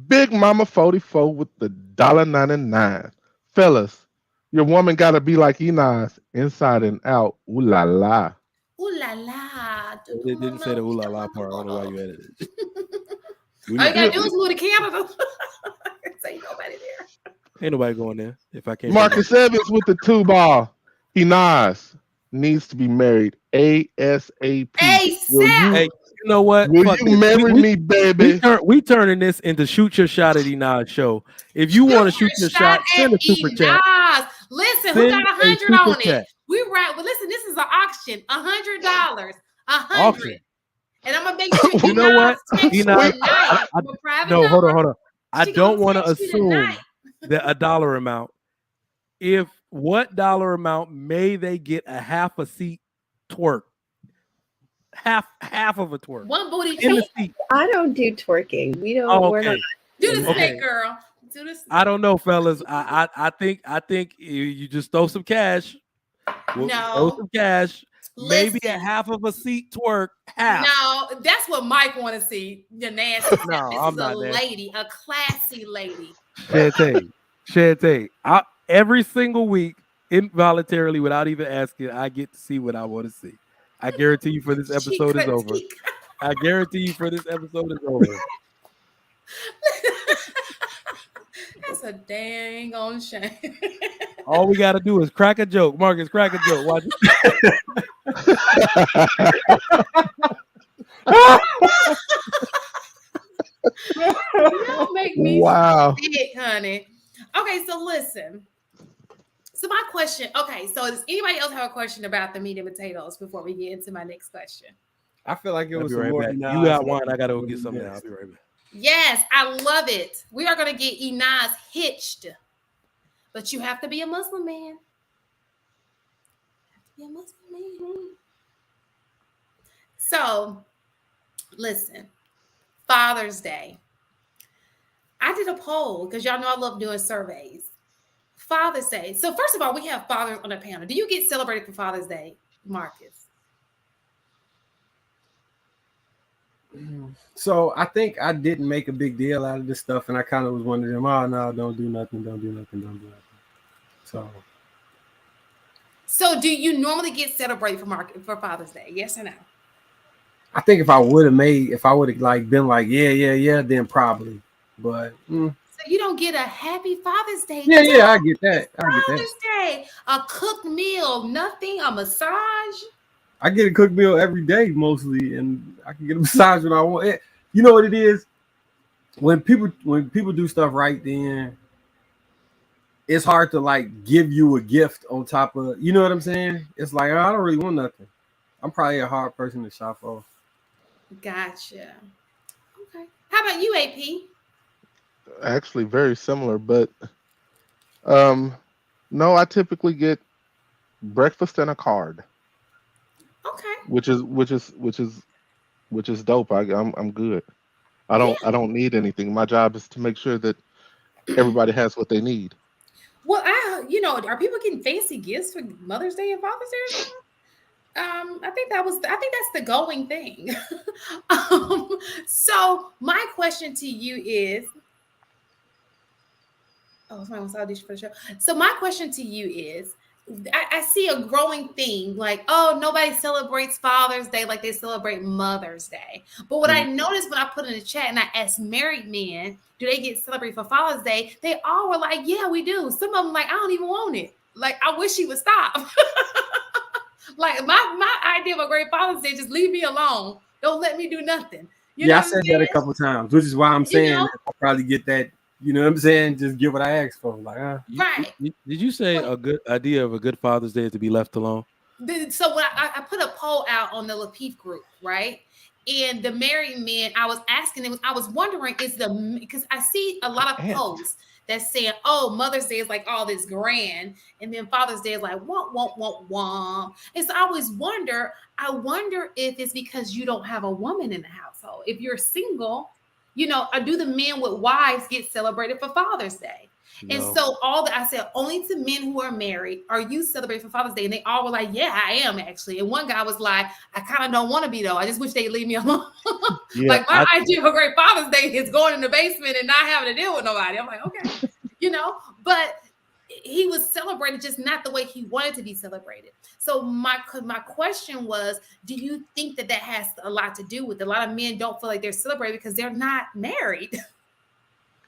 Big Mama 44 with the $1.99. Fellas, your woman got to be like Inaz, inside and out. Ooh la la. Ooh la la. They didn't say the ooh la la part. I don't know why you edited it. All you gotta do is move to Canada. Ain't nobody there. Ain't nobody going there. If I can't. Marcus Evans with the $2. Inaz needs to be married ASAP. Hey, you know what? Will you marry me, baby? We turning this into shoot your shot at Inaz show. If you want to shoot your shot, send a super chat. Listen, who got 100 on it? We right. Well, listen, this is an auction. $100. 100. And I'm gonna make sure you know what? No, hold on. I don't want to assume that a dollar amount. If what dollar amount may they get a half a seat twerk? Half of a twerk. One booty in the seat. I don't do twerking. We don't. We're not. Do the snake, girl. Do the snake. I don't know, fellas. I think you just throw some cash. Throw some cash. Maybe a half of a seat twerk. Half. No, that's what Mike want to see. The nasty. No, this I'm is not a lady, a classy lady. Shantae. Every single week, involuntarily, without even asking, I get to see what I want to see. I guarantee you, for this episode is over. I guarantee you, for this episode is over. That's a dang on shame. All we got to do is crack a joke. Marcus, crack a joke. Watch Y'all make me Wow. sick, honey. Okay, so listen. So my question, okay, so does anybody else have a question about the meat and potatoes before we get into my next question? I feel like it I'll was be some right more. back. You Inaz got one. I got to go get something now. I'll be right back. Yes, I love it. We are going to get Inaz hitched, but you have to be a Muslim man. You have to be a Muslim man. So, listen, Father's Day. I did a poll because y'all know I love doing surveys. Father's Day. So, first of all, we have fathers on the panel. Do you get celebrated for Father's Day, Marcus? So I think I didn't make a big deal out of this stuff, and I kind of was wondering, oh no, don't do nothing. So, do you normally get celebrated for Father's Day? Yes or no? I think if I would have like been like, yeah, then probably. But so you don't get a happy Father's Day. Yeah, I get that. Father's Day, a cooked meal, nothing, a massage. I get a cooked meal every day mostly, and I can get a massage when I want. You know what it is? When people do stuff right, then it's hard to like give you a gift on top of, you know what I'm saying? It's like, oh, I don't really want nothing. I'm probably a hard person to shop off. Gotcha. Okay. How about you, AP? Actually, very similar, but no, I typically get breakfast and a card. Okay. Which is dope. I'm good. I don't need anything. My job is to make sure that everybody has what they need. Well, are people getting fancy gifts for Mother's Day and Father's Day? I think that's the going thing. So my question to you is, somebody wants to audition for the show. So my question to you is, I see a growing thing like, oh, nobody celebrates Father's Day like they celebrate Mother's Day. But what I noticed when I put in the chat and I asked married men, do they get celebrated for Father's Day? They all were like, yeah, we do. Some of them like, I don't even want it. Like, I wish he would stop. Like my idea of a great Father's Day, just leave me alone. Don't let me do nothing. I said that a couple times, which is why I'm saying I'll probably get that. You know what I'm saying? Just get what I asked for. Like, right. Did you say a good idea of a good Father's Day is to be left alone? So when I put a poll out on the Lapeef group, right? And the married men, I was asking them, I was wondering, because I see a lot of posts that's saying, oh, Mother's Day is like all this grand, and then Father's Day is like womp. And so I always wonder if it's because you don't have a woman in the household. If you're single, do the men with wives get celebrated for Father's Day? No. And so I said, only to men who are married are you celebrating for Father's Day? And they all were like, yeah, I am actually. And one guy was like, I kind of don't want to be though. I just wish they'd leave me alone. Like my idea of a great Father's Day is going in the basement and not having to deal with nobody. I'm like, okay, but he was celebrated just not the way he wanted to be celebrated. So my question was, do you think that has a lot to do with it? A lot of men don't feel like they're celebrated because they're not married.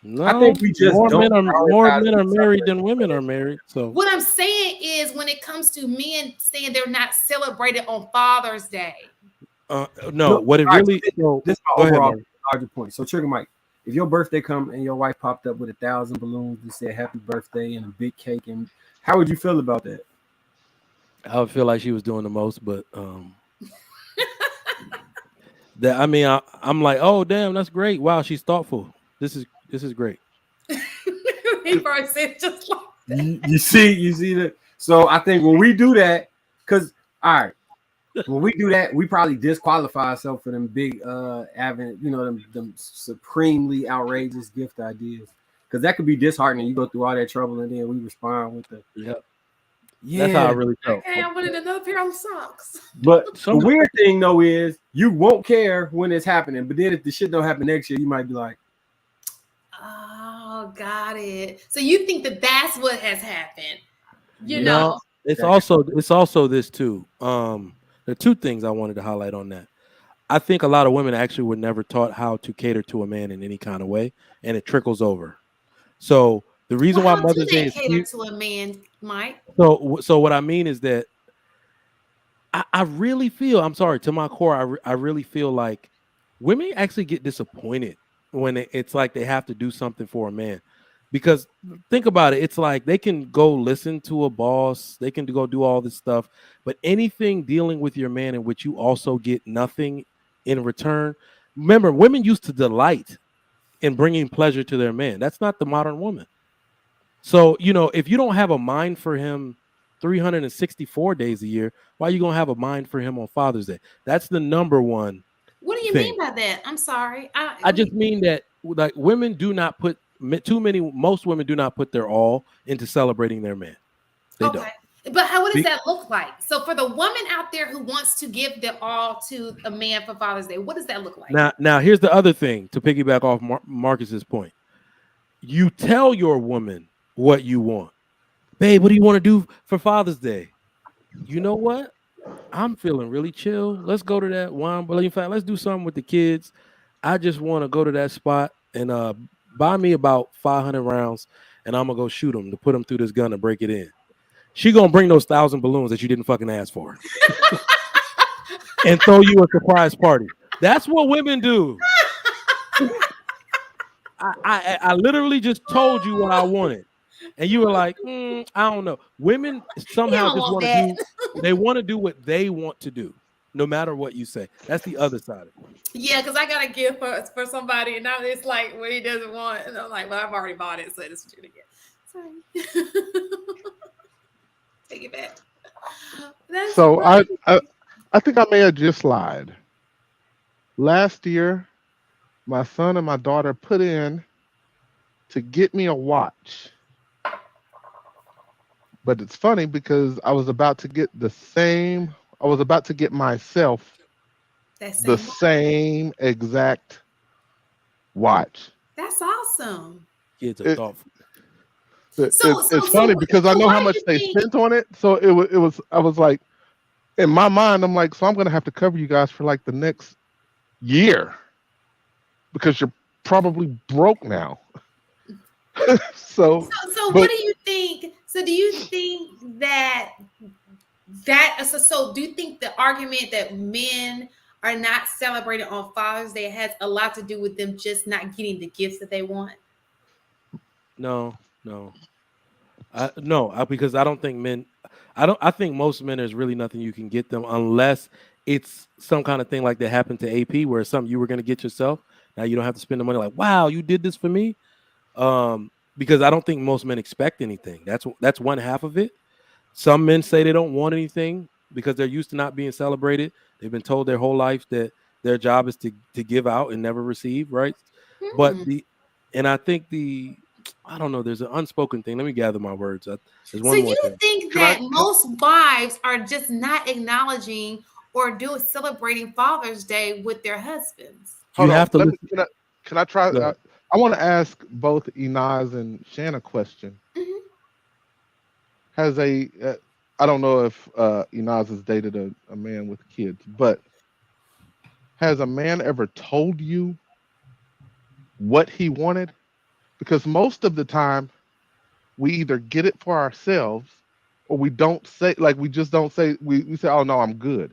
No, I think we just more men are married than women are married. So what I'm saying is, when it comes to men saying they're not celebrated on Father's Day. No, what it really this is my overall larger point. So Trigger Mike, if your birthday come and your wife popped up with 1,000 balloons and said happy birthday and a big cake, and how would you feel about that? I would feel like she was doing the most, but I'm like, oh damn, that's great. Wow, she's thoughtful. This is great. He probably said just like that. You see that? So I think when we do that, because all right, when we do that, we probably disqualify ourselves for them big them supremely outrageous gift ideas. Because that could be disheartening. You go through all that trouble and then we respond with the yeah. That's how I really felt. Okay, I wanted another pair of socks. But the weird thing though is you won't care when it's happening, but then if the shit don't happen next year, you might be like, oh, got it. So you think that's what has happened? No, it's also this too. There are two things I wanted to highlight on that. I think a lot of women actually were never taught how to cater to a man in any kind of way, and it trickles over. So The reason why how Mother's do Day they is cater huge. to a man, Mike? So what I mean is that I really feel, I'm sorry, to my core, I really feel like women actually get disappointed when it's like they have to do something for a man. Because think about it, it's like they can go listen to a boss, they can go do all this stuff, but anything dealing with your man in which you also get nothing in return. Remember, women used to delight in bringing pleasure to their man. That's not the modern woman. So, if you don't have a mind for him 364 days a year, why are you going to have a mind for him on Father's Day? That's the number one What do you thing. mean by that? I'm sorry. I just mean that like women do not put most women do not put their all into celebrating their man. They don't. But what does that look like? So for the woman out there who wants to give their all to a man for Father's Day, what does that look like? Now here's the other thing to piggyback off Marcus's point. You tell your woman what you want. Babe, what do you want to do for Father's Day? You know what? I'm feeling really chill. Let's go to that wine. But in fact, let's do something with the kids. I just want to go to that spot and buy me about 500 rounds, and I'm gonna go shoot them to put them through this gun and break it in. She gonna bring those 1,000 balloons that you didn't fucking ask for, and throw you a surprise party. That's what women do. I literally just told you what I wanted, and you were like, I don't know. Women somehow just want to do. They want to do what they want to do, no matter what you say. That's the other side of it. Yeah, because I got a gift for somebody, and now it's like what he doesn't want, and I'm like, well, I've already bought it, so this is what you're gonna get. Sorry. Take it back. So I think I may have just lied. Last year, my son and my daughter put in to get me a watch. But it's funny because I was about to get myself the same exact watch. That's awesome. Kids are thoughtful. It's funny because I know how much they spent on it. So I was like, in my mind, I'm like, so I'm gonna have to cover you guys for like the next year because you're probably broke now. So what do you think? So do you think that so do you think the argument that men are not celebrating on Father's Day has a lot to do with them just not getting the gifts that they want? No. Because I don't think men. I think most men there's really nothing you can get them unless it's some kind of thing like that happened to AP where it's something you were going to get yourself. Now you don't have to spend the money. Like, wow, you did this for me. Because I don't think most men expect anything. That's one half of it. Some men say they don't want anything because they're used to not being celebrated. They've been told their whole life that their job is to give out and never receive, right? But I think I don't know. There's an unspoken thing. Let me gather my words. There's one more thing. Think that most wives are just not acknowledging or celebrating Father's Day with their husbands? You have to. Can I try? I want to ask both Inaz and Shan a question. Has I don't know if Inaz has dated a man with kids, but has a man ever told you what he wanted? Because most of the time, we either get it for ourselves or we don't say, like, we just don't say, we say, oh, no, I'm good.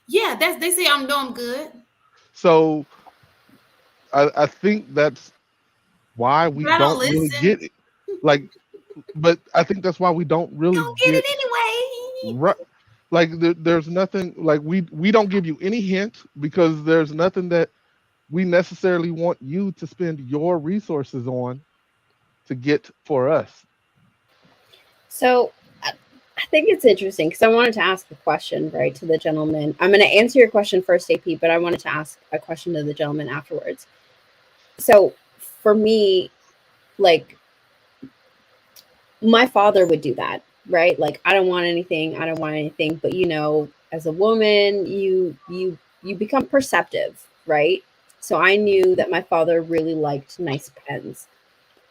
Yeah, they say, I'm good. So I think that's why we don't really get it. Like, but I think that's why we don't really get it anyway. Right. Like there's nothing, like we don't give you any hint because there's nothing that we necessarily want you to spend your resources on to get for us. So I think it's interesting because I wanted to ask a question, right, to the gentleman. I'm going to answer your question first, AP, but I wanted to ask a question to the gentleman afterwards. So for me, like, my father would do that, right? Like, I don't want anything. But, you know, as a woman, you become perceptive, right? So I knew that my father really liked nice pens.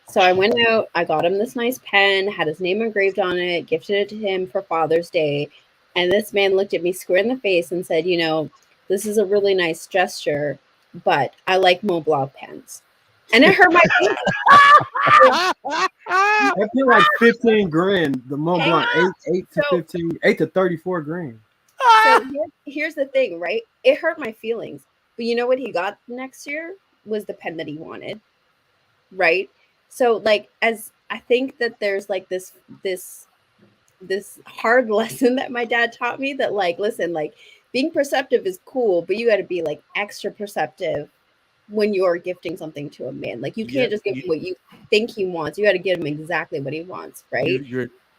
So I went out, I got him this nice pen, had his name engraved on it, gifted it to him for Father's Day. And this man looked at me square in the face and said, you know, this is a really nice gesture, but I like Montblanc pens. And it hurt my feelings. That feel like 15 grand. The Mont Hang Blanc, on. 8 to So- 15, 8 to 34 grand. So here's the thing, right? It hurt my feelings. But you know what he got next year was the pen that he wanted. Right? So like as I think that there's like this hard lesson that my dad taught me that like listen, like being perceptive is cool, but you got to be like extra perceptive when you're gifting something to a man. Like you can't just give him what you think he wants. You got to give him exactly what he wants, right?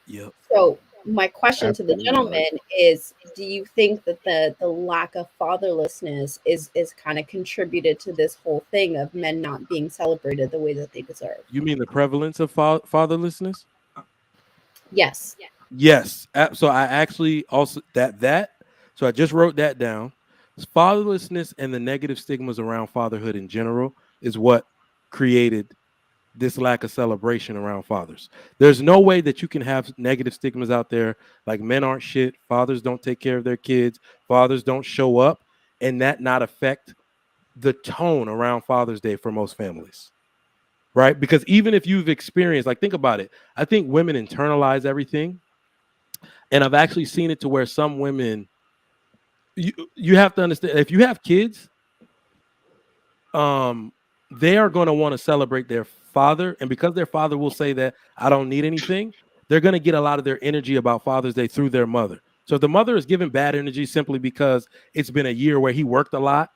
Yep. So my question to the Absolutely. gentleman is, do you think that the lack of fatherlessness is kind of contributed to this whole thing of men not being celebrated the way that they deserve? You mean the prevalence of fatherlessness? Yes. Yes. So I actually also so I just wrote that down. Fatherlessness and the negative stigmas around fatherhood in general is what created this lack of celebration around fathers. There's no way that you can have negative stigmas out there like men aren't shit, fathers don't take care of their kids, fathers don't show up, and that not affect the tone around Father's Day for most families. Right? Because even if you've experienced, like, think about it. I think women internalize everything. And I've actually seen it to where some women, you have to understand, if you have kids, they are going to want to celebrate their father. And because their father will say that I don't need anything, they're going to get a lot of their energy about Father's Day through their mother. So if the mother is giving bad energy simply because it's been a year where he worked a lot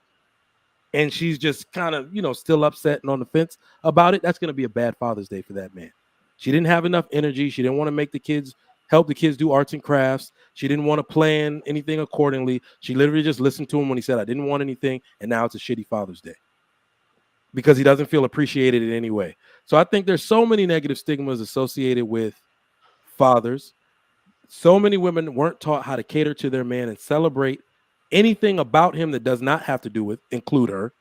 and she's just kind of, still upset and on the fence about it, that's going to be a bad Father's Day for that man. She didn't have enough energy. She didn't want to help the kids do arts and crafts. She didn't want to plan anything accordingly. She literally just listened to him when he said, I didn't want anything. And now it's a shitty Father's Day because he doesn't feel appreciated in any way. So I think there's so many negative stigmas associated with fathers. So many women weren't taught how to cater to their man and celebrate anything about him that does not have to do with include her.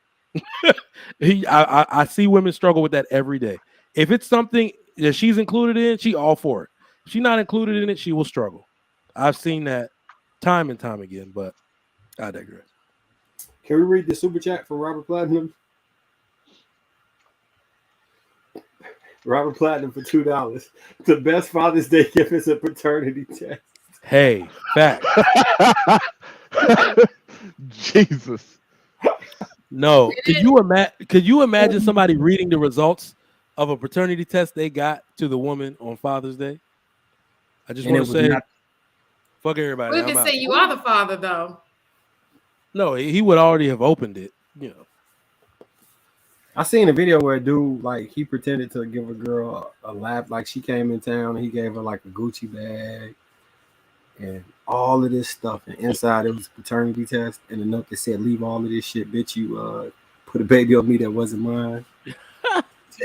I see women struggle with that every day. If it's something that she's included in, she all for it. If she's not included in it, she will struggle. I've seen that time and time again, but I digress. Can we read the super chat for Robert Platinum? Robert Platinum for $2. The best Father's Day gift is a paternity test. Hey, fact. Jesus. No. Could you imagine somebody reading the results of a paternity test they got to the woman on Father's Day? I just want to say, fuck everybody. We can say you are the father, though. No, he would already have opened it, I seen a video where a dude, like, he pretended to give a girl a lap, like she came in town and he gave her like a Gucci bag and all of this stuff. And inside it was a paternity test and a note that said, leave all of this shit, bitch. You put a baby on me that wasn't mine.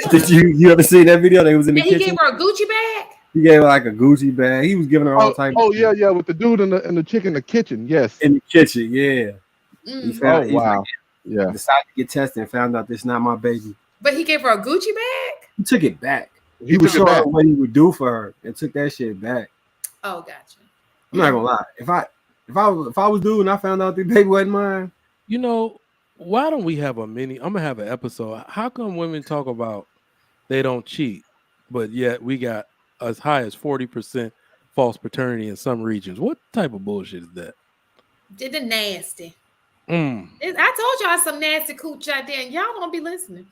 Did you ever see that video? They was in the kitchen. He gave her a Gucci bag? He gave her like a Gucci bag. He was giving her all types of shit. Yeah, with the dude and the chick in the kitchen. Yes. In the kitchen, yeah. Mm. Wow. Like, yeah. Decided to get tested and found out this is not my baby. But he gave her a Gucci bag? He took it back. He was showing her what he would do for her and took that shit back. Oh, gotcha. I'm not gonna lie. If I was dude and I found out the baby wasn't mine, why don't we have I'm gonna have an episode. How come women talk about they don't cheat, but yet we got as high as 40% false paternity in some regions? What type of bullshit is that? Did the nasty. I told y'all some nasty cooch out there, and y'all don't be listening.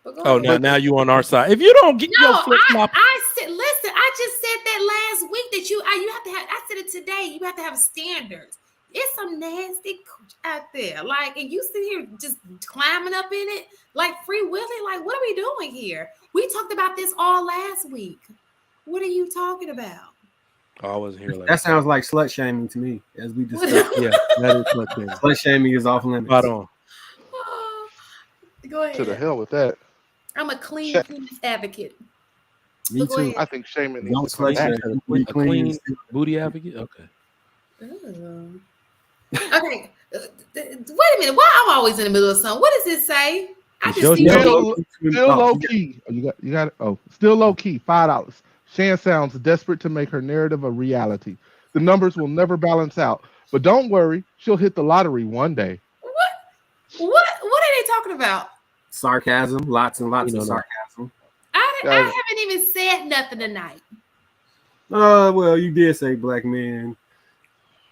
Now you on our side. If you don't get your flip flop, I said, listen. I just said that last week that you have to have. I said it today. You have to have standards. It's some nasty cooch out there, like, and you sit here just climbing up in it like Free Willy. Like, what are we doing here? We talked about this all last week. What are you talking about? I wasn't here. That sounds like slut shaming to me, as we discussed. Yeah, that is slut shaming. Slut shaming is off limits. Spot on. Go ahead. To the hell with that. I'm a clean penis advocate. Me too. I think shaming needs to be a clean booty advocate. Okay. Okay. Wait a minute. Why I'm always in the middle of something? What does it say? I just see still low key. You got it. Oh, still low key. $5. Shan sounds desperate to make her narrative a reality. The numbers will never balance out, but don't worry, she'll hit the lottery one day. What are they talking about? Sarcasm, lots and lots of sarcasm. haven't even said nothing tonight. Well, you did say black men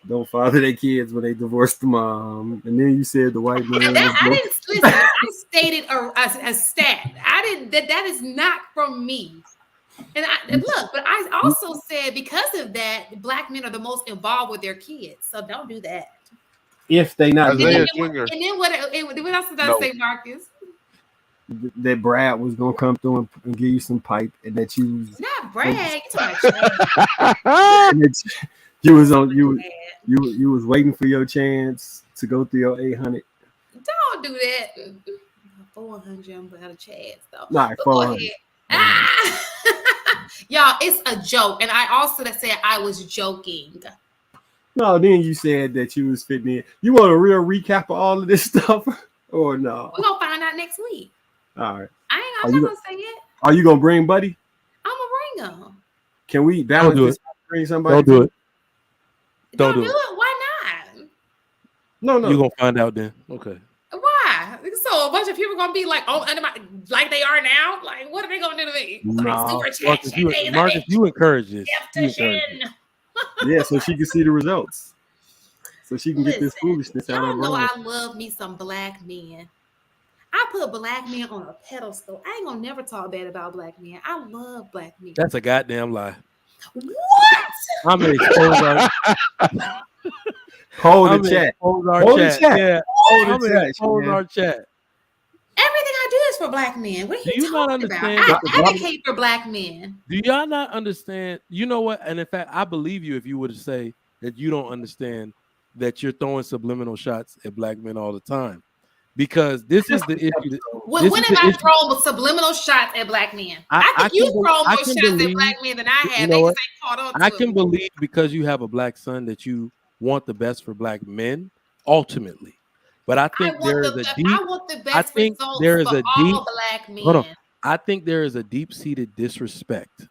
don't father their kids when they divorce the mom, and then you said the white man. I didn't listen. I stated a stat. I didn't. That is not from me. And look, but I also said because of that, black men are the most involved with their kids. So don't do that. If they not Isaiah And Jr. then what else did I say, Marcus? that Brad was gonna come through and give you some pipe, and that you was Not brag. It's my chance. and that you was on you was waiting for your chance to go through your 800. Don't do that. 400. I'm about a chance though. Nah, But go 400. ahead. Ah! Y'all, it's a joke, and I also said I was joking. No, then you said that you was fitting in. You want a real recap of all of this stuff, or no? We're gonna find out next week. All right. I'm not gonna say it. Are you gonna bring Buddy? I'm gonna bring him. Can we balance do this? it. Bring somebody. Don't do it. Don't do do it. it. Why not? No. You're gonna find out then. Okay. Why? So a bunch of people gonna be like, oh, under my, like they are now. Like, what are they gonna do to me? No. Super chat. Marcus, you encourage this. You encourage Shin. it. Yeah, so she can see the results. So she can get this Listen, foolishness out y'all of her. know I love me some black men. I put black men on a pedestal. I ain't gonna never talk bad about black men. I love black men. That's a goddamn lie. What? I'm gonna expose our Hold the chat. Hold our Hold the chat. chat. Yeah. Hold I'm the gonna chat. expose man. our chat. Everything I do is for black men. What are Do you you not talking about? understand I that the black- advocate for black men. Do y'all not understand? You know what? And in fact, I believe you if you were to say that you don't understand that you're throwing subliminal shots at black men all the time. Because this is the issue. When have I thrown subliminal shots at black men? I think you've thrown more shots at black men than I have. You know they what? just ain't caught on to I it. can believe because you have a black son that you want the best for black men ultimately. But I think there is a deep. I want the best I think results there is for a deep. all black men. Hold on. I think there is a deep-seated disrespect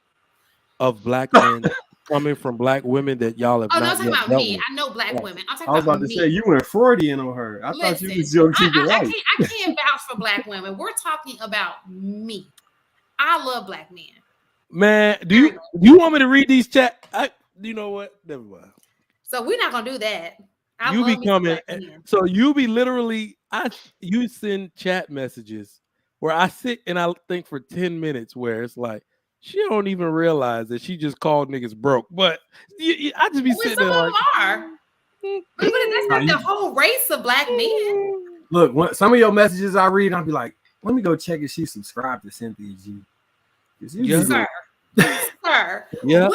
of black men coming from black women that y'all have Oh, no, not I'm talking yet about dealt me. with. I know black women. I'm talking I was about about to me. say you went Freudian on her. I thought you was joking. I can't vouch for black women. We're talking about me. I love black men. Man, do you want me to read these chat? You know what? Never mind. So we're not gonna do that. You be coming, so you be literally. You send chat messages where I sit and I think for 10 minutes where it's like she don't even realize that she just called niggas broke. But I just be sitting there like, are. But that's not the whole race of black men. Look, some of your messages I read, I'll be like, let me go check if she subscribed to Cynthia G. Sir. Yeah.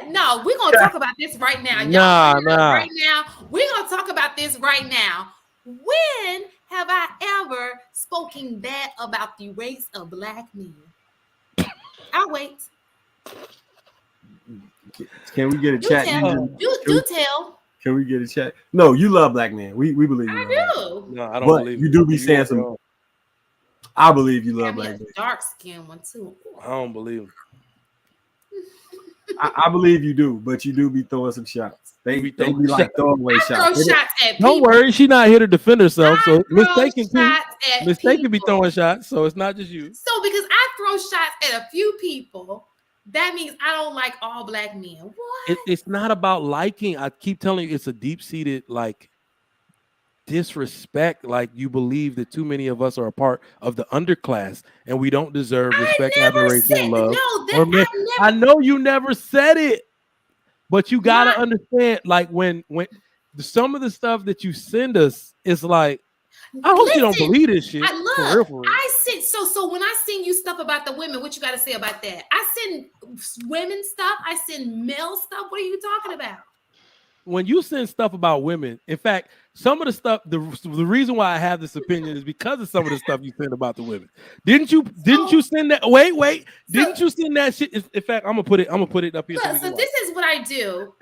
No, we're gonna talk about this right now. Nah. Right now, we're gonna talk about this right now. When have I ever spoken bad about the race of black men? I'll wait. Can we get a chat? Do tell. Can we get a chat? No, you love black men. We believe you. I do. No, I don't believe you do be saying some. I believe you love black men. Dark skin one too. I don't believe him. I believe you do, but you do be throwing some shots. They be like throwaway shots. Throw shots at don't worry, she's not here to defend herself. So mistaken be throwing shots. So it's not just you. So because I throw shots at a few people, that means I don't like all black men. What? It's not about liking. I keep telling you, it's a deep-seated like disrespect. Like you believe that too many of us are a part of the underclass and we don't deserve respect, admiration, love. I know you never said it, but you gotta understand. Like when some of the stuff that you send us is like, I hope you don't believe this shit. For real. I send so when I send you stuff about the women, what you got to say about that? I send women stuff. I send male stuff. What are you talking about? When you send stuff about women, in fact, some of the stuff, the reason why I have this opinion is because of some of the stuff you send about the women. Didn't you send that? Wait. Didn't you send that shit? In fact, I'm gonna put it up here. Look, so this is what I do.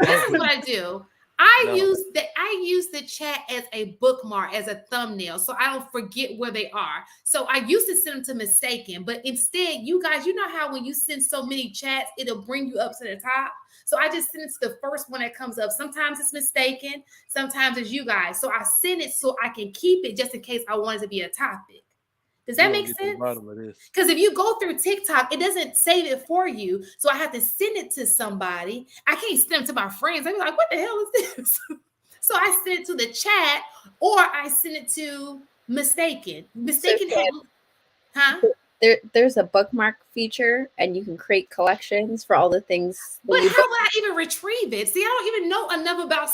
I use the chat as a bookmark, as a thumbnail, so I don't forget where they are. So I used to send them to Mistaken, but instead, you guys, you know how when you send so many chats, it'll bring you up to the top. So I just send it to the first one that comes up. Sometimes it's Mistaken, sometimes it's you guys. So I send it so I can keep it just in case I want it to be a topic. Does that make sense? Because if you go through TikTok, it doesn't save it for you. So I have to send it to somebody. I can't send it to my friends. I'm like, what the hell is this? So I send it to the chat, or I send it to Mistaken. Mistaken, huh? There's a bookmark feature, and you can create collections for all the things. But how would I even retrieve it? See, I don't even know enough about.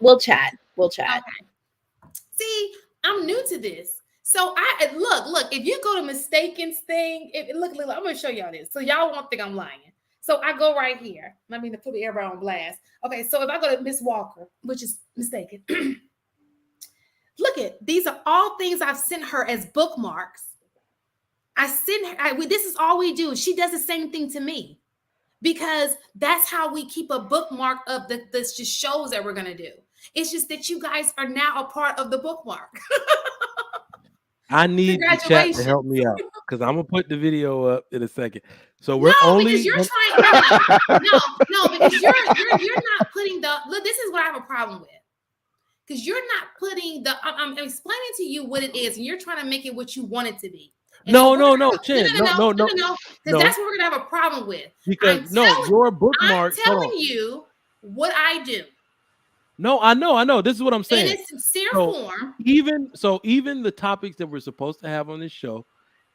We'll chat. We'll chat. Okay. See, I'm new to this. So I look. If you go to Mistaken's thing, look, I'm gonna show y'all this, so y'all won't think I'm lying. So I go right here. Let me put everybody on blast. Okay, so if I go to Miss Walker, which is Mistaken, look at these are all things I've sent her as bookmarks. I send her. This is all we do. She does the same thing to me, because that's how we keep a bookmark of the just shows that we're gonna do. It's just that you guys are now a part of the bookmark. I need the chat to help me out, because I'm gonna put the video up in a second. So we're because you're trying. No, because you're not putting the. Look, this is what I have a problem with, because you're not putting the. I'm explaining to you what it is, and you're trying to make it what you want it to be. And no, Because no. That's what we're gonna have a problem with. Because your bookmark. I'm telling you what I do. No, I know. This is what I'm saying. In its sincere form. Even the topics that we're supposed to have on this show,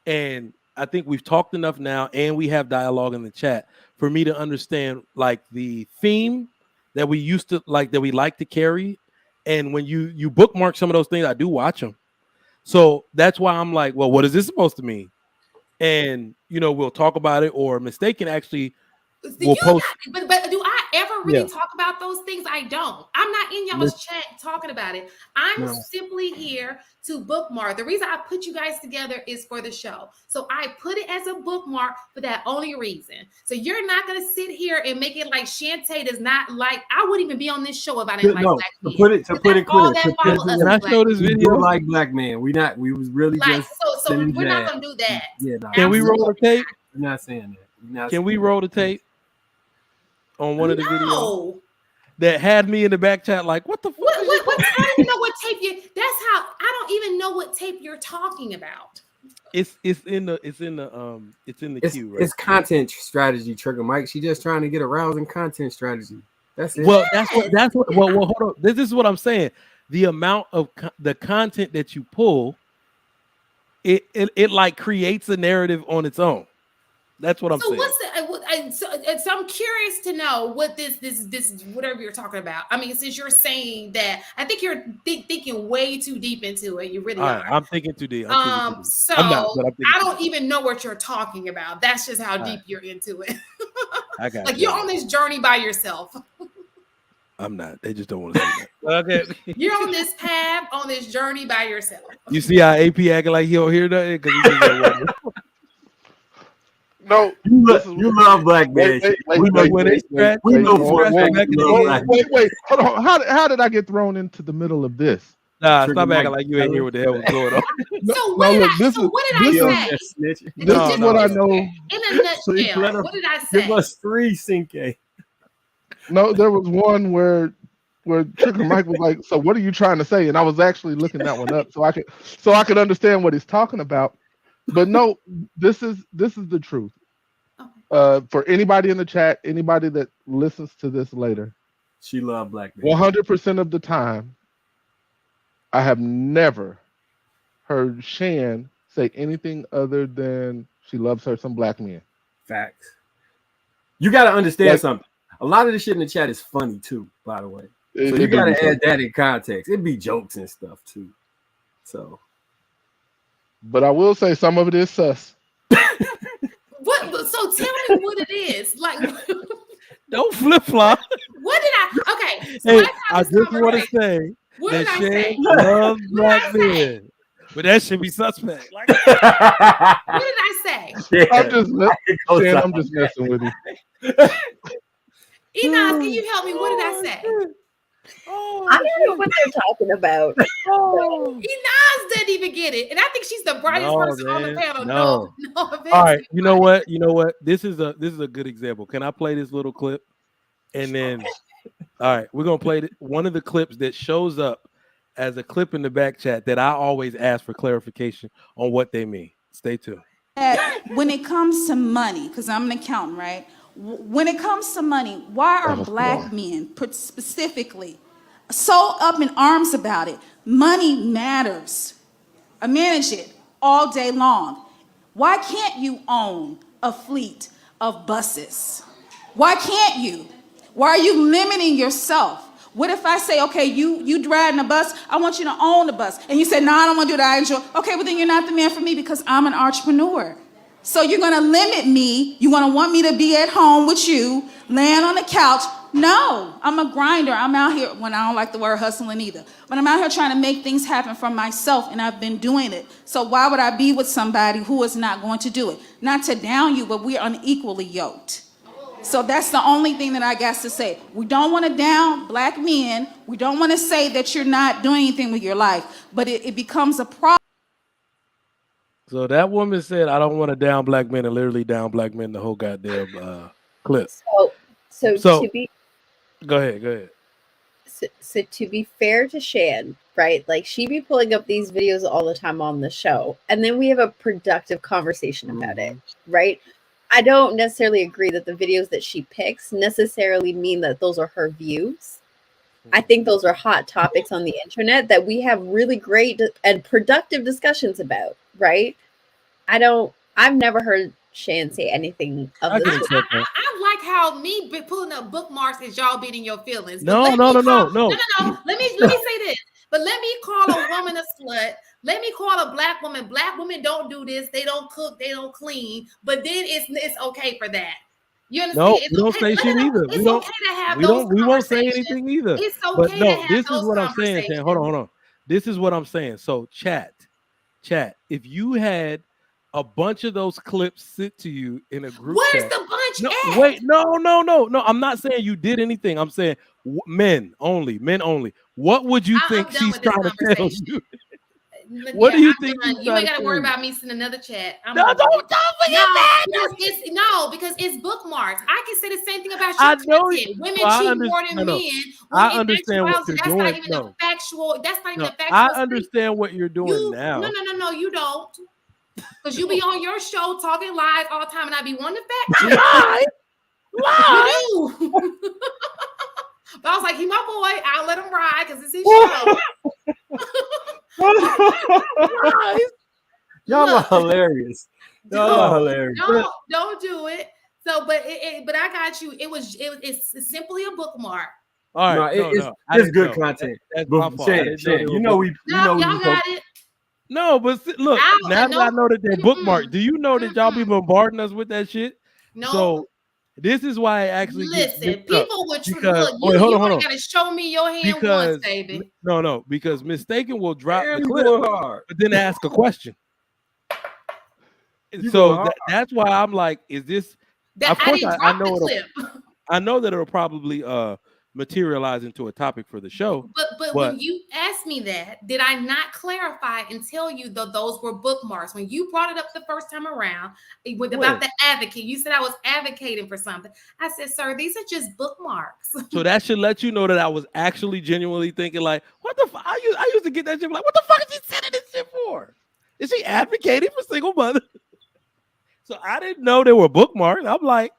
and I think we've talked enough now, and we have dialogue in the chat for me to understand like the theme that we used to like, that we like to carry. And when you bookmark some of those things, I do watch them. So that's why I'm like, well, what is this supposed to mean? And we'll talk about it, or Mistaken actually. We'll post. But do I ever really talk about those things? I don't. I'm not in y'all's chat talking about it. I'm simply here to bookmark. The reason I put you guys together is for the show. So I put it as a bookmark for that only reason. So you're not going to sit here and make it like Shantae does not like. I wouldn't even be on this show if I didn't like black men. To put it clear. Can I show this video? We like black men. We was really like, just. So we're not going to do that. Yeah, no. Can we roll the tape? I'm not saying that. Can we roll the tape? On one of the videos that had me in the back chat, like, what the fuck? I don't even know what tape that's how I don't even know what tape you're talking about. It's in the queue, right? It's content strategy, Trigger Mike. She just trying to get a rousing content strategy. That's it. Well, that's what hold on. This is what I'm saying. The amount of the content that you pull, it like creates a narrative on its own. That's what I'm saying. So I'm curious to know what this whatever you're talking about. I mean, since you're saying that, I think you're thinking way too deep into it. You really are. I'm thinking too deep. So I don't even know what you're talking about. That's just how deep you're into it. I got like you're on this journey by yourself. I'm not. They just don't want to see that. Okay. You're on this path, on this journey by yourself. You see how AP acting like he don't hear nothing? No, you love black men. Wait, hold on. How did I get thrown into the middle of this? Nah, stop acting like you ain't hear what the hell was going on. So what did I say? This is what I know. In a nutshell, what did I say? Give us 3, Cinque. No, there was one where Trigger Mike was like, "So what are you trying to say?" And I was actually looking that one up so I could understand what he's talking about. But no, this is the truth. For anybody in the chat, anybody that listens to this later, she loved black men. 100% of the time, I have never heard Shan say anything other than she loves some black men. Facts. You got to understand something. A lot of the shit in the chat is funny too, by the way. So you got to add that in context. It'd be jokes and stuff too. So. But I will say some of it is sus. What? So tell me what it is. Like, don't flip flop. What did I? Okay. So hey, I just want to say that Shay loves black men, but that should be suspect. Like, what did I say? Yeah. I'm just messing with you. Enos, can you help me? What did I say? I don't know what they're talking about. Enos didn't even get it, and I think she's the brightest person on the panel. No. All right, you know what? This is a good example. Can I play this little clip? And then, all right, we're gonna play one of the clips that shows up as a clip in the back chat that I always ask for clarification on what they mean. Stay tuned. When it comes to money, because I'm an accountant, right? When it comes to money, why are black men, put specifically, so up in arms about it? Money matters. I manage it all day long. Why can't you own a fleet of buses? Why can't you? Why are you limiting yourself? What if I say, okay, you driving a bus, I want you to own the bus. And you say, no, I don't want to do that, I enjoy. Okay, well then you're not the man for me because I'm an entrepreneur. So you're going to limit me. You're going to want me to be at home with you, laying on the couch. No, I'm a grinder. I'm out here, when I don't like the word hustling either, but I'm out here trying to make things happen for myself, and I've been doing it. So why would I be with somebody who is not going to do it? Not to down you, but we're unequally yoked. So that's the only thing that I got to say. We don't want to down black men. We don't want to say that you're not doing anything with your life, but it becomes a problem. So that woman said, I don't want to down black men, and literally down black men the whole goddamn clip. So to be Go ahead. So to be fair to Shan, right? Like she be pulling up these videos all the time on the show, and then we have a productive conversation about it, right? I don't necessarily agree that the videos that she picks necessarily mean that those are her views. I think those are hot topics on the internet that we have really great and productive discussions about, right? I've never heard Shan say anything of this. I like how me pulling up bookmarks is y'all beating your feelings. No. Let me say this. But let me call a woman a slut. Let me call a black woman. Black women don't do this. They don't cook. They don't clean. But then it's okay for that. You understand? No, we don't say shit either. It's okay to have those we won't say anything either. It's okay to have this those is what I'm saying. Shan. Hold on. This is what I'm saying. So chat. If you had a bunch of those clips sit to you in a group Where's chat. the bunch at? Wait, no. I'm not saying you did anything. I'm saying men only. What would you think she's trying to tell you? What do you think? You ain't got to worry about me sending another chat. Don't forget that. Because it's bookmarks. I can say the same thing about I your know content. Women cheat more than men. I understand what you're doing. That's not even a factual. I understand what you're doing now. No, you don't. Because you be on your show talking lies all the time, and I be wanting to fact check. Lie. You do. But I was like, he my boy. I'll let him ride because it's his show. Y'all are hilarious. Y'all are hilarious. Don't do it. So, but I got you. It's simply a bookmark. All right, it's good content. That's my fault. Shan, you know y'all got it. No, but look, now that I know that they bookmark, do you know that y'all be bombarding us with that shit? No. So this is why I actually listen. People would hold on. You gotta show me your hand once, baby. No, because Mistaken will drop the clip, but then ask a question. So that's why I'm like, is this? Of course, I know I know that it'll probably materialize into a topic for the show. But when you asked me that, did I not clarify and tell you that those were bookmarks? When you brought it up the first time around about the advocate, you said I was advocating for something. I said, sir, these are just bookmarks. So that should let you know that I was actually genuinely thinking like, what the fuck? I used to get that shit like, what the fuck is he sending this shit for? Is he advocating for single mothers? So I didn't know they were bookmarks. I'm like,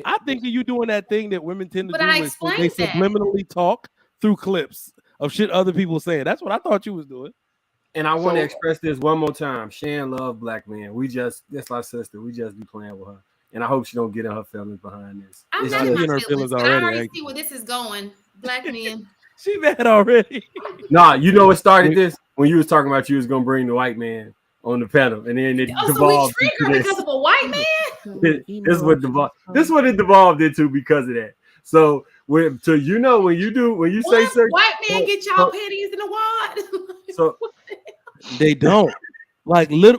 I think you doing that thing that women tend to do is they subliminally talk through clips of shit other people saying. That's what I thought you was doing. And I want to express this one more time. Shan love black men. That's my sister. We just be playing with her. And I hope she don't get in her feelings behind this. I'm not in her feelings already. I already see where this is going. Black men. She mad already. Nah, you know what started this? When you was talking about you was going to bring the white man on the pedal, and then it devolved. So we triggered because of a white man. This is what it devolved into because of that. So when you say certain white man get y'all panties in the wad. So they don't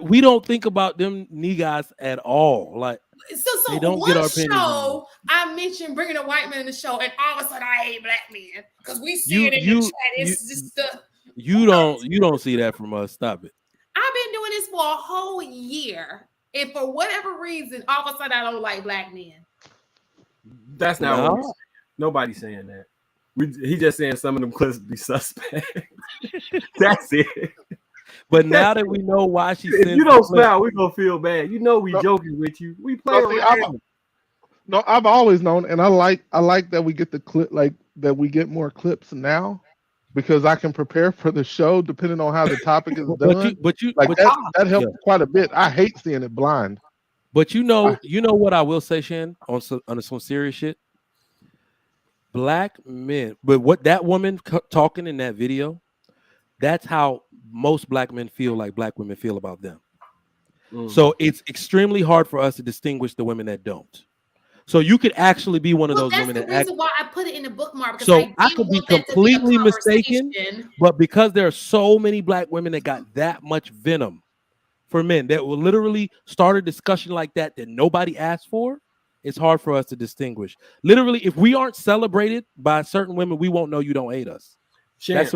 we don't think about them niggas at all. Like so they don't one get our show I mentioned bringing a white man in the show, and all of a sudden I hate black men because we see it in the chat. It's just you don't see that from us. Stop it. I've been doing this for a whole year, and for whatever reason, all of a sudden I don't like black men. That's not what nobody's saying that. He just saying some of them clips be suspect. That's it. But now that we know why she sends if you don't the clip, smile, we gonna feel bad. You know we joking with you. We play around. I've always known, and I like that we get the clip, like that we get more clips now, because I can prepare for the show depending on how the topic is done. That helps quite a bit. I hate seeing it blind. But you know what I will say, Shan, on some serious shit. Black men, but what that woman talking in that video, that's how most black men feel like black women feel about them. So it's extremely hard for us to distinguish the women that don't. So you could actually be one of those women. That's the reason why I put it in the bookmark. Because so I could be completely mistaken, but because there are so many black women that got that much venom for men that will literally start a discussion like that nobody asked for, it's hard for us to distinguish. Literally, if we aren't celebrated by certain women, we won't know you don't hate us. Shan,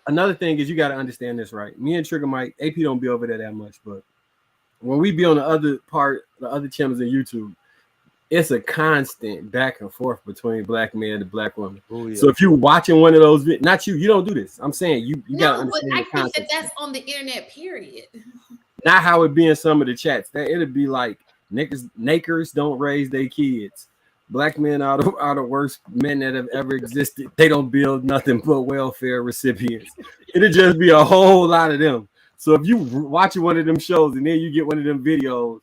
another thing is you got to understand this, right? Me and Trigger Mike, AP don't be over there that much, but when we be on the other channels in YouTube, it's a constant back and forth between black men and black women. Oh, yeah. So if you're watching one of those, not you don't do this. I'm saying you got to understand. But I think that's on the internet, period. Not how it be in some of the chats. That it'll be like nakers don't raise their kids. Black men are the worst men that have ever existed. They don't build nothing but welfare recipients. It'll just be a whole lot of them. So if you watching one of them shows and then you get one of them videos,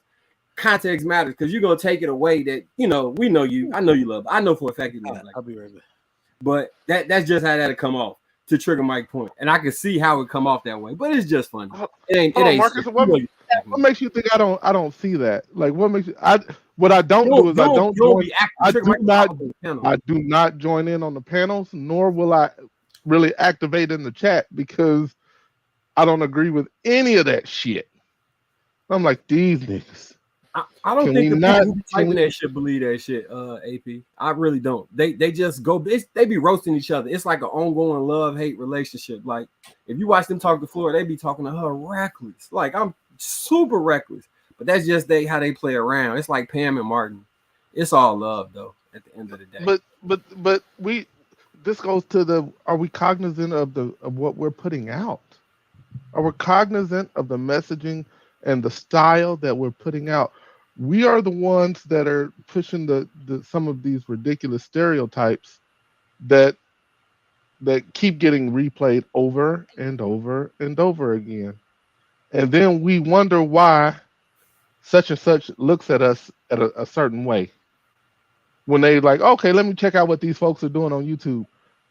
context matters because you're gonna take it away that we know you. I know you love. I know for a fact you love. I'll be right back. But that's just how that'll come off. To Trigger Mike point, and I can see how it come off that way, but it's just funny. It ain't. Marcus, what makes you think I don't see that? Like, what makes you? What I don't do is I don't join. I do not join in on the panels, nor will I really activate in the chat because I don't agree with any of that shit. I'm like, these niggas. I don't think the people typing that shit believe that shit, AP. I really don't. They just go. They be roasting each other. It's like an ongoing love-hate relationship. Like if you watch them talk to Flora, they be talking to her reckless. Like I'm super reckless. But that's just how they play around. It's like Pam and Martin. It's all love though. At the end of the day. But this goes to are we cognizant of what we're putting out? Are we cognizant of the messaging and the style that we're putting out? We are the ones that are pushing the some of these ridiculous stereotypes that keep getting replayed over and over and over again. And then we wonder why such and such looks at us at a certain way. When they like, okay, let me check out what these folks are doing on YouTube.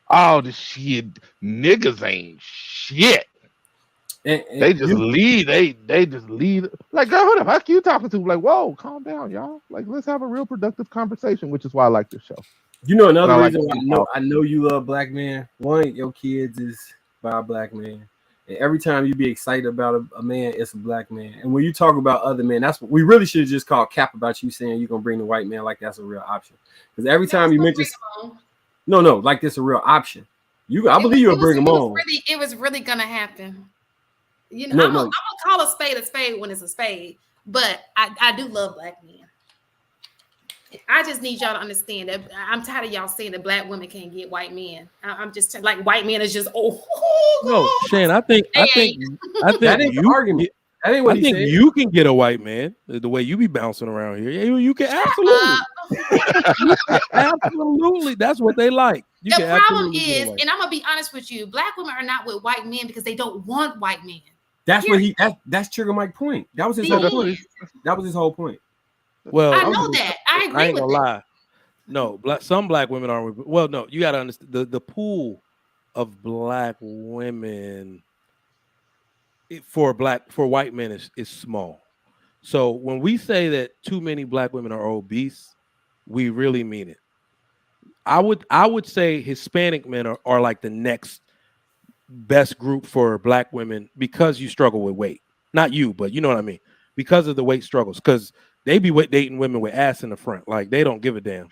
Oh, the shit, niggas ain't shit. And they just lead. They just lead. Like, girl, who the fuck you talking to? Like, whoa, calm down, y'all. Like, let's have a real productive conversation, which is why I like this show. You know another reason I know you love black men. One, your kids is by a black man. And every time you be excited about a man, it's a black man. And when you talk about other men, that's what we really should have just called cap about you saying you're gonna bring the white man like that's a real option. Because every time you mention no, like this a real option. I believe you'll bring them on. It was really gonna happen. You know, I'm gonna call a spade when it's a spade, but I do love black men. I just need y'all to understand that I'm tired of y'all saying that black women can't get white men. I'm just like white men is just no, Shane. I think that ain't the argument. That ain't what he said. You can get a white man the way you be bouncing around here. You can absolutely. That's what they like. The problem is, and I'm gonna be honest with you, black women are not with white men because they don't want white men. That's what that's Trigger Mike's point. That was his whole point. That was his whole point. Well, I know that. I agree. I ain't gonna lie. No, some black women aren't. Well, no, you gotta understand the pool of black women for white men is small. So when we say that too many black women are obese, we really mean it. I would say Hispanic men are like the next best group for black women because you struggle with weight. Not you, but you know what I mean. Because of the weight struggles, because they be dating women with ass in the front, like they don't give a damn.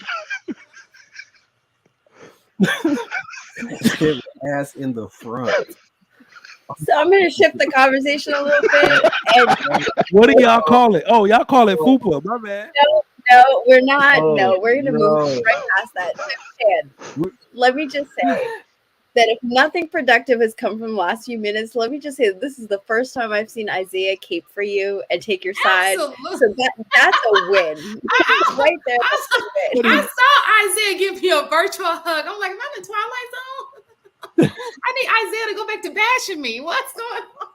Ass in the front. So I'm gonna shift the conversation a little bit. And what do y'all call it? Oh, y'all call it fupa. My bad. No, we're not. Oh, No, we're going to move no. right past that. So, Shan, let me just say that if nothing productive has come from the last few minutes, let me just say that this is the first time I've seen Isaiah cape for you and take your side. Absolutely. So that's a win. Right there. That's a win. I saw Isaiah give you a virtual hug. I'm like, am I in the Twilight Zone? I need Isaiah to go back to bashing me. What's going on?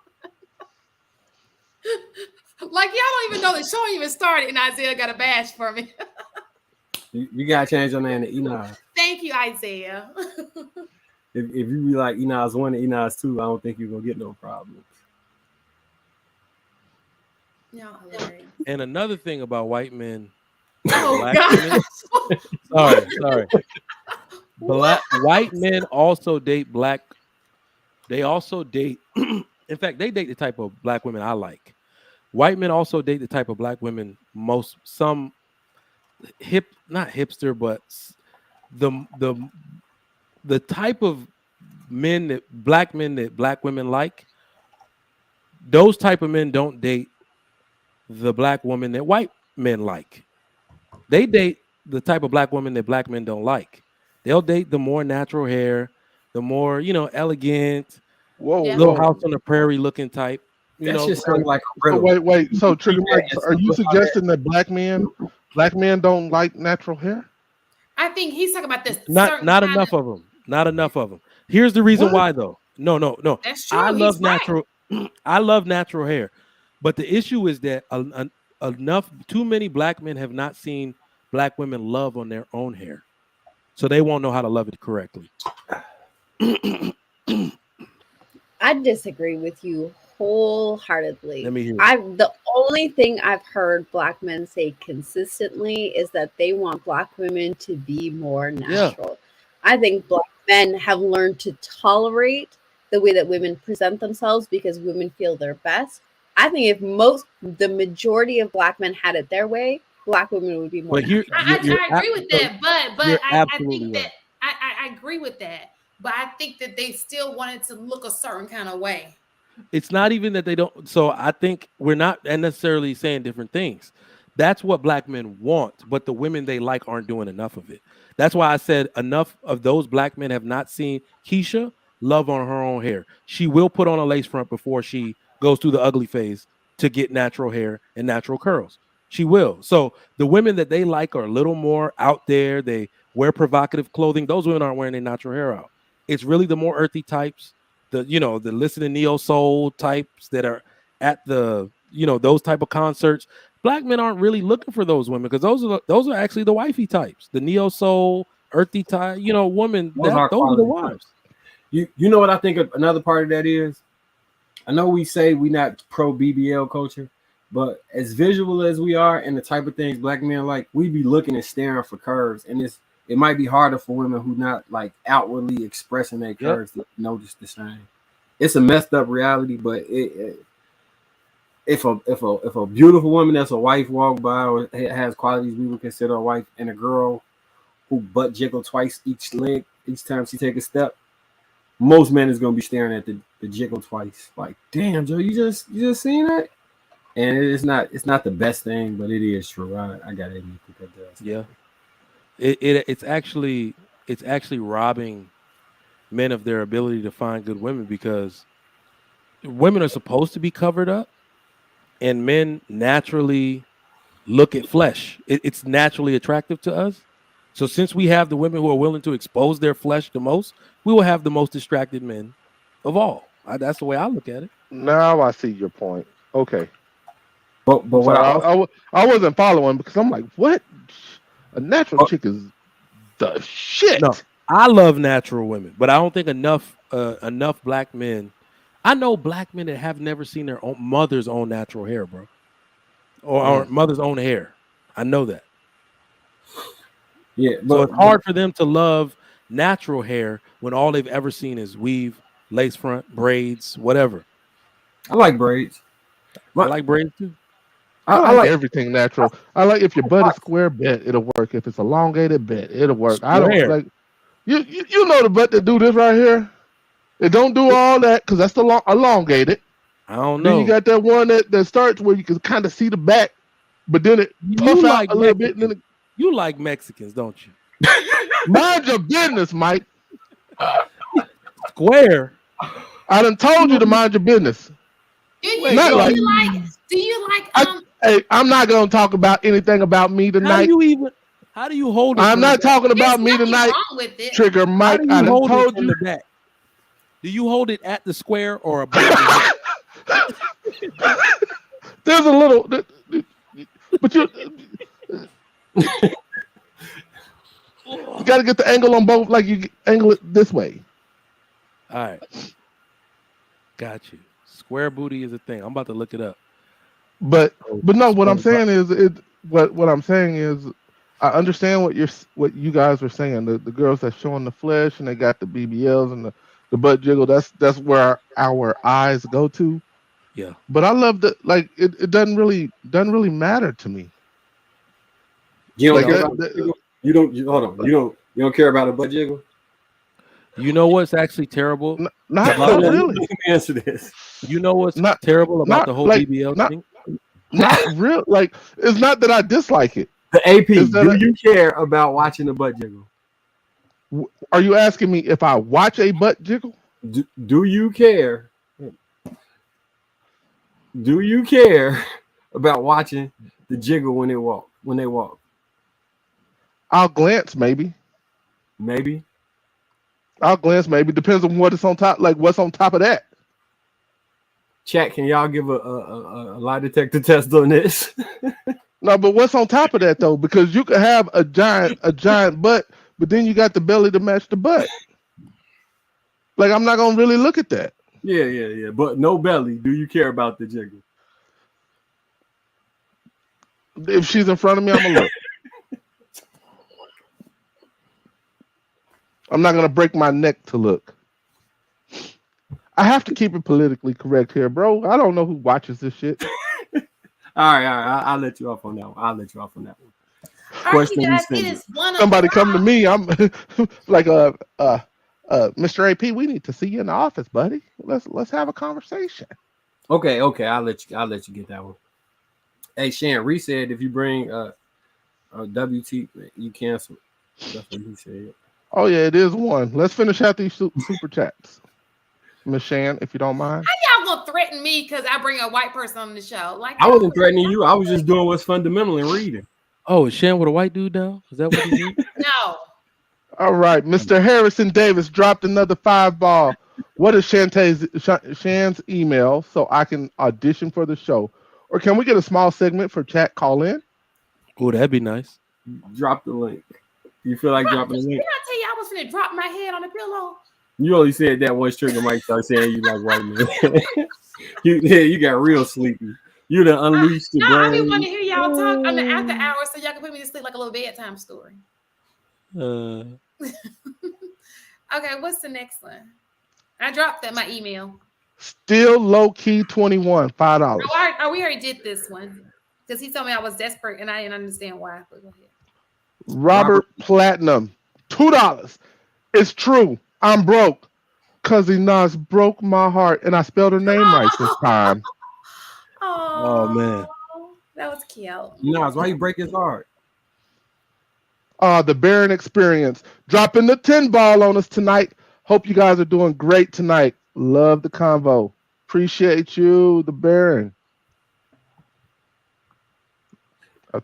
Like, y'all don't even know the show even started, and Isaiah got a bash for me. You gotta change your name to Enos. Thank you, Isaiah. If you be like Enos 1 and Enos 2, I don't think you're gonna get no problems. No, hilarious. And another thing about white men. Oh God. Sorry. White men also date black. They also date. In fact, they date the type of black women I like. White men also date the type of black women some not hipster, but the type of black men that black women like. Those type of men don't date the black woman that white men like. They date the type of black woman that black men don't like. They'll date the more natural hair, the more, elegant, little house on the prairie looking type. That just sounds like a riddle. So wait. So Trigger Mike, are you suggesting that black men don't like natural hair? I think he's talking about this. Not enough of them. Not enough of them. Here's the reason why, though. No. That's true. I love natural. Right. I love natural hair, but the issue is that too many black men have not seen black women love on their own hair, so they won't know how to love it correctly. I disagree with you wholeheartedly. Let me hear. The only thing I've heard black men say consistently is that they want black women to be more natural. Yeah. I think black men have learned to tolerate the way that women present themselves because women feel their best. I think if the majority of black men had it their way, black women would be more. I agree with that, but I think that I agree with that. But I think that they still wanted to look a certain kind of way. It's not even that they don't. So I think we're not necessarily saying different things. That's what black men want, but the women they like aren't doing enough of it. That's why I said enough of those black men have not seen Keisha love on her own hair. She will put on a lace front before she goes through the ugly phase to get natural hair and natural curls. She will. So the women that they like are a little more out there. They wear provocative clothing. Those women aren't wearing their natural hair out. It's really the more earthy types, the listening neo soul types that are at the, those type of concerts. Black men aren't really looking for those women because those are actually the wifey types, the neo soul, earthy type, woman. Those are the wives. You know what I think another part of that is? I know we say we're not pro BBL culture, but as visual as we are and the type of things black men like, we be looking and staring for curves, and it might be harder for women who not like outwardly expressing their curves to notice the same. It's a messed up reality, but if a beautiful woman that's a wife walk by or has qualities we would consider a wife, and a girl who butt jiggle twice each leg each time she take a step, most men is gonna be staring at the jiggle twice, like, damn, Joe, you just seen that? And it's not the best thing, but it is true. I gotta admit that does. Yeah. It's actually robbing men of their ability to find good women, because women are supposed to be covered up, and men naturally look at flesh. It's naturally attractive to us. So since we have the women who are willing to expose their flesh the most, we will have the most distracted men of all. That's the way I look at it. Now I see your point. Okay. But what I wasn't following, because I'm like, what? A natural chick is the shit. No, I love natural women, but I don't think enough black men. I know black men that have never seen their own mother's own natural hair, bro, or mother's own hair. I know that. Yeah, so it's hard for them to love natural hair when all they've ever seen is weave, lace front, braids, whatever. I like braids. I like braids too. I like everything natural. I like, if your butt is square, bet it'll work. If it's elongated, bet it'll work. Square. I don't like you know the butt that do this right here. It don't do all that because that's the elongated. I don't know. Then you got that one that starts where you can kind of see the back. but then it puff out a little bit. And then it, you like Mexicans, don't you? mind your business, Mike. Square. I done told you to mind your business. Do you like hey, I'm not gonna talk about anything about me tonight. How do you hold it? I'm not talking about me tonight. Wrong with it. Trigger Mike. I done told it you in the back. Do you hold it at the square or above? There's a little, but you got to get the angle on both. Like you angle it this way. All right, got you. Square booty is a thing. I'm about to look it up. But no, what I'm saying is what I'm saying is I understand what you guys are saying. The girls that's showing the flesh and they got the BBLs and the butt jiggle. That's where our eyes go to. Yeah. But I love that. Like it doesn't really matter to me. You don't care about you don't care about a butt jiggle. You know what's actually terrible? Not really. Let me answer this. You know what's terrible about the whole BBL thing? Not real. Like it's not that I dislike it. The AP. Do you care about watching a butt jiggle? Are you asking me if I watch a butt jiggle? Do you care? Do you care about watching the jiggle when they walk? I'll glance maybe. Maybe. I'll glance maybe. Depends on what is on top. Like what's on top of that. Chat, can y'all give a lie detector test on this? No, but what's on top of that though? Because you could have a giant butt, but then you got the belly to match the butt. Like I'm not gonna really look at that. Yeah. But no belly. Do you care about the jiggle? If she's in front of me, I'm gonna look. I'm not gonna break my neck to look. I have to keep it politically correct here, bro. I don't know who watches this shit. All right. I'll let you off on that one. Question somebody come to me. I'm like Mr. AP, we need to see you in the office, buddy. Let's have a conversation. Okay. I'll let you get that one. Hey, Shan, Reese said if you bring WT, you cancel. That's what he said. Oh yeah, it is one. Let's finish out these super chats. Miss Shan, if you don't mind. How y'all gonna threaten me because I bring a white person on the show? Like I wasn't threatening you. I was just doing what's fundamental in reading. Oh, is Shan with a white dude now? Is that what he did? No. All right, Mr. Harrison Davis dropped another 5 ball. What is Shan's email so I can audition for the show? Or can we get a small segment for chat call in? Oh, that'd be nice. Drop the link. You feel like dropping the link? Did I tell you I was gonna drop my head on the pillow? You only said that once Trigger Mike started saying you like white men. you got real sleepy. You done unleashed the brain. I really want to hear y'all talk on the after hours so y'all can put me to sleep like a little bedtime story. Okay, what's the next one? I dropped that my email. Still low key 21, $5. Oh, we already did this one because he told me I was desperate and I didn't understand why. But go ahead. Robert Platinum, $2. It's true. I'm broke. Cousin Nas broke my heart, and I spelled her name right this time. Oh man, that was cute. Nas, why you break his heart? The Baron Experience dropping the 10 ball on us tonight. Hope you guys are doing great tonight. Love the convo. Appreciate you, the Baron. I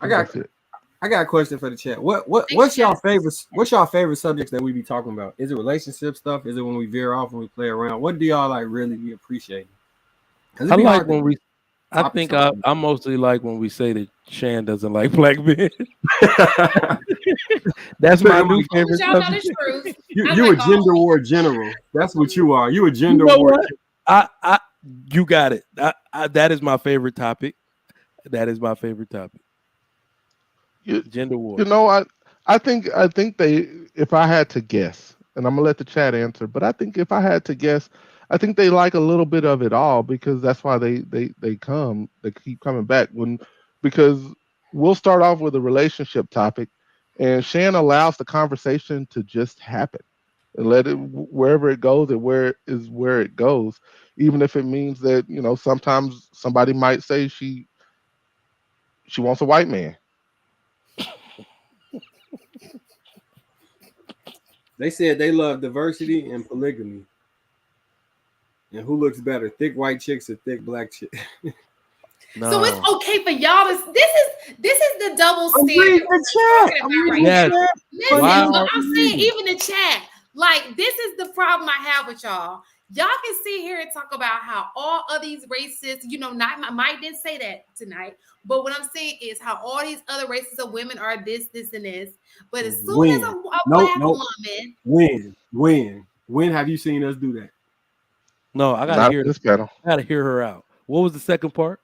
got a question for the chat. What's y'all favorite subjects that we be talking about? Is it relationship stuff? Is it when we veer off and we play around? What do y'all like really be appreciating? I like when we. I think I mostly like when we say that Shan doesn't like black men. That's my new favorite subject. You a gender war general. That's what you are. You a gender war. You got it. That is my favorite topic. That is my favorite topic. Gender war. You know, I think they, if I had to guess, and I'm gonna let the chat answer, but I think if I had to guess, I think they like a little bit of it all because that's why they keep coming back because we'll start off with a relationship topic, and Shan allows the conversation to just happen and let it wherever it goes and where it goes, even if it means that sometimes somebody might say she She wants a white man. They said they love diversity and polygamy. And who looks better, thick white chicks or thick black chicks? No. So it's okay for y'all to. This is the double standard. Yes. Listen, Wow. but I'm saying even the chat, like this is the problem I have with y'all. Y'all can sit here and talk about how all of these races, not Mike didn't say that tonight, but what I'm saying is how all these other races of women are this, and this. But as soon as a black woman, when have you seen us do that? No, I gotta hear this panel. I gotta hear her out. What was the second part?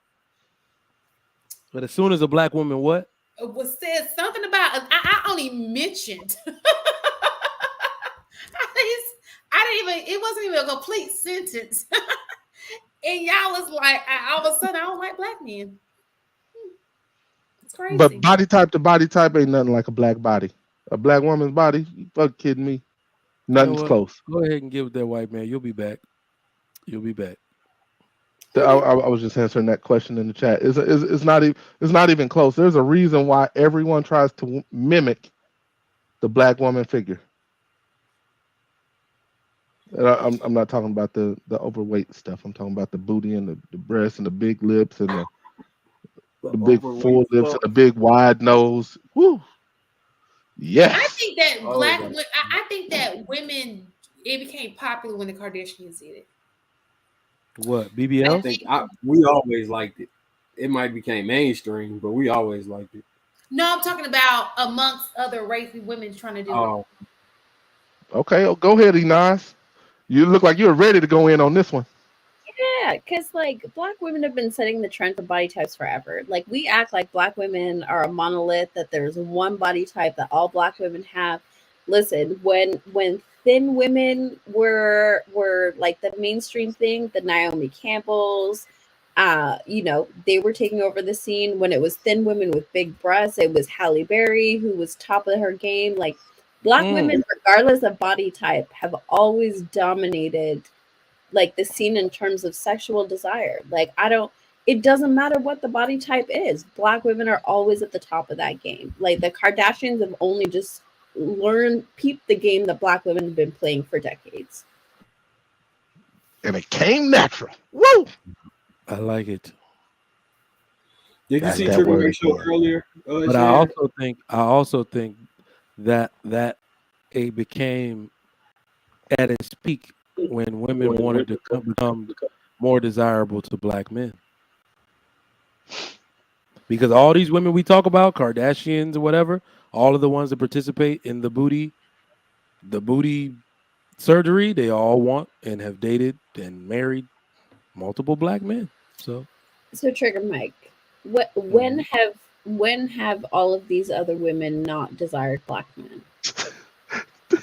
But as soon as a black woman, what? It was said something about I only mentioned. I didn't even. It wasn't even a complete sentence. And y'all was like, all of a sudden, I don't like black men. It's crazy. But body type to body type ain't nothing like a black body. A black woman's body, you fuck kidding me? Nothing's close. Go ahead and give it that white man. You'll be back. You'll be back. I was just answering that question in the chat. It's not even close. There's a reason why everyone tries to mimic the black woman figure. And I'm not talking about the overweight stuff. I'm talking about the booty and the breasts and the big lips and the big full lips and the big wide nose. Woo! Yes. I think that I think that women, it became popular when the Kardashians did it. What, BBL? I think we always liked it. It might became mainstream, but we always liked it. No, I'm talking about amongst other racy women trying to do it. Okay, go ahead, Enos. You look like you're ready to go in on this one. Yeah, because like black women have been setting the trend for body types forever. Like we act like black women are a monolith, that there's one body type that all black women have. Listen, when thin women were like the mainstream thing, the Naomi Campbells, they were taking over the scene. When it was thin women with big breasts, it was Halle Berry who was top of her game. Like black women, regardless of body type, have always dominated like the scene in terms of sexual desire. Like it doesn't matter what the body type is. Black women are always at the top of that game. Like the Kardashians have only just peeped the game that black women have been playing for decades. And it came natural. Woo! I like it. Did you see Triple H show earlier? But I also think that it became at its peak when women wanted to become more desirable to black men. Because all these women we talk about, Kardashians or whatever, all of the ones that participate in the booty surgery, they all want and have dated and married multiple black men. So Trigger Mike, when have all of these other women not desired black men?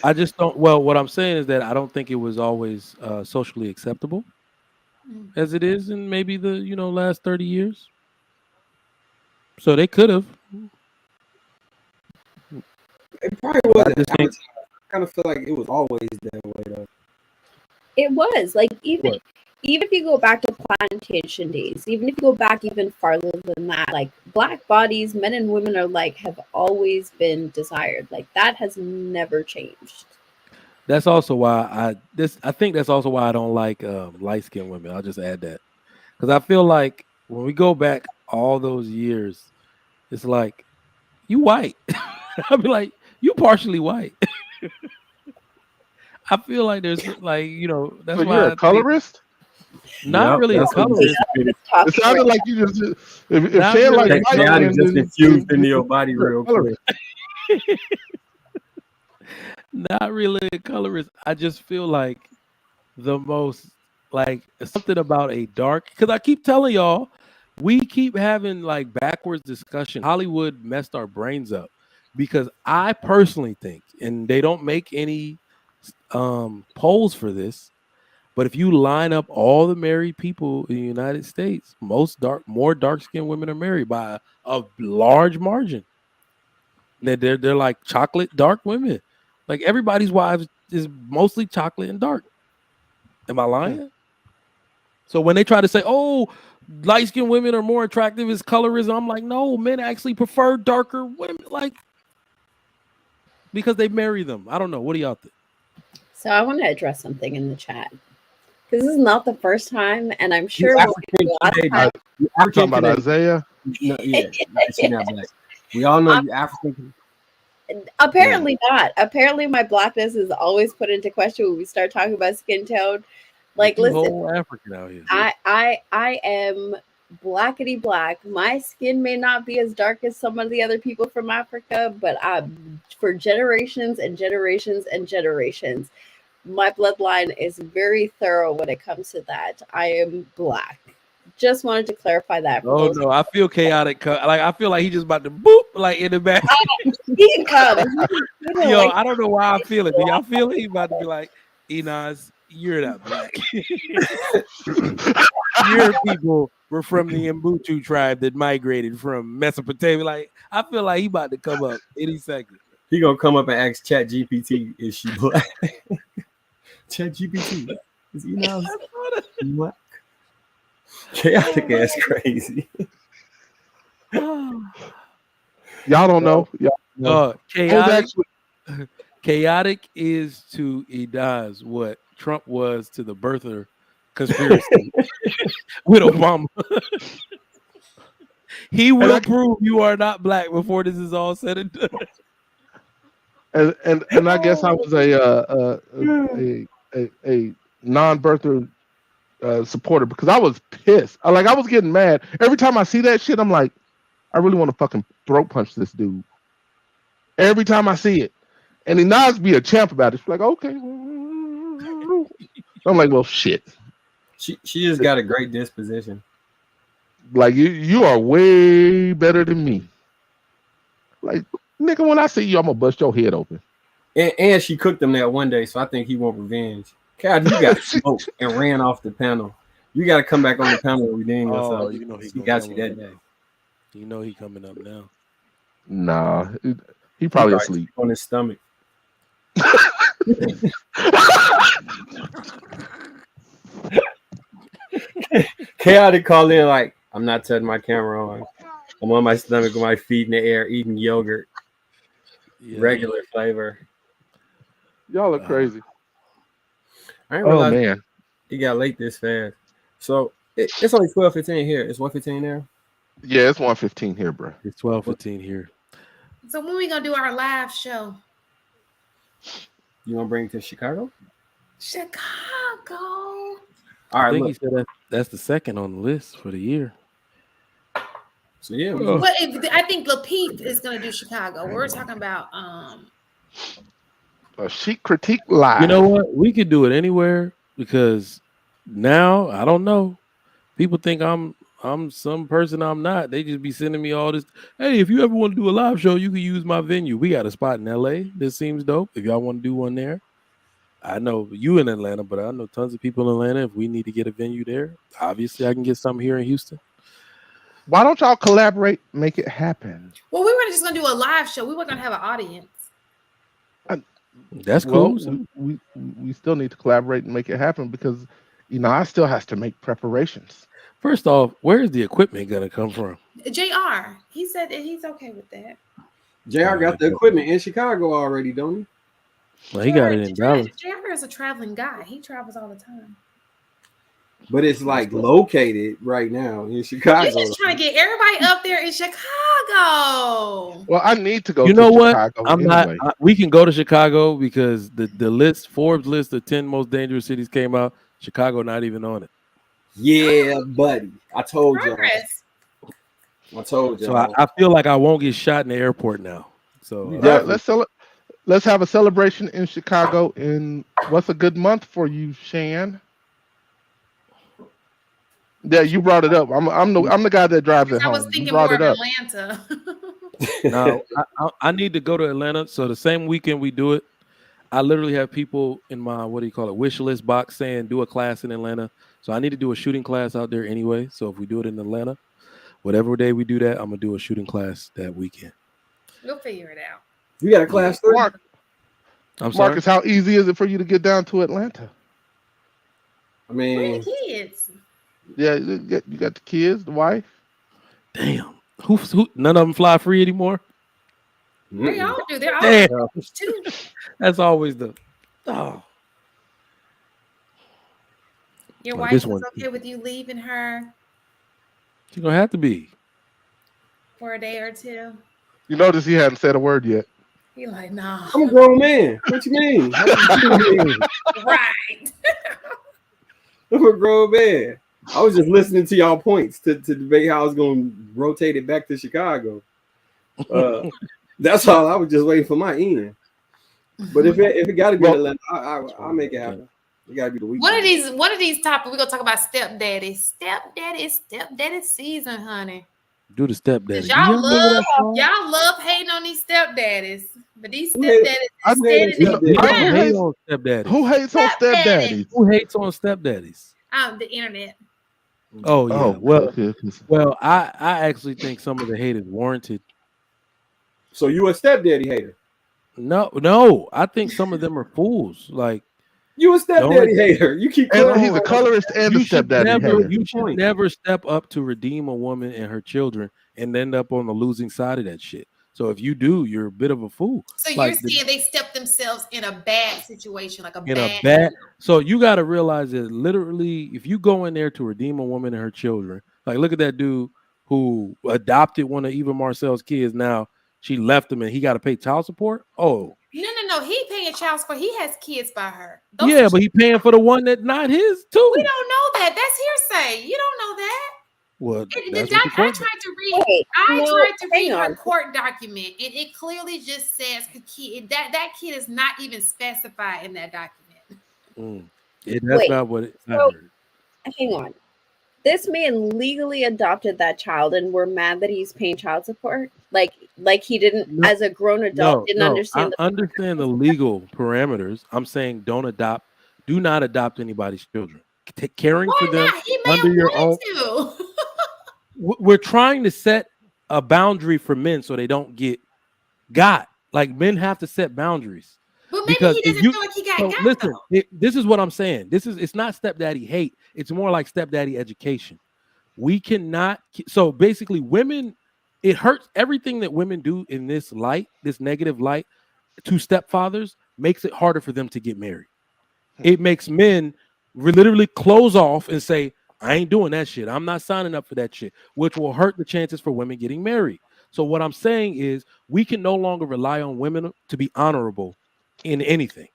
I just don't. Well, what I'm saying is that I don't think it was always socially acceptable as it is in maybe the last 30 years. So they could have. It probably was. I kind of feel like it was always that way though. It was like even if you go back to plantation days, even if you go back even farther than that, like black bodies, men and women are like have always been desired. Like that has never changed. That's also why I think that's also why I don't like light-skinned women. I'll just add that. Because I feel like when we go back all those years, it's like, you white. I'll be like, you partially white. I feel like there's like, that's why you're a colorist? Not really a colorist. It sounded like you just if saying like white just infused into your body real quick. Not really a colorist. I just feel like the most like something about a dark, because I keep telling y'all, we keep having like backwards discussion. Hollywood messed our brains up because I personally think, and they don't make any polls for this, but if you line up all the married people in the United States, more dark-skinned women are married by a large margin. They're like chocolate dark women. Like everybody's wives is mostly chocolate and dark. Am I lying? So when they try to say, "Oh, light-skinned women are more attractive as colorism. I'm like, no, men actually prefer darker women, like because they marry them. I don't know. What do y'all think? So I want to address something in the chat. This is not the first time, and I'm sure You we'll African do a lot of Canadian. times. You Talking African about Canadian. Isaiah. No, yeah, she's not black. We all know you African. Apparently not. Apparently my blackness is always put into question when we start talking about skin tone. Like, You listen, whole African out here. I am blackety black. My skin may not be as dark as some of the other people from Africa, but for generations and generations and generations, my bloodline is very thorough when it comes to that. I am black. Just wanted to clarify that. For Oh those no, I feel chaotic. Like I feel like he just about to boop like in the back. he can come. Yo, Like, I don't know why I feel it. Do y'all feel it? He about to be like, Enos, you're not black. Your people were from the Mbutu tribe that migrated from Mesopotamia. Like, I feel like he about to come up any second. He gonna come up and ask Chat GPT, is she black? Chat GPT, is he now black? Chaotic ass crazy. Y'all don't know. Y'all know. Chaotic is to Enos what Trump was to the birther conspiracy with Obama. He will prove you are not black before this is all said and done. And I guess I was a non-birther supporter because I was pissed. I was getting mad every time I see that shit. I'm like, I really want to fucking throat punch this dude every time I see it, and he nods be a champ about it. She's like, okay. I'm like, well, shit. She just got a great disposition. Like you are way better than me. Like, nigga, when I see you, I'm gonna bust your head open. And she cooked him that one day, so I think he want revenge. God, you got smoked and ran off the panel. You got to come back on the panel and redeem yourself. Oh, you know he got you that day. You know he coming up now. Nah, he probably asleep on his stomach. Chaotic called in like, I'm not touching my camera on. I'm on my stomach with my feet in the air, eating yogurt, regular flavor. Y'all are crazy. I didn't realize man, it got late this fast. So it's only 12:15 here. It's 1:15 there. Yeah, it's 1:15 here, bro. It's 12:15 here. So when we gonna do our live show? You gonna bring it to Chicago? Chicago. All right. I think he said that's the second on the list for the year. So yeah. But I think Lapeef is gonna do Chicago. We're talking about a Chic critique live. You know what? We could do it anywhere because now I don't know. People think I'm some person I'm not. They just be sending me all this. Hey, if you ever want to do a live show, you can use my venue. We got a spot in LA. This seems dope. If y'all want to do one there, I know you in Atlanta, but I know tons of people in Atlanta. If we need to get a venue there, obviously I can get something here in Houston. Why don't y'all collaborate, make it happen? Well, we were just gonna do a live show. We weren't gonna have an audience. That's cool. We still need to collaborate and make it happen because I still has to make preparations. First off, where's the equipment gonna come from? JR, he said that he's okay with that. JR got the equipment in Chicago already, don't he? Well, he got it in Dallas. JR is a traveling guy. He travels all the time. But it's like located right now in Chicago. You're just trying to get everybody up there in Chicago. Well, I need to go. You know what? Chicago I'm anyway. not. We can go to Chicago because the list, Forbes list of 10 most dangerous cities came out. Chicago not even on it. Yeah, buddy. I told you. I told you. So I feel like I won't get shot in the airport now. So yeah, let's have a celebration in Chicago. In what's a good month for you, Shan? Yeah, you brought it up. I'm the guy that drives it home. I was thinking more of Atlanta. No, I need to go to Atlanta. So the same weekend we do it, I literally have people in my wish list box saying do a class in Atlanta. So I need to do a shooting class out there anyway. So if we do it in Atlanta, whatever day we do that, I'm gonna do a shooting class that weekend. We'll figure it out. You got a class 3? Marcus, how easy is it for you to get down to Atlanta? I mean, kids. Yeah, you got the kids, the wife. Damn. Who? None of them fly free anymore. They all do. They're all Damn. too. That's always the. Oh. Your Like wife this was one. okay with you leaving her She's gonna have to be. for a day or two? You notice he hadn't said a word yet. He like, nah. I'm a grown man. What you mean? Right. I'm a grown man. I was just listening to y'all points to debate how I was going to rotate it back to Chicago. That's all. I was just waiting for my end. But if it got to be Atlanta, I'll make it happen. It got to be the weekend. One of these topics we're gonna talk about stepdaddy season, honey. Do the stepdaddy. Y'all love hating on these stepdaddies, but these stepdaddies hate on stepdaddies. Who hates on stepdaddies? Who hates on stepdaddies? The internet. Oh yeah. Well, I actually think some of the hate is warranted. So you a stepdaddy hater? No. I think some of them are fools. Like you a stepdaddy hater. You keep. And he's a colorist and a stepdaddy hater. You should never step up to redeem a woman and her children and end up on the losing side of that shit. So if you do, you're a bit of a fool. So you're saying they step themselves in a bad situation, like a bad. So you got to realize that literally, if you go in there to redeem a woman and her children, like look at that dude who adopted one of Eva Marcel's kids. Now she left him and he got to pay child support. Oh. No. He paying child support. He has kids by her. But he paying for the one that's not his too. We don't know that. That's hearsay. You don't know that. Well, I tried to read her court document, and it clearly just says that kid is not even specified in that document. That's not what it. So, hang on. This man legally adopted that child, and we're mad that he's paying child support. Like he didn't, as a grown adult, didn't understand. I understand the legal parameters. I'm saying do not adopt anybody's children. Caring for them under your own. We're trying to set a boundary for men so they don't get got. Like men have to set boundaries. But maybe he doesn't feel like he got got. Listen, this is what I'm saying. It's not stepdaddy hate. It's more like stepdaddy education. We cannot. So basically, women, it hurts everything that women do in this light, this negative light, to stepfathers makes it harder for them to get married. It makes men literally close off and say, I ain't doing that shit. I'm not signing up for that shit, which will hurt the chances for women getting married. So what I'm saying is we can no longer rely on women to be honorable in anything,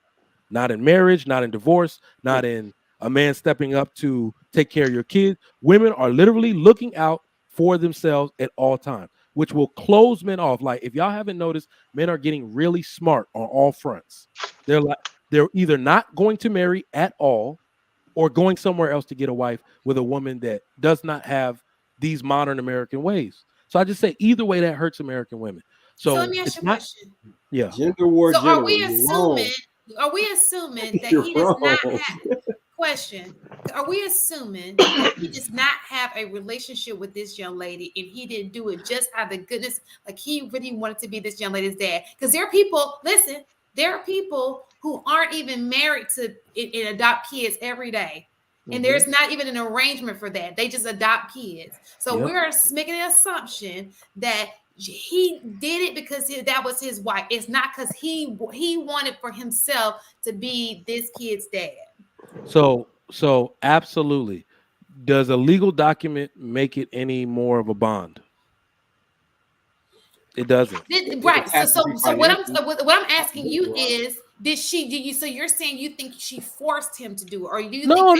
not in marriage, not in divorce, not in a man stepping up to take care of your kids. Women are literally looking out for themselves at all times, which will close men off. Like if y'all haven't noticed, men are getting really smart on all fronts. They're either not going to marry at all or going somewhere else to get a wife with a woman that does not have these modern American ways. So I just say either way that hurts American women. So let me ask you a question. Yeah. Gender war. So are we assuming that he does not have question? Are we assuming that he does not have a relationship with this young lady and he didn't do it just out of the goodness, like he really wanted to be this young lady's dad? Because there are people, there are people who aren't even married to and adopt kids every day. And there's not even an arrangement for that. They just adopt kids. So we're making an assumption that he did it because that was his wife. It's not because he wanted for himself to be this kid's dad. So absolutely. Does a legal document make it any more of a bond? It doesn't. Right. So what I'm asking you is, so you're saying you think she forced him to do it, or do you No.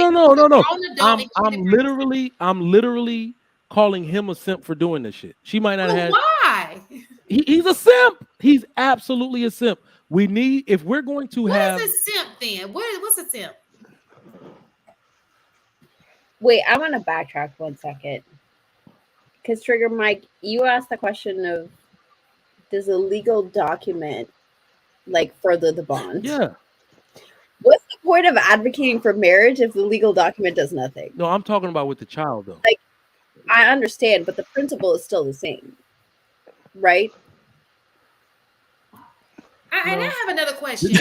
I'm literally calling him a simp for doing this shit. She might not have. Why? He's a simp. He's absolutely a simp. We need, if we're going to have. What is a simp then? What's a simp? Wait, I want to backtrack 1 second. Because Trigger Mike, you asked the question of, does a legal document like further the bond? Yeah. What's the point of advocating for marriage if the legal document does nothing? No, I'm talking about with the child though. Like, I understand, but the principle is still the same, right? And I have another question.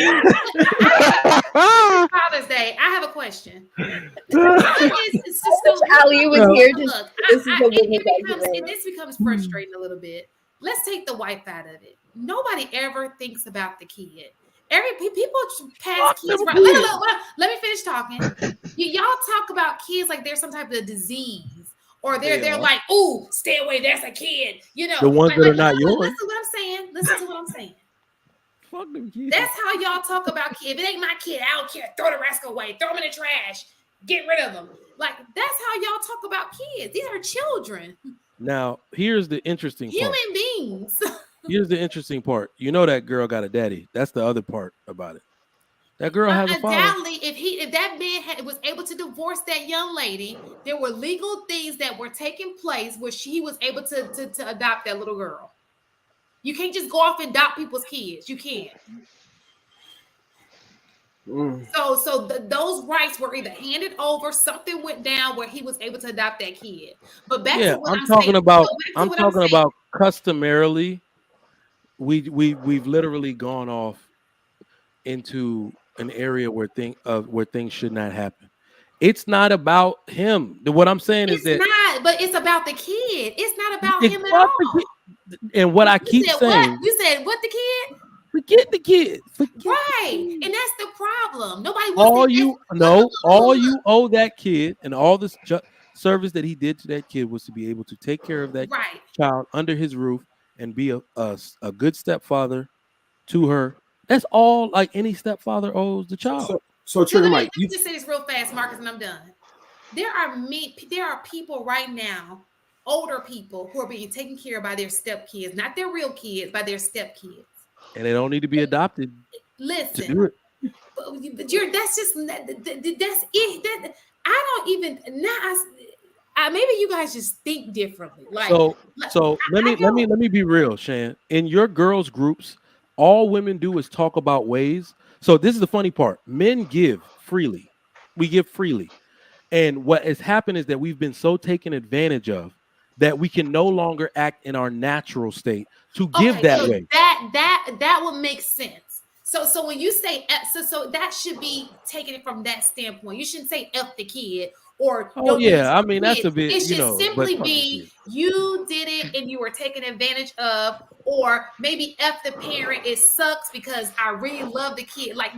Father's Day. I have a question. Ali was here. This becomes frustrating a little bit. Let's take the wife out of it. Nobody ever thinks about the kid. People pass kids. Right. Let me finish talking. Y'all talk about kids like they're some type of disease, or they're like, "Ooh, stay away. That's a kid." You know, the ones that are not yours. Listen to what I'm saying. Listen to what I'm saying. Fuck them kids. That's how y'all talk about kids. If it ain't my kid, I don't care. Throw the rascal away. Throw them in the trash. Get rid of them. Like, that's how y'all talk about kids. These are children. Now, here's the interesting part. Human beings. Here's the interesting part. You know that girl got a daddy. That's the other part about it. That girl has a father. Undoubtedly, if that man was able to divorce that young lady, there were legal things that were taking place where she was able to adopt that little girl. You can't just go off and adopt people's kids. You can't. So those rights were either handed over, something went down where he was able to adopt that kid. But back to what I'm talking about. I'm talking about customarily. We've literally gone off into an area where things should not happen. It's not about him. What I'm saying is that but it's about the kid. It's not about him at all. And what I keep saying, you said what the kid? Forget the kid. Right. And that's the problem. Nobody wants all you owe that kid, and all this service that he did to that kid was to be able to take care of that child under his roof and be a good stepfather to her. That's all like any stepfather owes the child. So Trigger Mike, you just say this real fast, Marcus, and I'm done. There are people right now, older people, who are being taken care of by their stepkids, not their real kids, by their stepkids. And they don't need to be adopted. Listen, to do it. But that's it. I don't even maybe you guys just think differently. Like so let me be real, Shan. In your girls groups, all women do is talk about ways. So this is the funny part. Men give freely. We give freely. And what has happened is that we've been so taken advantage of that we can no longer act in our natural state to give that way. That would make sense. So when you say so that should be taken from that standpoint. You shouldn't say F the kid or I mean that's a bit. It should simply be you did it and you were taken advantage of, or maybe F the parent. It sucks because I really love the kid. Like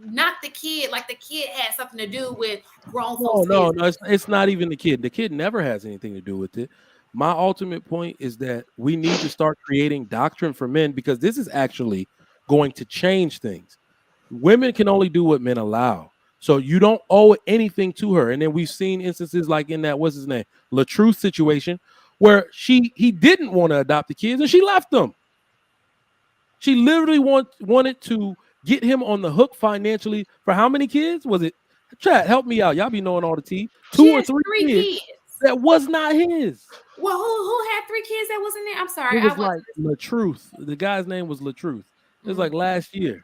not the kid. Like the kid had something to do with grown folks. No, it's not even the kid. The kid never has anything to do with it. My ultimate point is that we need to start creating doctrine for men, because this is actually going to change things. Women can only do what men allow. So you don't owe anything to her. And then we've seen instances like in that, what's his name, LaTruth situation, where he didn't want to adopt the kids and she left them. She literally wanted to get him on the hook financially for how many kids? Was it? Chat, help me out. Y'all be knowing all the tea. 2 or 3 kids that was not his. Well, who had 3 kids that wasn't there? I'm sorry. It was like LaTruth. The guy's name was LaTruth. It was like last year.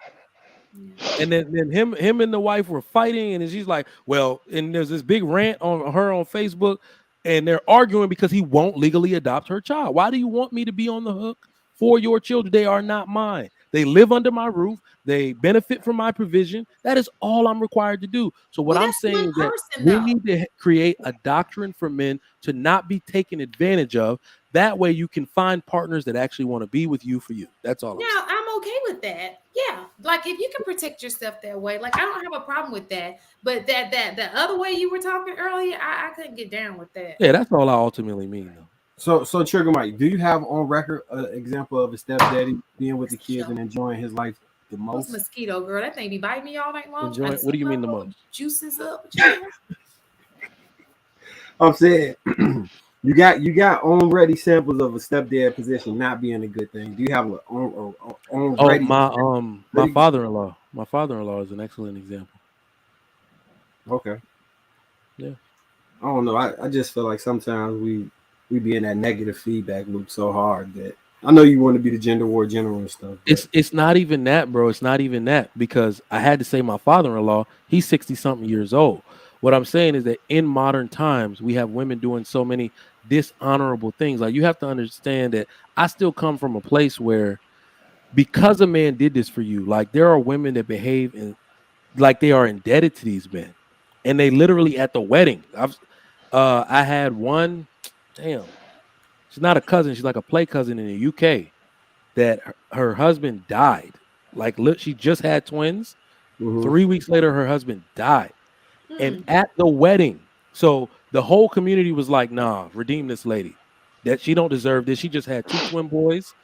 And then him and the wife were fighting, and she's like, well, and there's this big rant on her on Facebook, and they're arguing because he won't legally adopt her child. Why do you want me to be on the hook for your children? They are not mine. They live under my roof. They benefit from my provision. That is all I'm required to do. So what I'm saying is that we need to create a doctrine for men to not be taken advantage of. That way you can find partners that actually want to be with you for you. That's all. Now, I'm okay with that. Yeah. Like if you can protect yourself that way, like I don't have a problem with that. But that the other way you were talking earlier, I couldn't get down with that. Yeah, that's all I ultimately mean though. So Trigger Mike, do you have on record an example of a stepdaddy being with the kids and enjoying his life the most? Mosquito girl, that thing be biting me all night long. What do you mean the most? Juices up. I'm saying you got on ready samples of a stepdad position not being a good thing. Do you have on ready? My father-in-law. My father-in-law is an excellent example. Okay. Yeah. I don't know. I just feel like sometimes we be in that negative feedback loop so hard that I know you want to be the gender war general and stuff. It's not even that, bro. It's not even that, because I had to say my father-in-law, he's 60-something years old. What I'm saying is that in modern times, we have women doing so many dishonorable things. Like you have to understand that I still come from a place where because a man did this for you, like there are women that behave in like they are indebted to these men, and they literally at the wedding. I had one, damn, she's not a cousin, she's like a play cousin in the UK that her husband died. Like she just had twins. Mm-hmm. 3 weeks later, her husband died, and Hmm. at the wedding, so the whole community was like, "Nah, redeem this lady. That she don't deserve this. She just had two twin boys."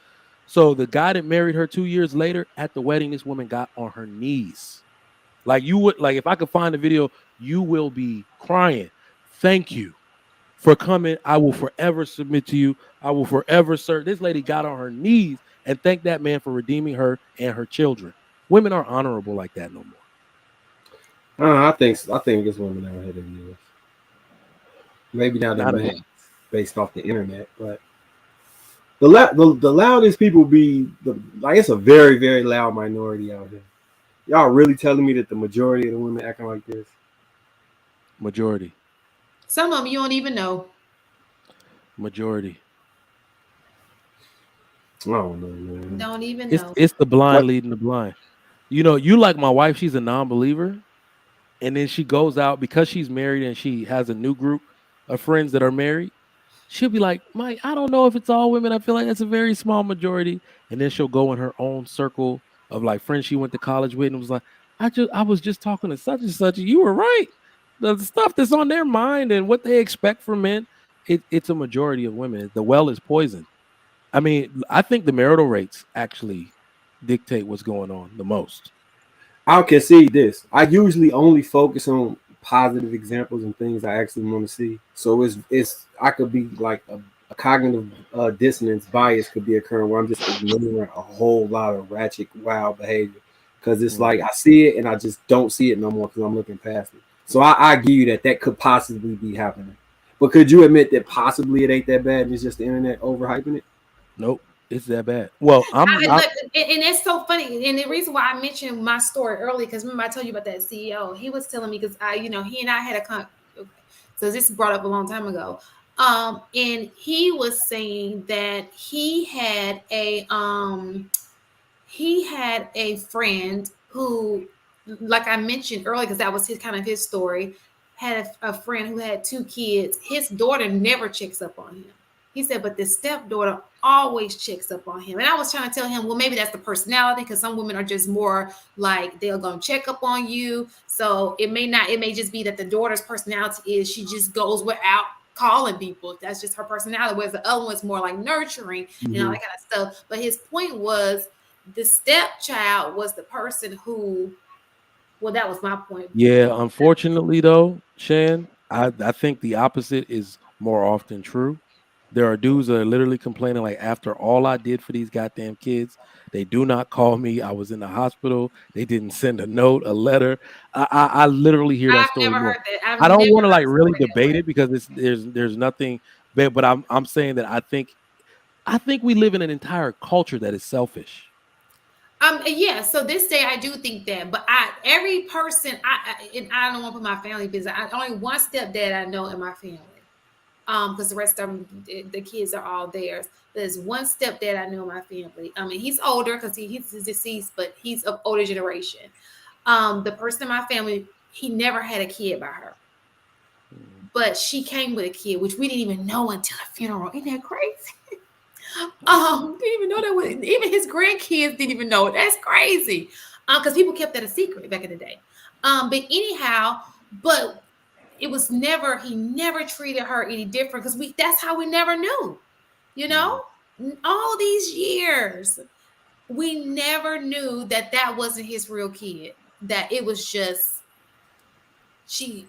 So the guy that married her 2 years later at the wedding, this woman got on her knees. Like you would like if I could find a video, you will be crying. Thank you for coming. I will forever submit to you. I will forever serve. This lady got on her knees and thanked that man for redeeming her and her children. Women aren't honorable like that no more. I think it's women out here that do this. Maybe not in Not mass, based off the internet, but the loudest people be like it's a very very loud minority out here. Y'all really telling me that the majority of the women acting like this? majority. Some of them you don't even know. Majority. I don't know, man. Don't even It's know. it's the blind What? leading the blind. You know, you like my wife, she's a non-believer, and then she goes out because she's married and she has a new group of friends that are married. She'll be like, Mike, I don't know if it's all women. I feel like it's a very small majority. And then she'll go in her own circle of like friends she went to college with and was like, I was just talking to such and such. And you were right. The stuff that's on their mind and what they expect from men, it's a majority of women. The well is poisoned. I mean, I think the marital rates actually dictate what's going on the most. I'll concede this. I usually only focus on positive examples and things I actually want to see. So it's I could be like a cognitive dissonance bias could be occurring where I'm just ignoring a whole lot of ratchet wild behavior because it's Mm. like I see it and I just don't see it no more because I'm looking past it. So I give you that could possibly be happening. But could you admit that possibly it ain't that bad and it's just the internet overhyping it? Nope, it's that bad. Well, And it's so funny. And the reason why I mentioned my story early, because remember I told you about that CEO. He was telling me because he and I had so this brought up a long time ago. And he was saying that he had a friend who, like I mentioned earlier, because that was his story, had a friend who had two kids. His daughter never checks up on him. He said, but the stepdaughter always checks up on him. And I was trying to tell him, well, maybe that's the personality, because some women are just more like they're going to check up on you. So it may just be that the daughter's personality is she just goes without calling people. That's just her personality. Whereas the other one's more like nurturing and all that kind of stuff. But his point was the stepchild was the person who, well, that was my point. yeah, unfortunately though, Shan, I think the opposite is more often true. There are dudes that are literally complaining like after all I did for these goddamn kids, they do not call me. I was in the hospital. They didn't send a note, a letter. I literally hear that I've story never more. heard that. I've I don't never want to heard like a really story that debate way. it because there's nothing, but I'm saying that I think we live in an entire culture that is selfish. Yeah, so this day I do think that, but every person and I don't want to put my family business. Only one stepdad I know in my family. Because the rest of them, the kids are all theirs. There's one stepdad I know in my family. I mean, he's older because he's deceased, but he's of older generation. The person in my family, he never had a kid by her, but she came with a kid, which we didn't even know until the funeral. Isn't that crazy? Didn't even know that was even his grandkids didn't even know it. That's crazy. Because people kept that a secret back in the day. But anyhow, but it was never he never treated her any different because that's how we never knew, you know, all these years we never knew that wasn't his real kid, that it was just he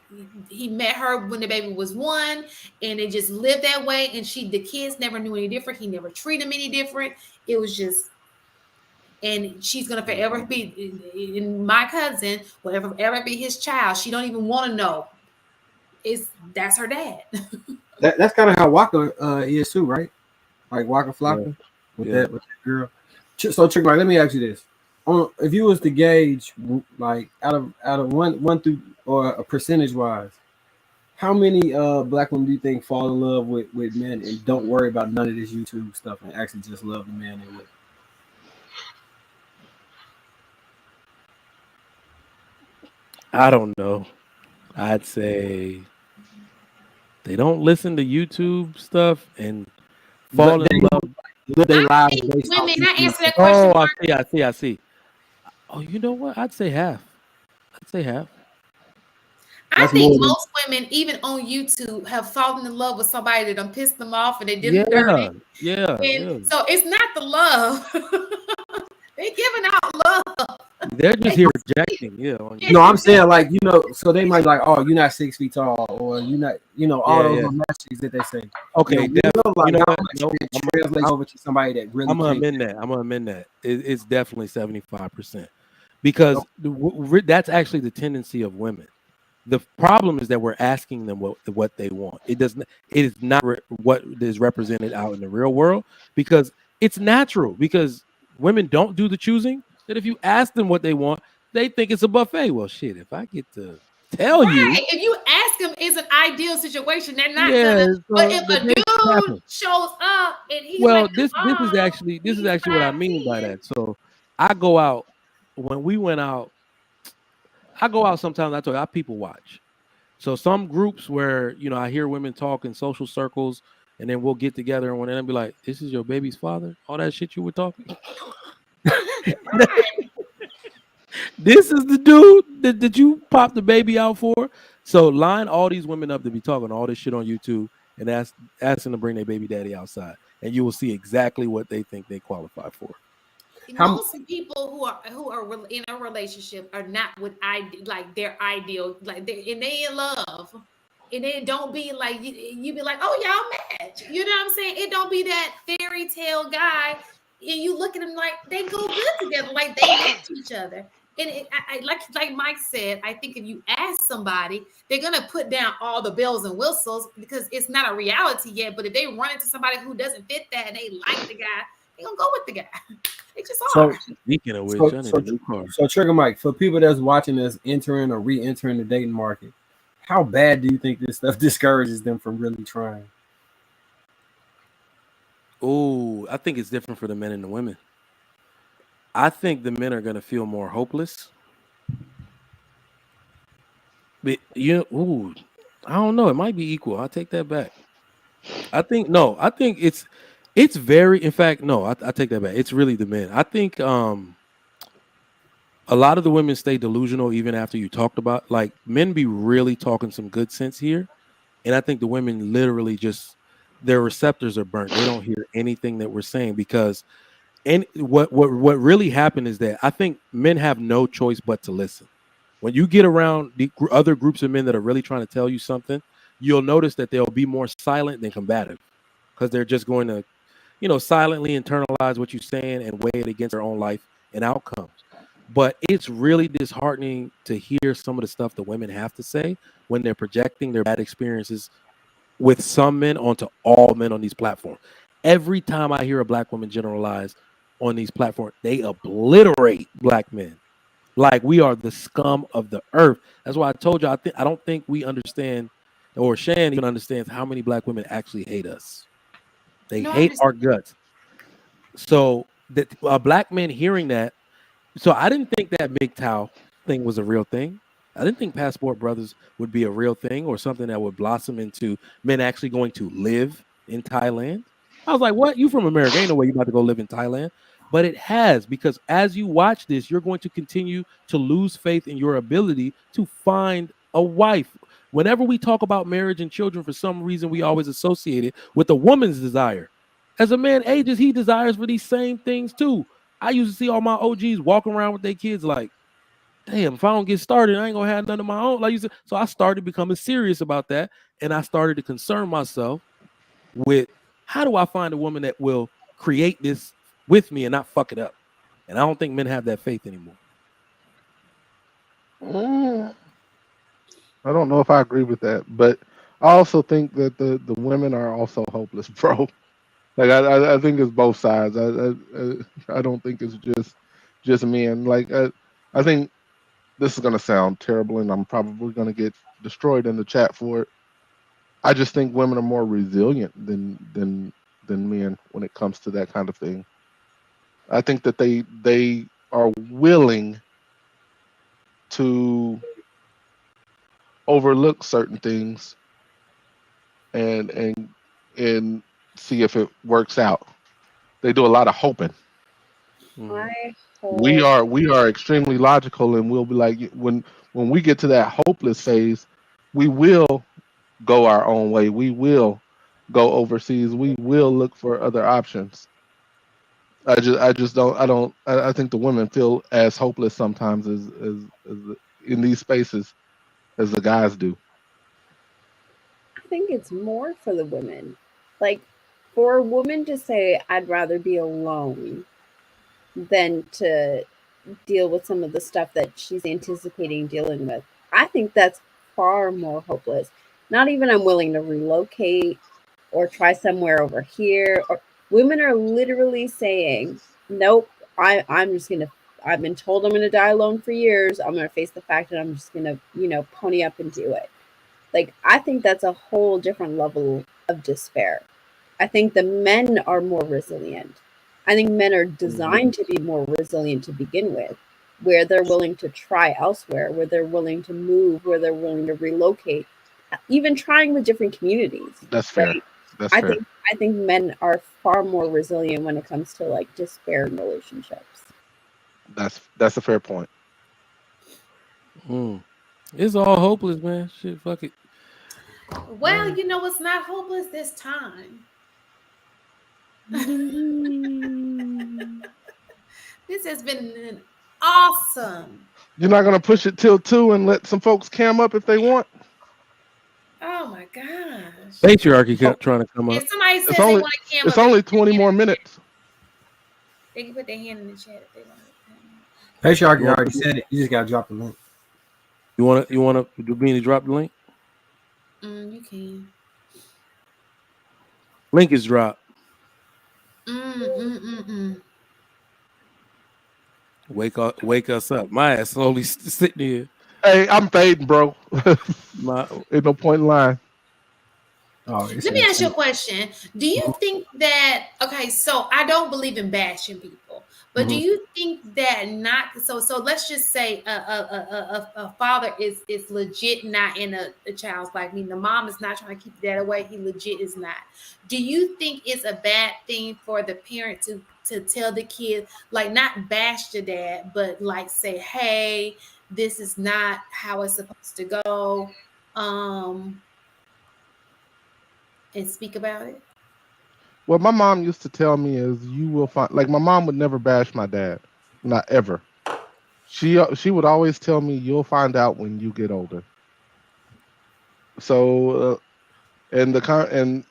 met her when the baby was one and it just lived that way, and the kids never knew any different. He never treated them any different. It was just, and she's gonna forever be in my cousin, whatever ever be his child. She don't even want to know. That's her dad. That's kind of how Waka is too, right? Like Waka Yeah, Flocka with yeah. that girl. So Trick, like, let me ask you this: if you was to gauge, like, out of one through or a percentage wise, how many black women do you think fall in love with men and don't worry about none of this YouTube stuff and actually just love the man they with? I don't know. I'd say they don't listen to YouTube stuff and fall in love. Live their lives I think based off women. I YouTube. answer that question. Oh, I see. Oh, you know what? I'd say half. I That's think more than most women, even on YouTube, have fallen in love with somebody that done pissed them off and they did them Yeah, dirty. yeah. And so it's not the love. They're giving out love. They're just here projecting. Yeah. no. I'm saying like so they might be like, oh, you're not 6 feet tall, or you're not, all those little messages that they say. Okay, Like you know how what? much No, that translates over to somebody that really. I'm gonna amend that. It's definitely 75% because that's actually the tendency of women. The problem is that we're asking them what they want. It is not what is represented out in the real world, because it's natural, because women don't do the choosing. That if you ask them what they want, they think it's a buffet. Well, shit, if I get to tell you, if you ask them, it's an ideal situation. They're not yeah, gonna. But so if the a date dude happens. shows up and he's Well, like, this is actually what I mean by that. So I go out when we went out. I go out sometimes. I people watch. So some groups where I hear women talk in social circles, and then we'll get together and they'll be like, "This is your baby's father." All that shit you were talking. This is the dude that you popped the baby out for. So line all these women up to be talking all this shit on YouTube and ask them to bring their baby daddy outside, and you will see exactly what they think they qualify for. most people who are in a relationship are not with their ideal, and they in love, and it don't be like you be like, oh, y'all match, you know what I'm saying? It don't be that fairy tale guy, and you look at them like they go good together, like they match each other. And I like Mike said, I think if you ask somebody, they're gonna put down all the bells and whistles because it's not a reality yet. But if they run into somebody who doesn't fit that and they like the guy, they're gonna go with the guy. They just are. Speaking of which, I need a new car. So Trigger Mike, for people that's watching us entering or re-entering the dating market, how bad do you think this stuff discourages them from really trying? Oh, I think it's different for the men and the women. I think the men are going to feel more hopeless. But I don't know. It might be equal. I'll take that back. I think it's very. In fact, no. I take that back. It's really the men. I think a lot of the women stay delusional even after you talked about. Like, men be really talking some good sense here, and I think the women literally just their receptors are burnt. They don't hear anything that we're saying because. And what really happened is that I think men have no choice but to listen. When you get around the other groups of men that are really trying to tell you something, you'll notice that they'll be more silent than combative, because they're just going to, silently internalize what you're saying and weigh it against their own life and outcomes. But it's really disheartening to hear some of the stuff the women have to say when they're projecting their bad experiences with some men onto all men on these platforms. Every time I hear a black woman generalize on these platforms, they obliterate black men like we are the scum of the earth. That's why I told you I don't think we understand, or Shan even understands, how many black women actually hate us. They hate our guts. So that black men hearing that, so I didn't think that MGTOW thing was a real thing. I didn't think Passport Brothers would be a real thing or something that would blossom into men actually going to live in Thailand. I was like, what? You from America? Ain't no way you about to go live in Thailand. But it has, because as you watch this, you're going to continue to lose faith in your ability to find a wife. Whenever we talk about marriage and children, for some reason, we always associate it with a woman's desire. As a man ages, he desires for these same things too. I used to see all my OGs walking around with their kids like, damn, if I don't get started, I ain't gonna have none of my own. So I started becoming serious about that, and I started to concern myself with, how do I find a woman that will create this with me and not fuck it up? And I don't think men have that faith anymore. I don't know if I agree with that, but I also think that the women are also hopeless, bro. Like I think it's both sides. I don't think it's just men. Like I think this is gonna sound terrible, and I'm probably gonna get destroyed in the chat for it. I just think women are more resilient than men when it comes to that kind of thing. I think that they are willing to overlook certain things and see if it works out. They do a lot of hoping. I We hope. are extremely logical, and we'll be like, when we get to that hopeless phase, we will go our own way. We will go overseas. We will look for other options. I just don't. I think the women feel as hopeless sometimes as in these spaces as the guys do. I think it's more for the women. Like, for a woman to say, I'd rather be alone than to deal with some of the stuff that she's anticipating dealing with. I think that's far more hopeless. Not even I'm willing to relocate or try somewhere over here. Or women are literally saying, nope, I'm just gonna I've been told I'm gonna die alone for years. I'm gonna face the fact that I'm just gonna, pony up and do it. Like, I think that's a whole different level of despair. I think the men are more resilient. I think men are designed to be more resilient to begin with, where they're willing to try elsewhere, where they're willing to move, where they're willing to relocate, even trying with different communities. That's fair. That's I fair. think men are far more resilient when it comes to like despair in relationships. That's a fair point. It's all hopeless, man. Shit, fuck it. Well, it's not hopeless this time. This has been an awesome. You're not gonna push it till 2 and let some folks cam up if they want. Oh my gosh. Patriarchy kept trying to come up. If somebody says It's they only want to camera, it's only 20 more minutes. they can put their hand in the chat if they want. Patriarchy already said it. You just gotta drop the link. You want to do me to drop the link? You can. Link is dropped. Wake us up. My ass slowly sitting here. Hey, I'm fading, bro. Ain't no point in lying. Oh, Let me ask you a question. Do you think that, okay, so I don't believe in bashing people, but do you think that so let's just say a father is legit not in a child's life, meaning the mom is not trying to keep that away, he legit is not. Do you think it's a bad thing for the parent to tell the kid, like, not bash the dad, but like say, hey, this is not how it's supposed to go, and speak about it? What my mom used to tell me is, you will find, like, my mom would never bash my dad, not ever. She would always tell me, you'll find out when you get older. So and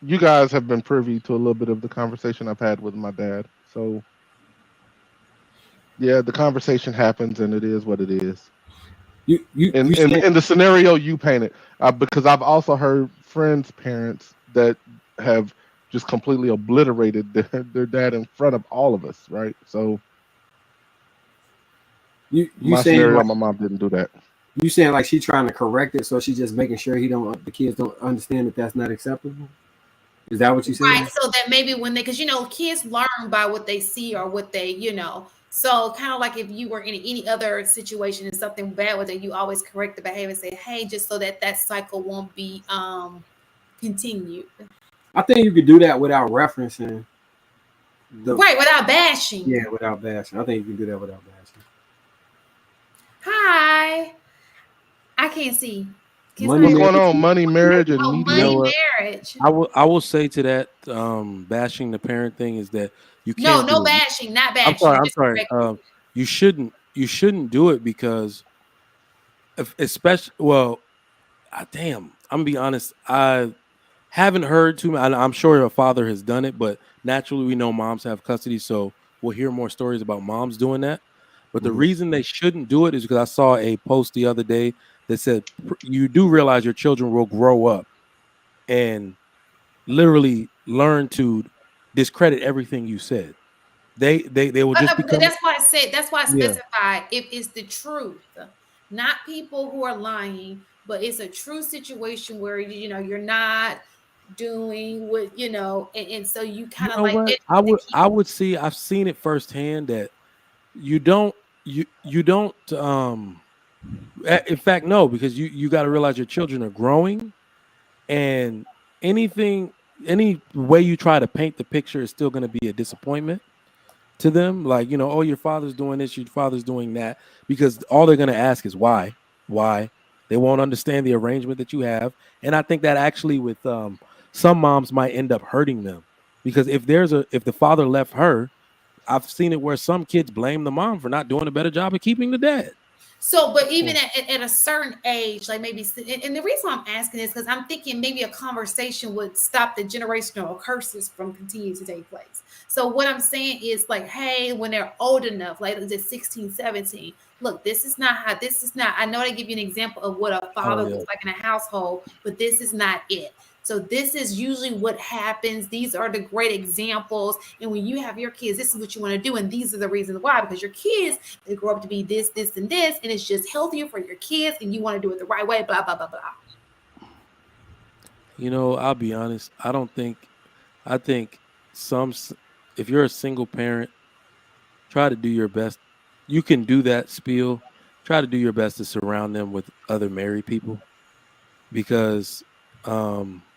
you guys have been privy to a little bit of the conversation I've had with my dad. So yeah, the conversation happens, and it is what it is. In the scenario you painted, because I've also heard friends' parents that have just completely obliterated their dad in front of all of us, right? So my scenario, like, my mom didn't do that. You saying like she trying to correct it, so she's just making sure the kids don't understand that that's not acceptable? Is that what you saying? Right, so that maybe when they, because kids learn by what they see or what they, so kind of like if you were in any other situation and something bad with it, you always correct the behavior and say, hey, just so that cycle won't be continued. I think you could do that without referencing right, without bashing. Yeah, without bashing. I think you can do that without bashing. Hi. I can't see. What's going on? Money, marriage, and media. Money, marriage. I will say to that, bashing the parent thing is that you can't. No bashing, not bashing. I'm sorry. You shouldn't do it because, especially, damn. I'm gonna be honest. I haven't heard too much. I'm sure a father has done it, but naturally we know moms have custody, so we'll hear more stories about moms doing that. But the reason they shouldn't do it is because I saw a post the other day that said you do realize your children will grow up and literally learn to discredit everything you said. They will just become. That's why I said. That's why I specified if it's the truth, not people who are lying, but it's a true situation where you're not doing what and so you kind of like. I would see. I've seen it firsthand that you don't In fact, no, because you got to realize your children are growing, and any way you try to paint the picture is still going to be a disappointment to them. Like, oh, your father's doing this, your father's doing that, because all they're going to ask is why. They won't understand the arrangement that you have. And I think that actually with some moms might end up hurting them, because if the father left her, I've seen it where some kids blame the mom for not doing a better job of keeping the dad. So, but even at a certain age, like maybe, and the reason I'm asking is because I'm thinking maybe a conversation would stop the generational curses from continuing to take place. So what I'm saying is like, hey, when they're old enough, like is it 16, 17, look, this is not, I know they give you an example of what a father looks like in a household, but this is not it. So this is usually what happens. These are the great examples. And when you have your kids, this is what you want to do. And these are the reasons why, because your kids, they grow up to be this, this, and this. And it's just healthier for your kids. And you want to do it the right way, blah, blah, blah, blah. I'll be honest. I think if you're a single parent, try to do your best. You can do that spiel. Try to do your best to surround them with other married people, because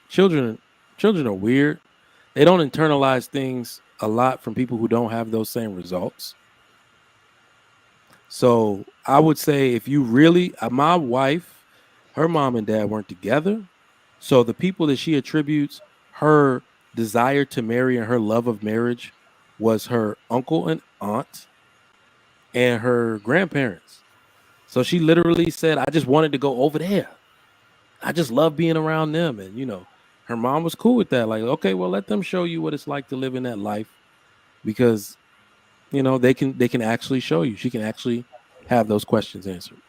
children are weird. They don't internalize things a lot from people who don't have those same results. So I would say, if you really, my wife, her mom and dad weren't together. So the people that she attributes her desire to marry and her love of marriage was her uncle and aunt and her grandparents. So she literally said, I just wanted to go over there. I just love being around them. And, her mom was cool with that. Like, okay, well, let them show you what it's like to live in that life, because, they can actually show you. She can actually have those questions answered.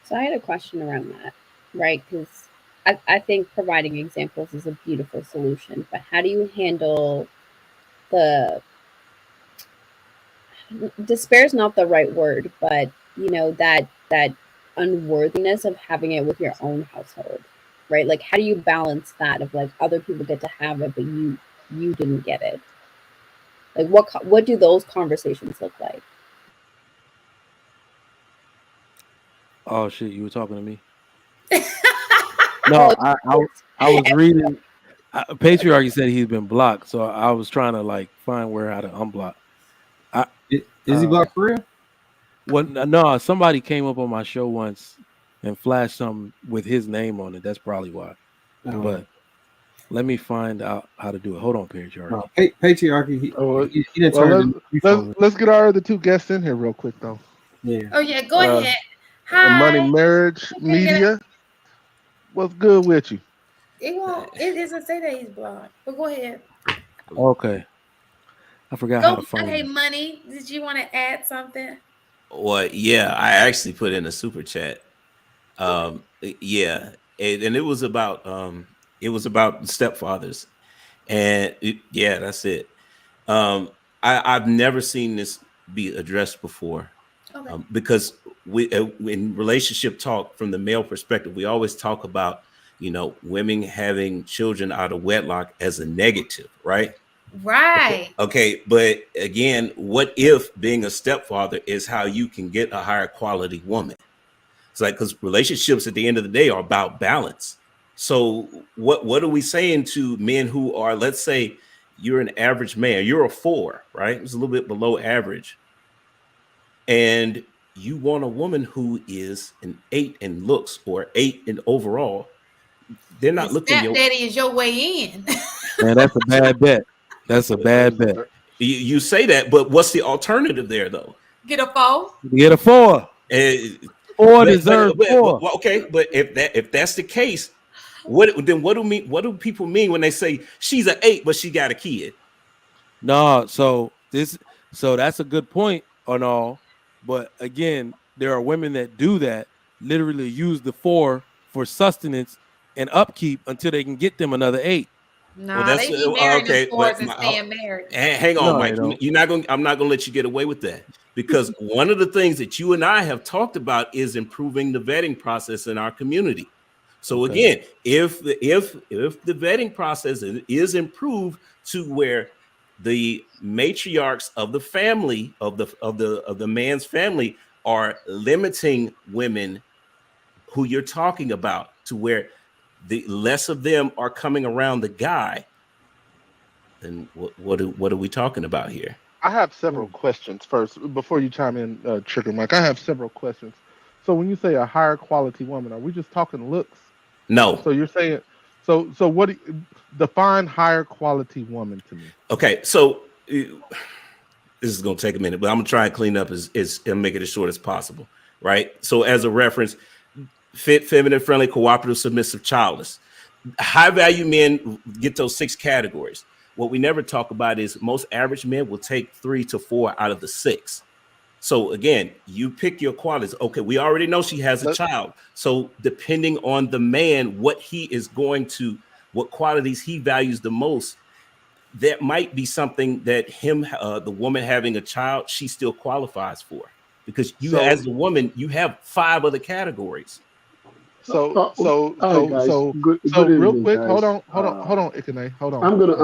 So I had a question around that, right? Because I think providing examples is a beautiful solution, but how do you handle despair is not the right word, but that unworthiness of having it with your own household, right? Like, how do you balance that of like other people get to have it, but you didn't get it? Like, what do those conversations look like? Oh shit, you were talking to me? No, I was reading. Patriarchy said he's been blocked, so I was trying to like find how to unblock. Is he blocked for real? Well, no, somebody came up on my show once and flashed something with his name on it. That's probably why. But let me find out how to do it. Hold on, Patriarchy. Patriarchy. He didn't turn. Let's get our other two guests in here real quick, though. Yeah. Oh yeah, go ahead. Hi. Money Marriage Media. What's good with you? It doesn't say that he's blocked, but go ahead. Okay. I forgot how to find Okay, it. Money, did you want to add something? Well, yeah, I actually put in a super chat. Yeah, and it was about stepfathers, and that's it. I've never seen this be addressed before, because we in relationship talk from the male perspective, we always talk about women having children out of wedlock as a negative, right? Right. Okay, but again, what if being a stepfather is how you can get a higher quality woman? It's like, because relationships at the end of the day are about balance. So what are we saying to men who are, let's say you're an average man, you're a 4, right? It's a little bit below average. And you want a woman who is an 8 in looks or 8 in overall. They're not looking. Stepdaddy is your way in. Man, that's a bad bet. That's a bad bet. You say that, but what's the alternative there, though? Get a 4. Get a 4. 4 deserves 4. Okay, but if that's the case, what do people mean when they say she's an 8 but she got a kid? No, so that's a good point on all, but again, there are women that do that, literally use the 4 for sustenance and upkeep until they can get them another 8. No, they be marrying them 4s and staying married. Hang on, Mike. I'm not gonna let you get away with that, because one of the things that you and I have talked about is improving the vetting process in our community. So again, if the vetting process is improved to where the matriarchs of the family of the man's family are limiting women who you're talking about to where the less of them are coming around the guy, then what are we talking about here? I have several questions first before you chime in, Trigger Mike. I have several questions. So when you say a higher quality woman, are we just talking looks? No. So you're saying, so what? Define higher quality woman to me. Okay, so this is gonna take a minute, but I'm gonna try and clean up and make it as short as possible. Right. So as a reference, fit, feminine, friendly, cooperative, submissive, childless. High value men get those 6 categories. What we never talk about is most average men will take 3 to 4 out of the 6. So again, you pick your qualities. Okay, we already know she has a child. So depending on the man, what qualities he values the most, that might be something that the woman having a child, she still qualifies for. Because as a woman, you have 5 other categories. So good real evening, quick, guys. hold on, Ikene, hold on. I'm gonna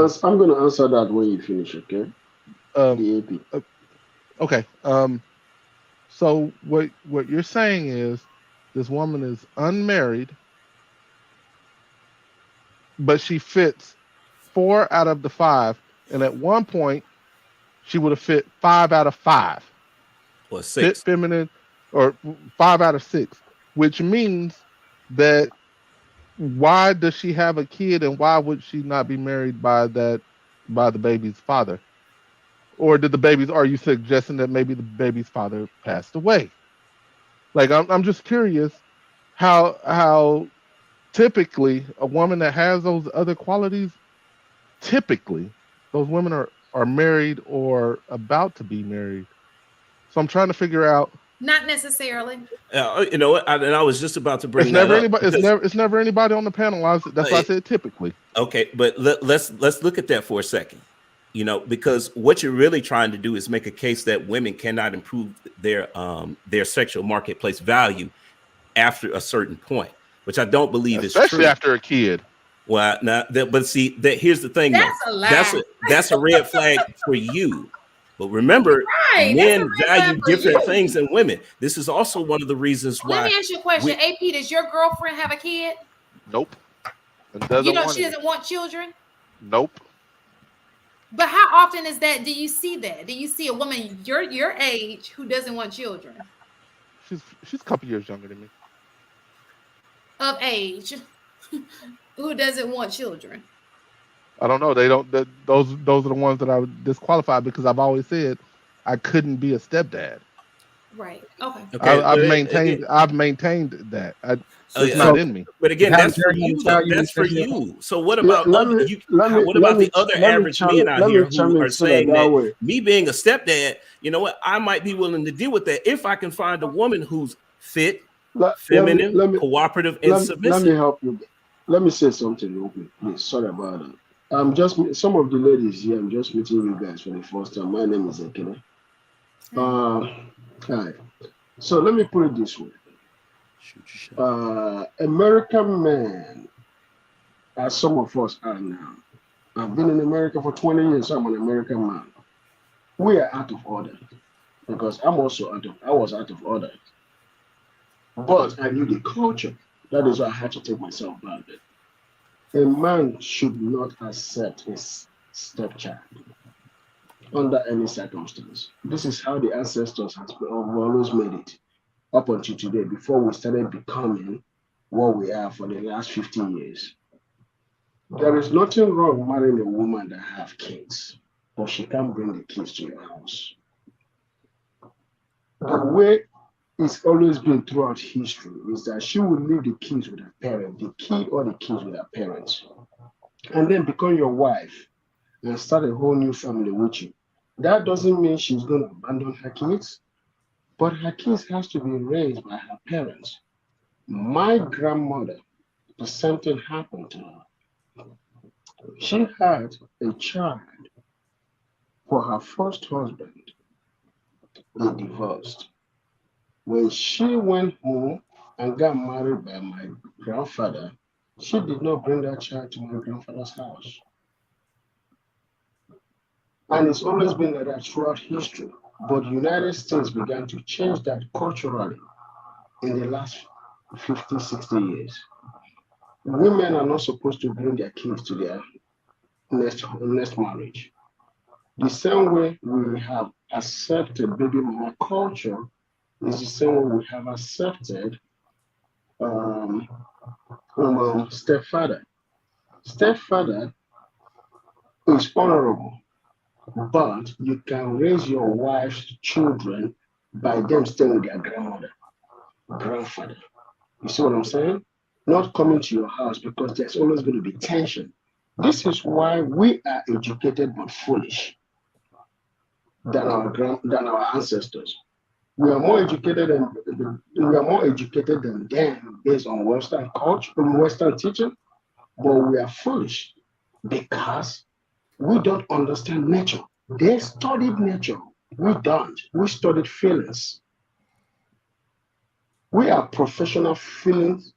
answer that when you finish, okay? The AP. Okay. So what you're saying is this woman is unmarried, but she fits 4 out of the 5, and at one point she would have fit 5 out of 5. Or 6. Fit, feminine, or 5 out of 6, which means that why does she have a kid, and why would she not be married by the baby's father? Or are you suggesting that maybe the baby's father passed away? Like, I'm just curious how typically a woman that has those other qualities, typically those women are married or about to be married. So I'm trying to figure out. Not necessarily. You know what? I was just about to bring It's that never up. anybody. It's never anybody on the panel. That's why I said typically. Okay, but let's look at that for a second. You know, because what you're really trying to do is make a case that women cannot improve their sexual marketplace value after a certain point, which I don't believe is true. Especially after a kid. Well, but see, here's the thing, That's though. a lie. That's a red flag for you. But remember, men value different things than women. This is also one of the reasons why. Let me ask you a question. AP, does your girlfriend have a kid? Nope. She doesn't want children? Nope. But how often is that? Do you see that? Do you see a woman your age who doesn't want children? She's a couple years younger than me. Of age, who doesn't want children? I don't know. They don't. Those are the ones that I would disqualify, because I've always said I couldn't be a stepdad. Right. Okay. I've maintained that. It's not in me. But again, that's for you. That's for you. So what about what about the other average men out here who are saying that me being a stepdad, you know what, I might be willing to deal with that if I can find a woman who's fit, feminine, cooperative, and submissive. Let me help you. Let me say something real quick, please. Sorry about that. I'm just some of the ladies here. I'm just meeting you guys for the first time. My name is Ekene. Hi. So let me put it this way. American men, as some of us are now, I've been in America for 20 years, so I'm an American man. We are out of order because I was out of order. But I knew the culture. That is why I had to take myself back. A man should not accept his stepchild under any circumstance. This is how the ancestors have always made it up until today, before we started becoming what we are for the last 15 years. There is nothing wrong marrying a woman that have kids, but she can't bring the kids to your house. The way it's always been throughout history is that she will leave the kids with her parents, the kid or the kids with her parents, and then become your wife and start a whole new family with you. That doesn't mean she's going to abandon her kids, but her kids has to be raised by her parents. My grandmother, the same thing happened to her. She had a child for her first husband. They divorced. When she went home and got married by my grandfather, she did not bring that child to my grandfather's house. And it's always been like that throughout history. But the United States began to change that culturally in the last 50, 60 years. Women are not supposed to bring their kids to their next marriage. The same way we have accepted baby mama culture is the same way we have accepted um, stepfather. Stepfather is honorable, but you can raise your wife's children by them staying with their grandmother, grandfather. You see what I'm saying? Not coming to your house because there's always going to be tension. This is why we are educated but foolish than our ancestors. We are more educated than them based on Western culture, Western teaching, but we are foolish because we don't understand nature. They studied nature. We don't. We studied feelings. We are professional feelings.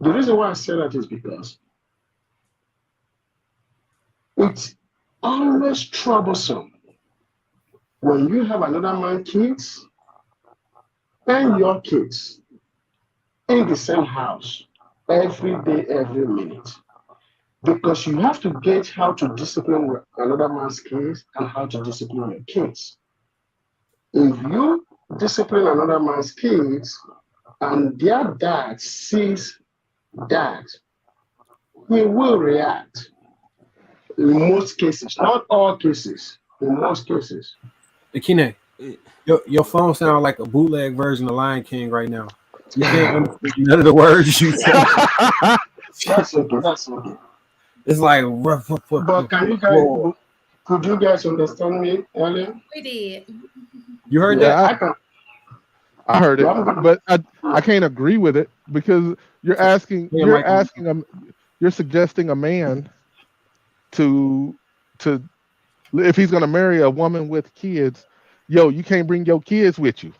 The reason why I say that is because it's always troublesome when you have another man's kids and your kids in the same house every day, every minute. Because you have to get how to discipline another man's kids and how to discipline your kids. If you discipline another man's kids and their dad sees that, he will react. In most cases, not all cases, in most cases. Akine, your phone sounds like a bootleg version of Lion King right now. You can't understand none of the words you say. That's okay. It's like but could you guys understand me earlier? We did. You heard that? I heard it, but I can't agree with it because you're suggesting a man to if he's going to marry a woman with kids, you can't bring your kids with you.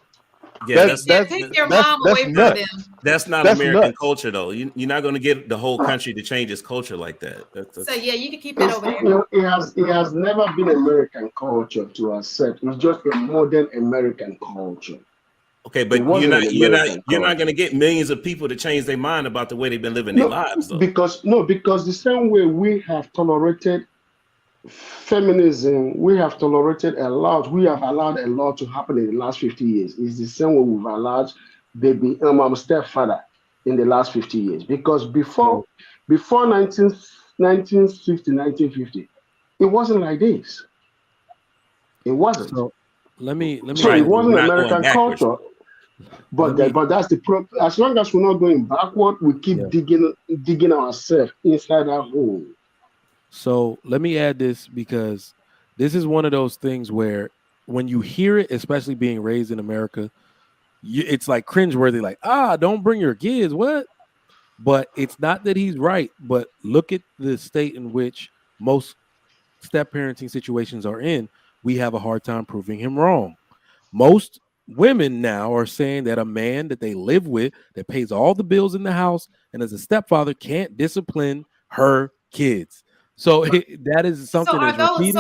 Yeah, pick your mom away from them. That's not American culture, though. You're not going to get the whole country to change its culture like that. So yeah, you can keep it over there. It has never been American culture to accept. It's just a modern American culture. Okay, but you're not going to get millions of people to change their mind about the way they've been living their lives, though. Because the same way we have tolerated feminism, we have tolerated a lot. We have allowed a lot to happen in the last 50 years. It's the same way we've allowed stepfather in the last 50 years. Because before 1950, it wasn't like this. It wasn't. So let me. So it wasn't American culture. But that's the problem. As long as we're not going backward, we keep digging ourselves inside that hole. So let me add this because this is one of those things where when you hear it, especially being raised in America, it's like cringeworthy, like, don't bring your kids. What? But it's not that he's right. But look at the state in which most step parenting situations are in. We have a hard time proving him wrong. Most women now are saying that a man that they live with, that pays all the bills in the house, and as a stepfather can't discipline her kids. So that is something. So are those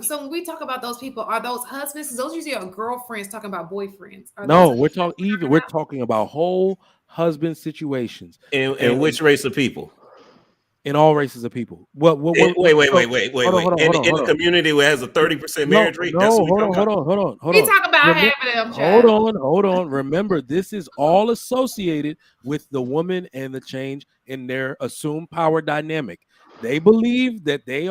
so when we talk about those people, are those husbands? Those usually are girlfriends talking about boyfriends. No, we're talking about whole husband situations. In which race of people? In all races of people. Wait. In the community where has a 30% marriage rate. Hold on. We talk about half of them. Hold on. Remember, this is all associated with the woman and the change in their assumed power dynamic. They believe that they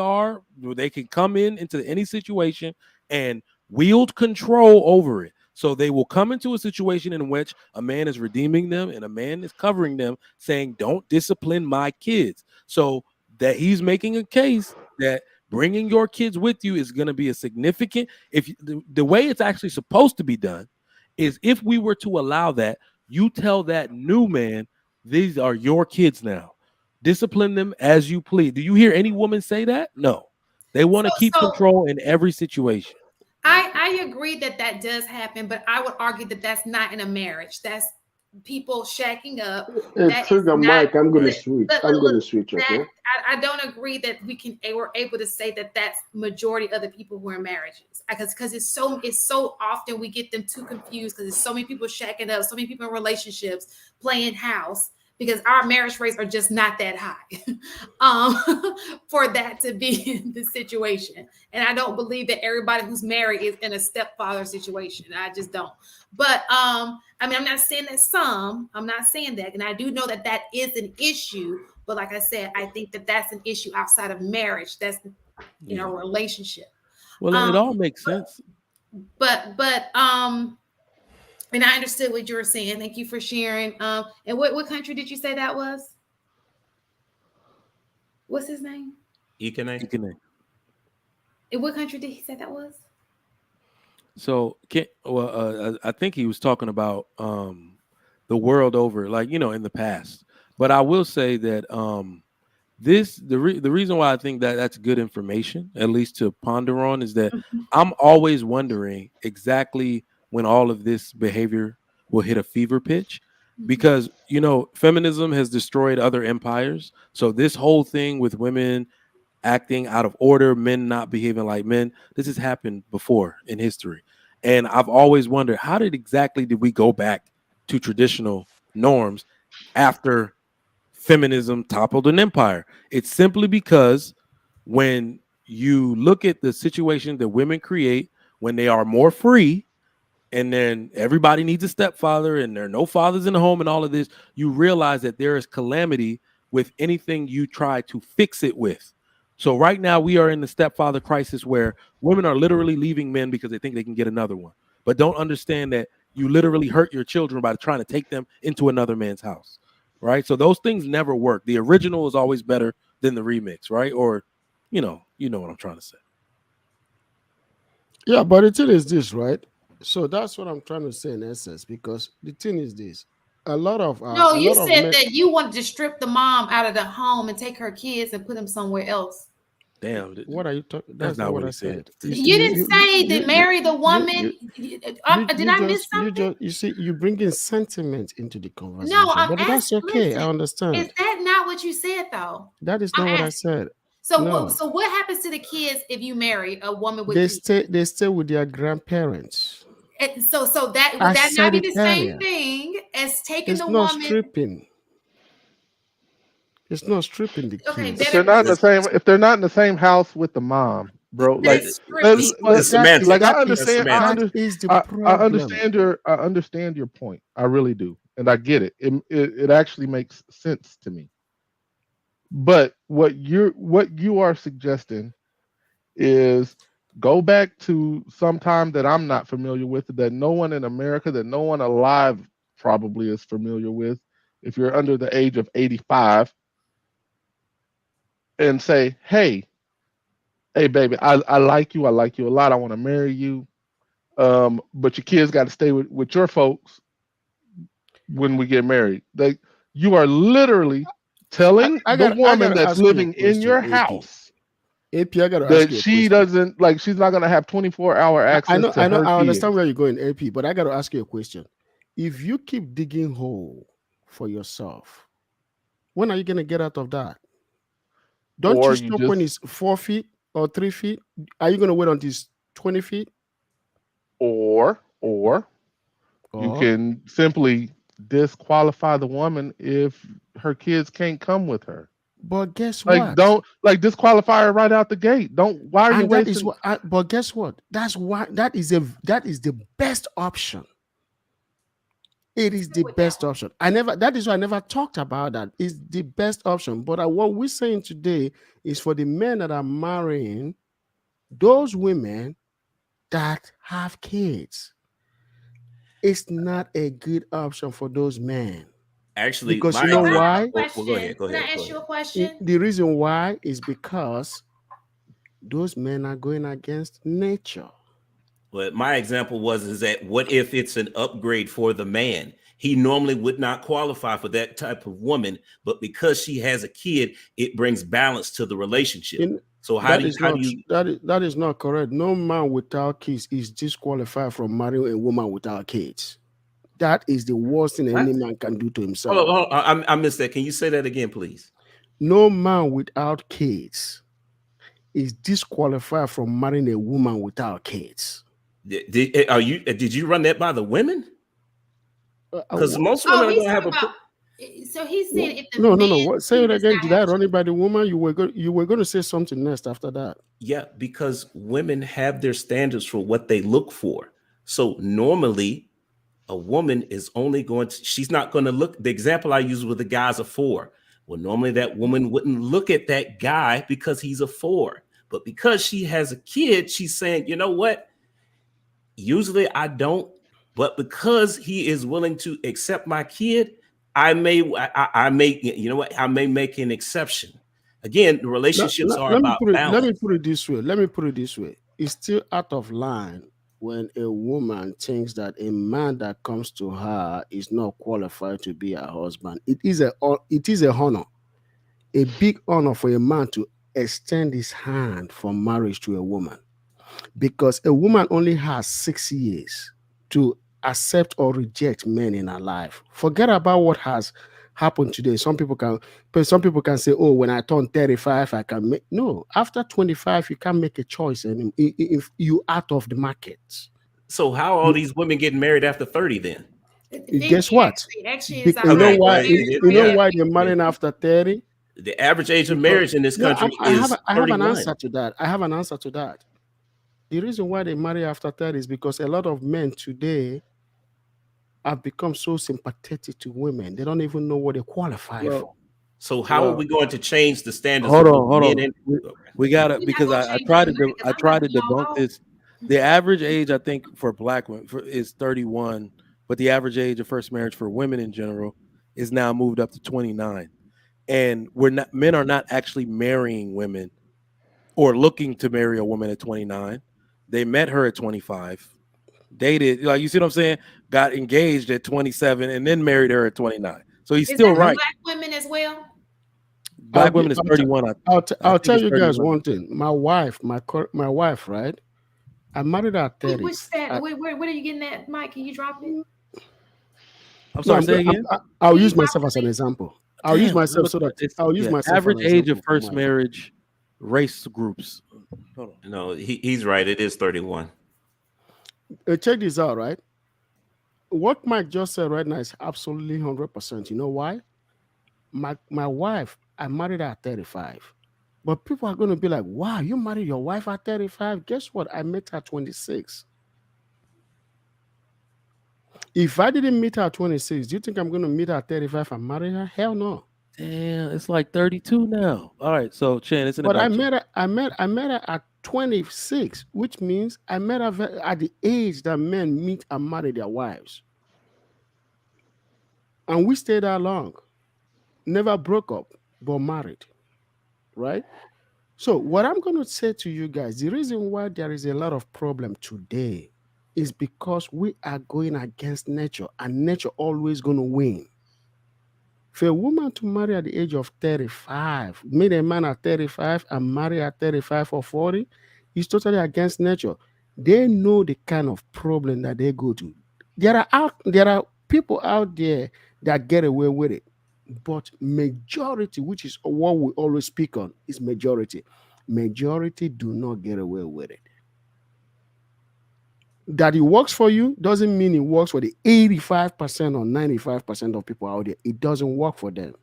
can come into any situation and wield control over it. So they will come into a situation in which a man is redeeming them and a man is covering them, saying, don't discipline my kids. So that he's making a case that bringing your kids with you is going to be a significant, the way it's actually supposed to be done is if we were to allow that, you tell that new man, these are your kids now. Discipline them as you please. Do you hear any woman say that? No. They want to keep control in every situation. I agree that does happen, but I would argue that that's not in a marriage. That's people shacking up. Hey, That is Trigger not. Mike, I'm going to switch. I'm going to switch, okay? That, I don't agree that we're able to say that that's majority of the people who are in marriages, because it's so often we get them too confused, because there's so many people shacking up, so many people in relationships playing house, because our marriage rates are just not that high for that to be the situation. And I don't believe that everybody who's married is in a stepfather situation. I just don't. But I mean, I'm not saying that I'm not saying that. And I do know that that is an issue. But like I said, I think that that's an issue outside of marriage. That's in a relationship. Well, it all makes sense. But and I understood what you were saying. Thank you for sharing. And what country did you say that was? What's his name? Ikene. In what country did he say that was? So, I think he was talking about the world over, like, in the past. But I will say that the reason why I think that that's good information, at least to ponder on, is that I'm always wondering exactly when all of this behavior will hit a fever pitch, because feminism has destroyed other empires. So this whole thing with women acting out of order, men not behaving like men, this has happened before in history. And I've always wondered, how did we go back to traditional norms after feminism toppled an empire? It's simply because when you look at the situation that women create when they are more free, and then everybody needs a stepfather and there are no fathers in the home and all of this, you realize that there is calamity with anything you try to fix it with. So right now we are in the stepfather crisis, where women are literally leaving men because they think they can get another one, but don't understand that you literally hurt your children by trying to take them into another man's house. Right. So those things never work. The original is always better than the remix. Right. Or, you know what I'm trying to say. Yeah, but the thing is this, right? So that's what I'm trying to say in essence, because the thing is this: a lot of no, you said men, that you wanted to strip the mom out of the home and take her kids and put them somewhere else. Damn, what are you talking? That's not what I said. You didn't say to marry the woman. Did I miss something? You see, you bring in sentiment into the conversation. No, I'm but asking. that's okay. Listen, I understand. Is that not what you said, though? That is not what I said. So, no. So what happens to the kids if you marry a woman with kids? They stay with their grandparents. And so that would that not be the same thing as taking the woman? Stripping. It's not stripping the kids. Okay, if they're not in the same house with the mom, bro. Like, I understand. I understand your point. I really do, and I get it. It actually makes sense to me. But what you are suggesting is go back to some time that I'm not familiar with, that no one in America, that no one alive probably is familiar with, if you're under the age of 85, and say, hey baby, I like you a lot, I want to marry you, but your kids got to stay with your folks when we get married. Like, you are literally telling the woman that's living in your house AP, I gotta that she doesn't, like, she's not gonna have 24-hour access to her kids. I understand where you're going, AP, but I gotta ask you a question. If you keep digging hole for yourself, when are you gonna get out of that? Don't you stop when it's 4 feet or 3 feet? Are you gonna wait until it's 20 feet? Or you can simply disqualify the woman if her kids can't come with her. But guess what? Don't disqualify her right out the gate. Why are you wasting? But guess what? That is the best option. It is the best option. That is why I never talked about that. It's the best option. But what we're saying today is for the men that are marrying those women that have kids. It's not a good option for those men. Actually, because you know why? Well, go ahead. Can I ask you a question? The reason why is because those men are going against nature. Well, my example is that what if it's an upgrade for the man? He normally would not qualify for that type of woman, but because she has a kid, it brings balance to the relationship. So that is not correct. No man without kids is disqualified from marrying a woman without kids. That is the worst thing any man can do to himself. Hold on. I missed that. Can you say that again, please? No man without kids is disqualified from marrying a woman without kids. Did you run that by the women? Because most women are going to have a. So he said, if the no. man What? Say it again. Did I run it by the woman? You were going to say something next after that. Yeah, because women have their standards for what they look for. So normally, a woman is only going to. She's not going to look. The example I use with the guy's a 4. Well, normally that woman wouldn't look at that guy because he's a 4. But because she has a kid, she's saying, you know what? Usually I don't. But because he is willing to accept my kid, I may, you know what? I may make an exception. Again, the relationships are about balance. Let me put it this way. It's still out of line when a woman thinks that a man that comes to her is not qualified to be her husband. It is a honor, a big honor for a man to extend his hand for marriage to a woman, because a woman only has 6 years to accept or reject men in her life. Forget about what has happened today. Some people can say, oh, when I turn 35, I can make. No, after 25, you can't make a choice, and if you out of the market. So how are all these women getting married after 30 then? Guess what? You know why they're marrying after 30? The average age of marriage in this country is 31. I have an answer to that. The reason why they marry after 30 is because a lot of men today have become so sympathetic to women. They don't even know what they qualify for. So how are we going to change the standards? Hold on. We gotta, because I tried to debunk this. The average age, I think, for black women is 31, but the average age of first marriage for women in general is now moved up to 29. And men are not actually marrying women or looking to marry a woman at 29. They met her at 25. Dated, like, you see what I'm saying? Got engaged at 27 and then married her at 29. So he's still right. Black women as well. Black women is 31. I'll tell you guys one thing. My wife, right? I married her at 30. What's that? Where are you getting that, Mike? Can you drop it? I'm sorry, say again. I'll use myself as an example. I'll use myself so that I'll use myself. Average age of first marriage, race groups. Hold on. No, he's right. It is 31. Check this out, right? What Mike just said right now is absolutely 100%. You know why? My wife, I married her at 35. But people are going to be like, wow, you married your wife at 35? Guess what? I met her at 26. If I didn't meet her at 26, do you think I'm going to meet her at 35 and marry her? Hell no. Damn, it's like 32 now. All right, so Chen, it's in the But I met her at 26, which means I met her at the age that men meet and marry their wives. And we stayed that long. Never broke up, but married. Right? So what I'm going to say to you guys, the reason why there is a lot of problem today is because we are going against nature, and nature always going to win. For a woman to marry at the age of 35, meet a man at 35 and marry at 35 or 40, is totally against nature. They know the kind of problem that they go to. There are people out there that get away with it. But majority, which is what we always speak on, is majority. Majority do not get away with it. That it works for you doesn't mean it works for the 85% or 95% of people out there. It doesn't work for them.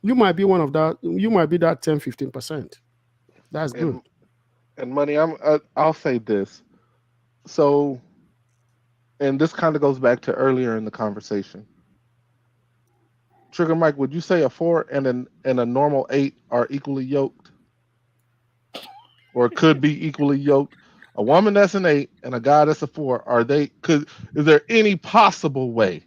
You might be one of that. You might be that 10, 15%. That's good. And money, I'll say this. So, and this kind of goes back to earlier in the conversation. Trigger Mike, would you say a 4 and a normal 8 are equally yoked? Or could be equally yoked? A woman that's an 8 and a guy that's a 4, is there any possible way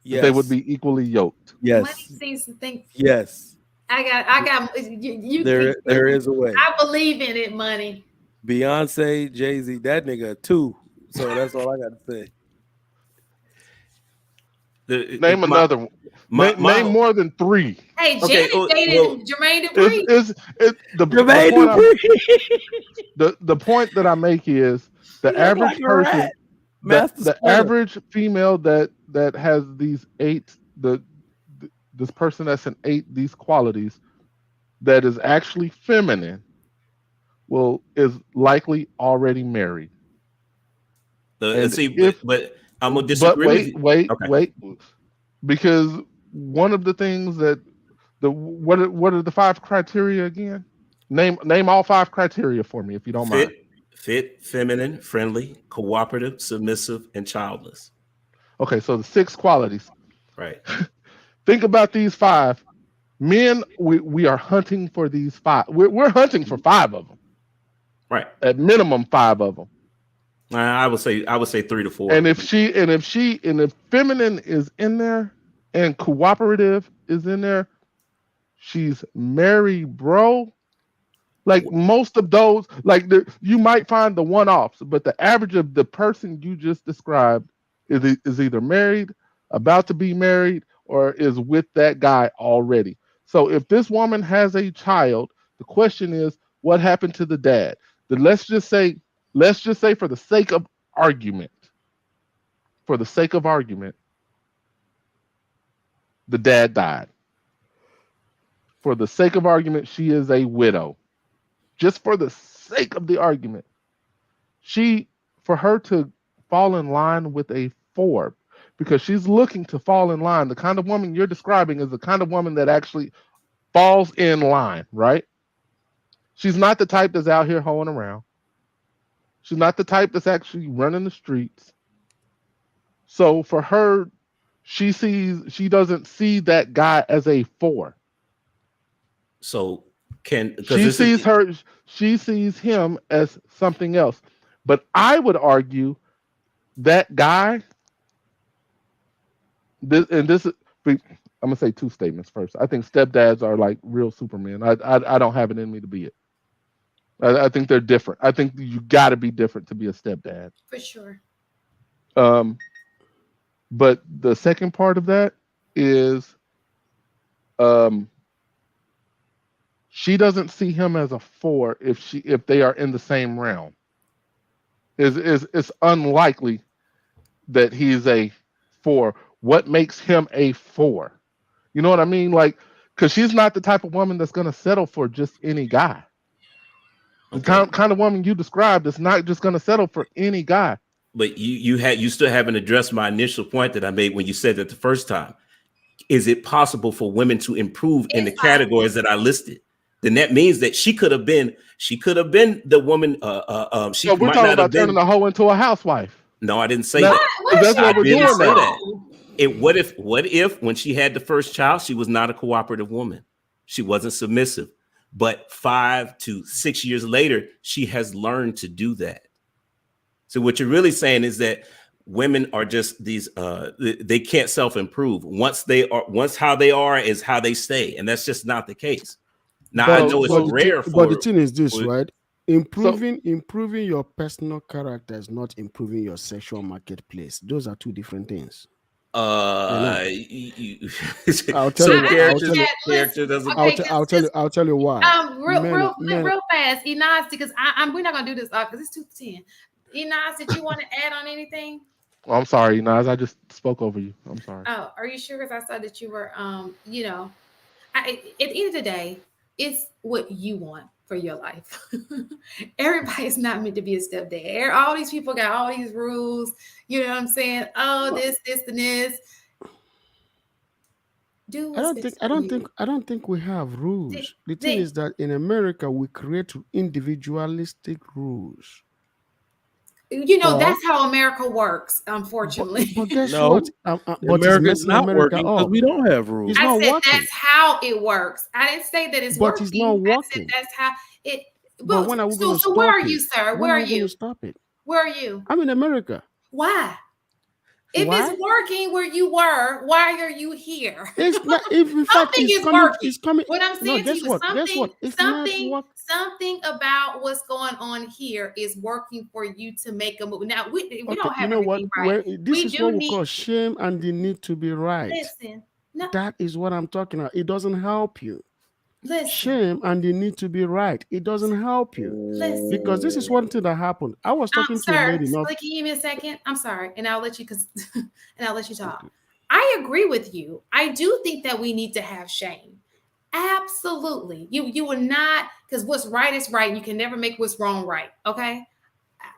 that they would be equally yoked? Yes. Money seems to think. Yes. I got you. There is a way. I believe in it, money. Beyonce, Jay-Z, that nigga 2. So that's all I got to say. Name another one. Name more than 3. Hey, Janet dated Jermaine Dupri. The point that I make is the average person. The average female that has these this person that's an 8, these qualities, that is actually feminine, is likely already married. But I'm gonna disagree with you. Wait, because one of the things that what are the 5 criteria again? Name all 5 criteria for me if you don't mind. Fit, feminine, friendly, cooperative, submissive, and childless. Okay, so the 6 qualities. Right. Think about these 5. Men, we are hunting for these 5. We're hunting for 5 of them. Right. At minimum 5 of them. I would say 3 to 4. And if feminine is in there and cooperative is in there, she's married, bro. Like most of those, you might find the one-offs, but the average of the person you just described is either married, about to be married, or is with that guy already. So if this woman has a child, the question is, what happened to the dad? Let's just say for the sake of argument, the dad died. For the sake of argument, she is a widow. Just for the sake of the argument, for her to fall in line with a 4, because she's looking to fall in line. The kind of woman you're describing is the kind of woman that actually falls in line, right? She's not the type that's out here hoeing around. She's not the type that's actually running the streets. So for her, she doesn't see that guy as a 4. So she sees him as something else. But I would argue that guy, I'm gonna say 2 statements first. I think stepdads are like real supermen. I don't have it in me to be it. I think they're different. I think you got to be different to be a stepdad. For sure. But the second part of that is, she doesn't see him as a 4 if they are in the same realm. It's unlikely that he's a 4. What makes him a 4? You know what I mean? Because she's not the type of woman that's going to settle for just any guy. Okay. The kind of woman you described is not just going to settle for any guy. But you still haven't addressed my initial point that I made when you said that the first time. Is it possible for women to improve in the categories that I listed? Then that means that she could have been the woman. So we're talking about turning a hoe into a housewife. No, I didn't say that. That's what we're doing now. What if when she had the first child, she was not a cooperative woman? She wasn't submissive. But 5 to 6 years later, she has learned to do that. So what you're really saying is that women are just these, they can't self-improve. Once how they are is how they stay. And that's just not the case. Now, I know it's rare but the thing is this, right? Improving your personal character is not improving your sexual marketplace. Those are 2 different things. I'll tell you why. Real fast, Enos, because we're not gonna do this because it's 2:10. Enos, did you want to add on anything? I'm sorry, Enos. I just spoke over you. I'm sorry. Oh, are you sure? Because I saw that you were, at the end of the day, it's what you want for your life. Everybody's not meant to be a stepdad. All these people got all these rules. You know what I'm saying? Oh, this, and this. I don't think we have rules. The thing is that in America we create individualistic rules. That's how America works, unfortunately. But guess what? America's not working because we don't have rules. It's not working. That's how it works. I didn't say that it's working. But it's not working. That's how it. But when are we going to stop it? So where are you, sir? Where are you? Going to stop it? Where are you? I'm in America. Why? If it's working where you were, why are you here? It's not. If in fact it's coming, working. It's coming. What I'm saying to you is something about what's going on here is working for you to make a move. Now we don't have. You know what? Right. This is what we call shame and the need to be right. Listen, no. That is what I'm talking about. It doesn't help you. Listen, shame and the need to be right. It doesn't help you. listen. Because this is one thing that happened. I was talking to a Sir, lady. Not can you give me a second? I'm sorry, and I'll let you and I'll let you talk. I agree with you. I do think that we need to have shame. Absolutely. You will not, because what's right is right. You can never make what's wrong right. Okay.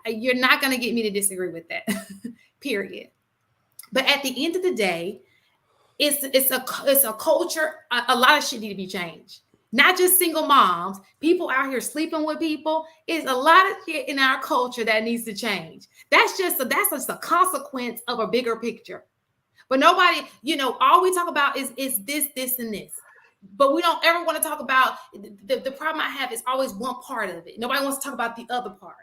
You're not going to get me to disagree with that. Period. But at the end of the day, it's a culture. A lot of shit need to be changed. Not just single moms, people out here sleeping with people. Is a lot of shit in our culture that needs to change. That's just a consequence of a bigger picture. But nobody, all we talk about is this, and this. But we don't ever want to talk about the problem I have is always one part of it. Nobody wants to talk about the other part.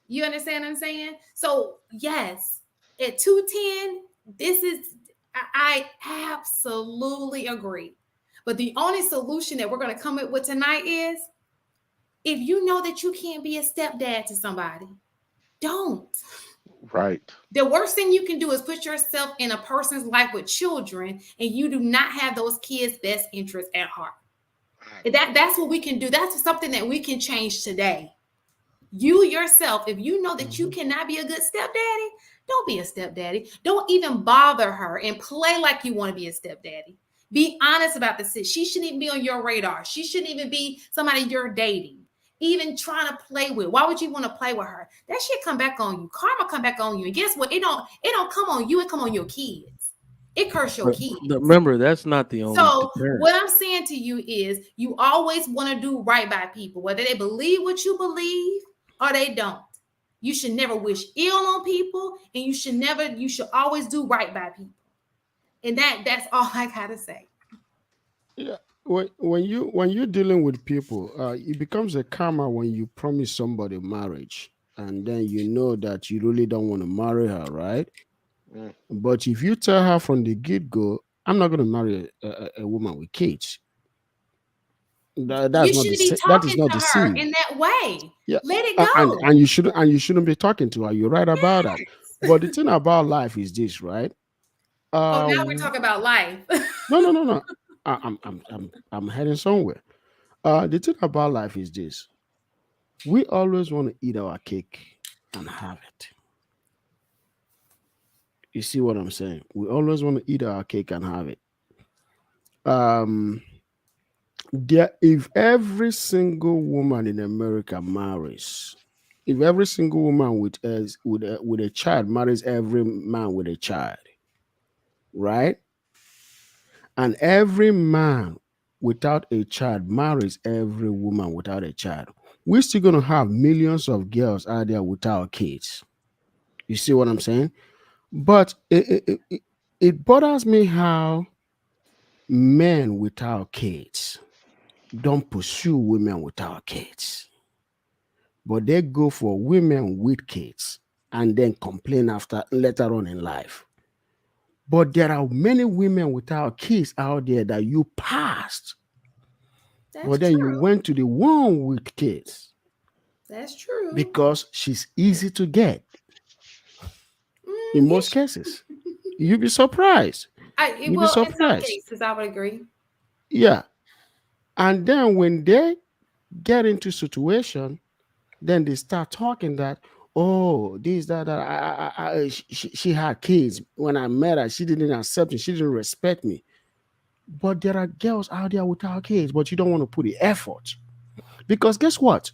You understand what I'm saying? So yes, at 210, I absolutely agree. But the only solution that we're going to come up with tonight is, if you know that you can't be a stepdad to somebody, don't. Right. The worst thing you can do is put yourself in a person's life with children, and you do not have those kids' best interests at heart. That's what we can do. That's something that we can change today. You yourself, if you know that you cannot be a good stepdaddy, don't be a stepdaddy. Don't even bother her and play like you want to be a stepdaddy. Be honest about this. She shouldn't even be on your radar. She shouldn't even be somebody you're dating, even trying to play with. Why would you want to play with her? That shit come back on you. Karma come back on you. And guess what? It don't come on you. It come on your kids. It curse your kids. Remember, that's not the only. So what I'm saying to you is, you always want to do right by people, whether they believe what you believe or they don't. You should never wish ill on people, and you should always do right by people. And that's all I gotta say. Yeah. When you're dealing with people, it becomes a karma when you promise somebody marriage, and then you know that you really don't want to marry her, right? But if you tell her from the get-go, I'm not going to marry a woman with kids, that is not the scene. In that way. Yeah, let it go. And you shouldn't be talking to her. You're right about that. But the thing about life is this, right? Now we're talking about life. No. I'm heading somewhere. The thing about life is this: we always want to eat our cake and have it. You see what I'm saying? We always want to eat our cake and have it. If every single woman in America marries, if every single woman with a child marries every man with a child, right? And every man without a child marries every woman without a child, we're still going to have millions of girls out there without kids. You see what I'm saying? But it bothers me how men without kids don't pursue women without kids, but they go for women with kids and then complain later on in life. But there are many women without kids out there that you passed, but then you went to the one with kids. That's true. Because she's easy to get. In most cases, you'd be surprised. In some cases, I would agree. Yeah. And then when they get into situation, then they start talking that, oh, this, that, she had kids. When I met her, she didn't accept me. She didn't respect me. But there are girls out there without kids, but you don't want to put the effort. Because guess what?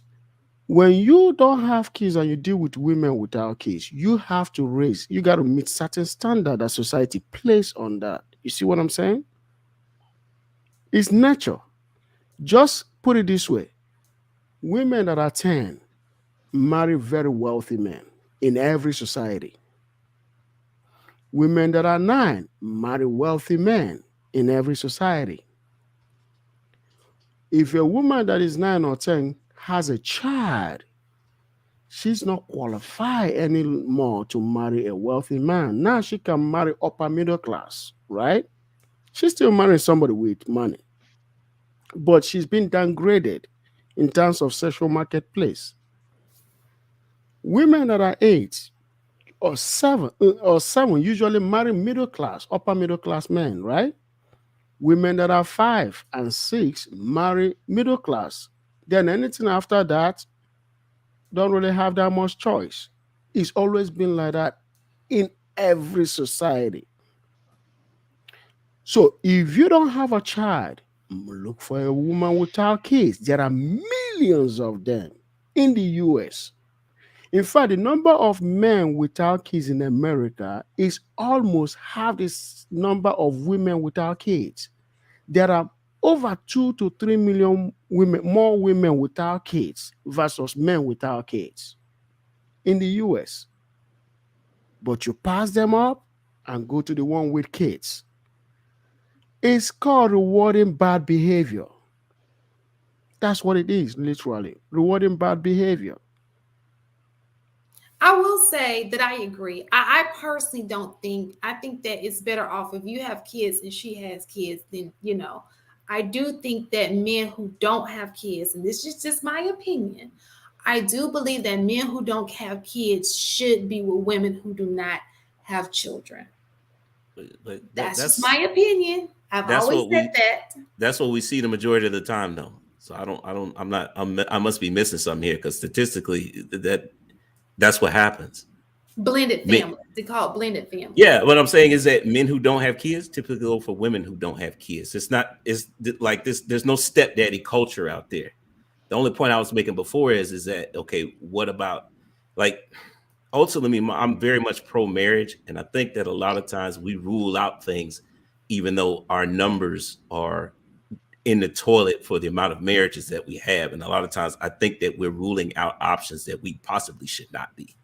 When you don't have kids and you deal with women without kids, you got to meet certain standard that society places on that. You see what I'm saying? It's nature. Just put it this way. Women that are 10 marry very wealthy men in every society. Women that are 9 marry wealthy men in every society. If a woman that is 9 or 10 has a child, she's not qualified anymore to marry a wealthy man. Now she can marry upper middle class, right? She's still marrying somebody with money, but she's been downgraded in terms of sexual marketplace. Women that are 8 or 7 usually marry middle class, upper middle class men, right? Women that are 5 and 6 marry middle class. Then anything after that don't really have that much choice. It's always been like that in every society. So if you don't have a child, look for a woman without kids. There are millions of them in the US. In fact, the number of men without kids in America is almost half this number of women without kids. There are over 2 to 3 million women, more women without kids versus men without kids in the US. But you pass them up and go to the one with kids. It's called rewarding bad behavior. That's what it is, literally. Rewarding bad behavior. I will say that I agree. I personally don't think, I think that it's better off if you have kids and she has kids, then, I do think that men who don't have kids, and this is just my opinion, I do believe that men who don't have kids should be with women who do not have children. But that's just my opinion. I've always said that. That's what we see the majority of the time, though. So I must be missing something here, because statistically that's what happens. Blended families. They call it blended families. Yeah, what I'm saying is that men who don't have kids typically go for women who don't have kids. It's like this. There's no stepdaddy culture out there. The only point I was making before is that, okay, what about, like, ultimately, I'm very much pro marriage, and I think that a lot of times we rule out things, even though our numbers are in the toilet for the amount of marriages that we have. And a lot of times I think that we're ruling out options that we possibly should not be.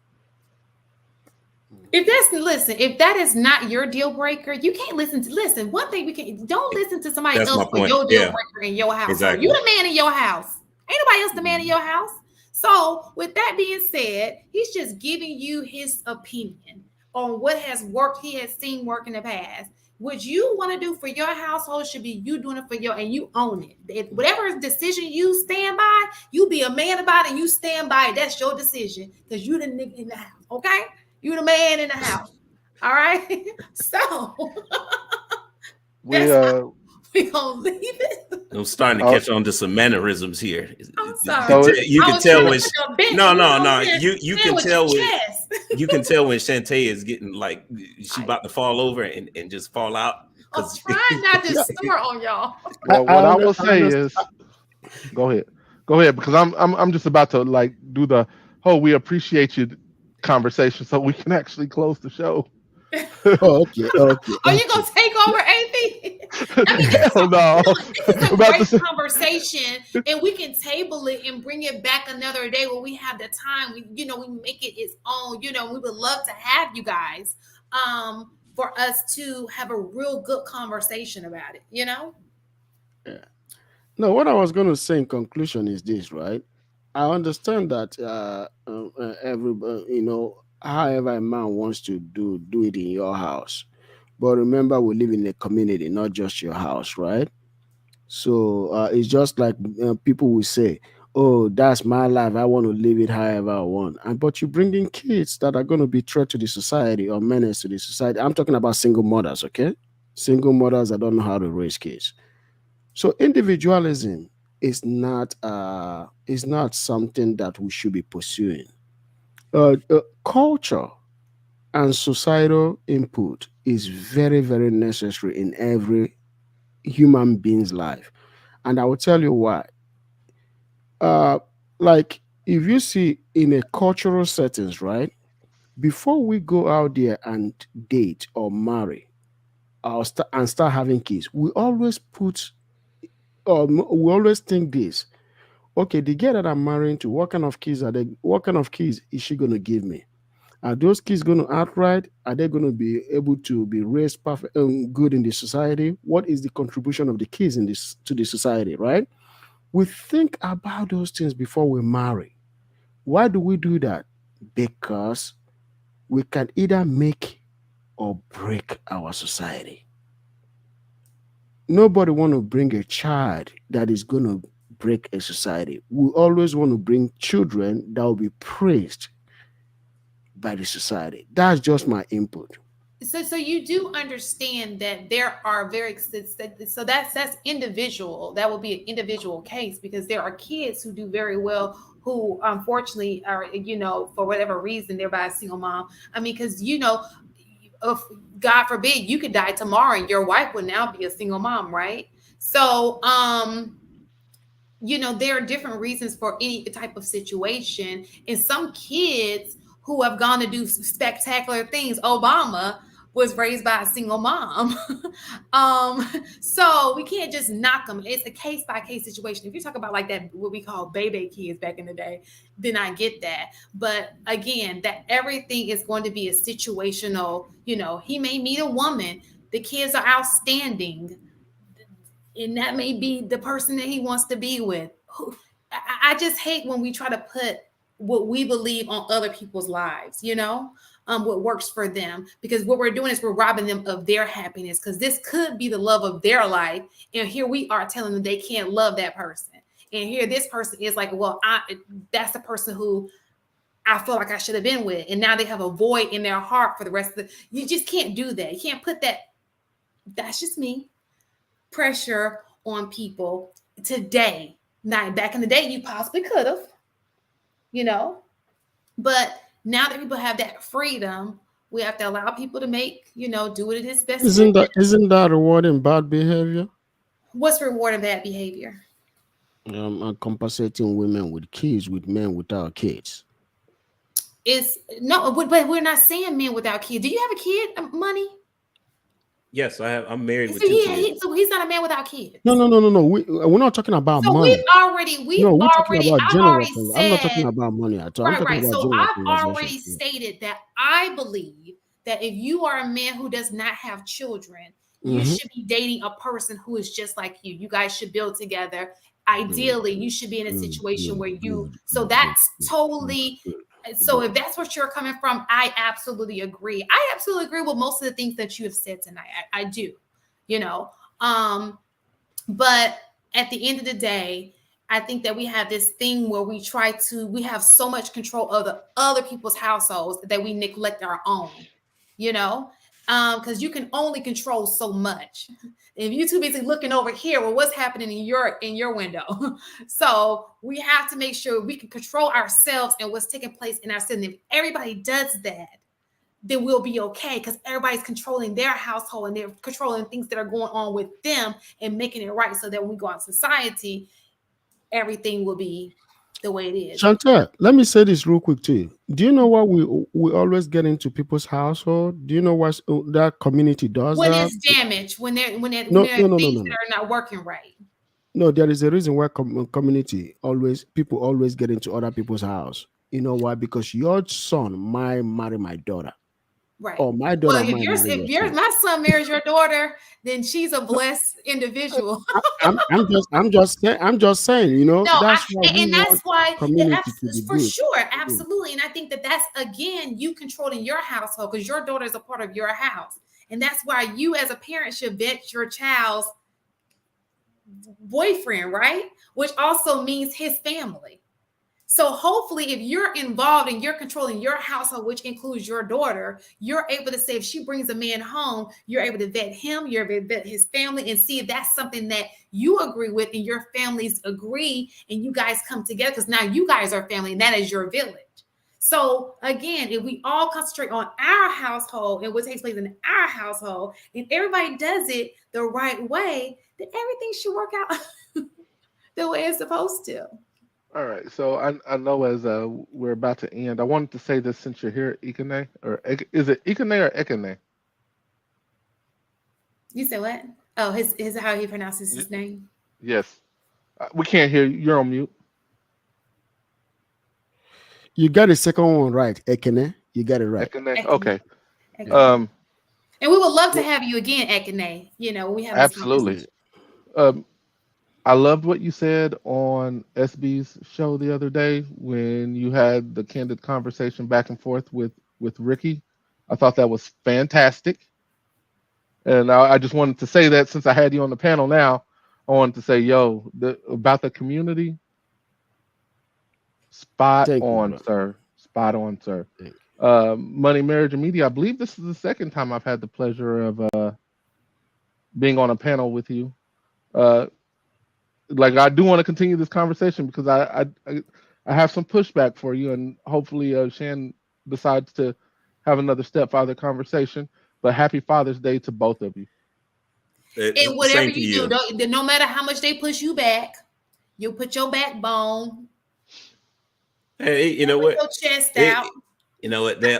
If that is not your deal breaker, you can't listen. One thing don't listen to somebody else for your deal breaker in your house. Exactly. You the man in your house. Ain't nobody else the man in your house. So with that being said, he's just giving you his opinion on what has worked, he has seen work in the past. What you want to do for your household should be you doing it for and you own it. Whatever decision you stand by, you be a man about it and you stand by it. That's your decision, because you the nigga in the house, okay? You the man in the house, all right? So we gonna leave it. I'm starting to catch on to some mannerisms here. I'm sorry. So you can tell when you can tell when you can tell when Shantae is getting like she's about to fall over and just fall out. I'm trying not to snort on y'all. Well, what I will say is, go ahead, because I'm just about to like do the whole "we appreciate you" conversation, so we can actually close the show. Okay. Are you gonna take over, AP? I mean, this is a great conversation, and we can table it and bring it back another day when we have the time. We make it its own. We would love to have you guys, for us to have a real good conversation about it. Yeah. No, what I was going to say in conclusion is this, right? I understand that everybody, however a man wants to do it in your house. But remember, we live in a community, not just your house, right? So it's just like people will say, oh, that's my life. I want to live it however I want. But you bring in kids that are going to be threat to the society or menace to the society. I'm talking about single mothers, okay? Single mothers that don't know how to raise kids. So individualism is not something that we should be pursuing. Culture and societal input is very, very necessary in every human being's life. And I will tell you why. Like if you see in a cultural settings, right? Before we go out there and date or marry and start having kids, we always think this. Okay, the girl that I'm marrying to, what kind of kids is she going to give me? Are those kids going to act right? Are they going to be able to be raised perfect, good in the society? What is the contribution of the kids to the society, right? We think about those things before we marry. Why do we do that? Because we can either make or break our society. Nobody want to bring a child that is going to break a society. We always want to bring children that will be praised by the society. That's just my input. So you do understand that there are so that's individual. That will be an individual case because there are kids who do very well who unfortunately are, for whatever reason they're by a single mom. I mean, because if God forbid you could die tomorrow and your wife would now be a single mom, right? So there are different reasons for any type of situation. And some kids who have gone to do spectacular things, Obama was raised by a single mom. So we can't just knock them. It's a case by case situation. If you talk about like that, what we call baby kids back in the day, then I get that. But again, that everything is going to be a situational, he may meet a woman, the kids are outstanding, and that may be the person that he wants to be with. I just hate when we try to put what we believe on other people's lives, what works for them, because what we're doing is we're robbing them of their happiness, because this could be the love of their life. And here we are telling them they can't love that person. And here this person is like, well, that's the person who I feel like I should have been with. And now they have a void in their heart for the rest of you just can't do that. You can't put that. That's just me. Pressure on people today. Now, back in the day, you possibly could have, but now that people have that freedom, we have to allow people to make, do what it is best. Isn't that rewarding bad behavior? What's rewarding bad behavior? Compensating women with kids with men without kids. No, but we're not saying men without kids. Do you have a kid, Money? Yes, I have. I'm married with So two kids. so he's not a man without kids. No. We're not talking about so money. We're talking about general things. I'm not talking about money at all. Right. So I've already stated that I believe that if you are a man who does not have children, you should be dating a person who is just like you. You guys should build together. Ideally, you should be in a situation where so that's totally. So if that's what you're coming from, I absolutely agree. I absolutely agree with most of the things that you have said tonight. I do, but at the end of the day, I think that we have this thing where we have so much control of the other people's households that we neglect our own, because you can only control so much. If you're too busy looking over here, well, what's happening in your window? So we have to make sure we can control ourselves and what's taking place in our city. If everybody does that, then we'll be okay, because everybody's controlling their household and they're controlling things that are going on with them and making it right, so that when we go out in society, everything will be the way it is. Chantel, let me say this real quick to you. Do you know what we always get into people's household? Do you know what that community does? When that? it's damaged, when there are things that are not working right. No, there is a reason why people always get into other people's house. You know why? Because your son might marry my daughter. Right. Or my daughter. Well, if my son marries your daughter, then she's a blessed individual. I'm just saying, No, that's why community to be for good. sure, absolutely. And I think that's again you controlling your household, because your daughter is a part of your house, and that's why you as a parent should vet your child's boyfriend, right? Which also means his family. So hopefully, if you're involved and you're controlling your household, which includes your daughter, you're able to say if she brings a man home, you're able to vet him, you're able to vet his family, and see if that's something that you agree with and your families agree, and you guys come together, because now you guys are family and that is your village. So again, if we all concentrate on our household and what takes place in our household, and everybody does it the right way, then everything should work out the way it's supposed to. All right, so I know as we're about to end, I wanted to say this since you're here, Ikane, or is it Ikane or Ekane? You said what? Oh, his how he pronounces his name. Yes, we can't hear you. You're on mute. You got the second one right, Ekene. You got it right. Ekane. Okay. Ekene. And we would love to have you again, Ekane. We have absolutely. I loved what you said on SB's show the other day when you had the candid conversation back and forth with Ricky. I thought that was fantastic. And I just wanted to say that since I had you on the panel now, I wanted to say, about the community, spot on, sir. Spot on, sir. Money, Marriage, and Media. I believe this is the second time I've had the pleasure of being on a panel with you. Like I do want to continue this conversation because I have some pushback for you, and hopefully Shan decides to have another stepfather conversation. But happy Father's Day to both of you. And whatever you do, no matter how much they push you back, you put your backbone. Hey, you know what? Your chest out. You know what? They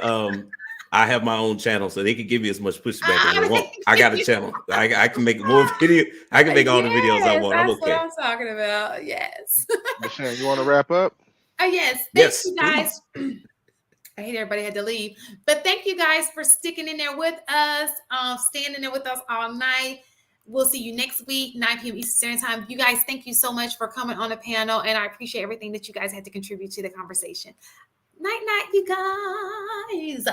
I have my own channel, so they can give me as much pushback as they want. I got a channel. I can make more video. I can make all the videos I want. I'm okay. That's what I'm talking about. Yes. Michelle, you want to wrap up? Yes. Thank you guys. I hate everybody had to leave, but thank you guys for sticking in there with us, standing there with us all night. We'll see you next week, 9 p.m. Eastern Standard Time. You guys, thank you so much for coming on the panel, and I appreciate everything that you guys had to contribute to the conversation. Night, night, you guys.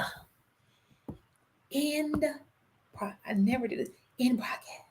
I never did this. End broadcast.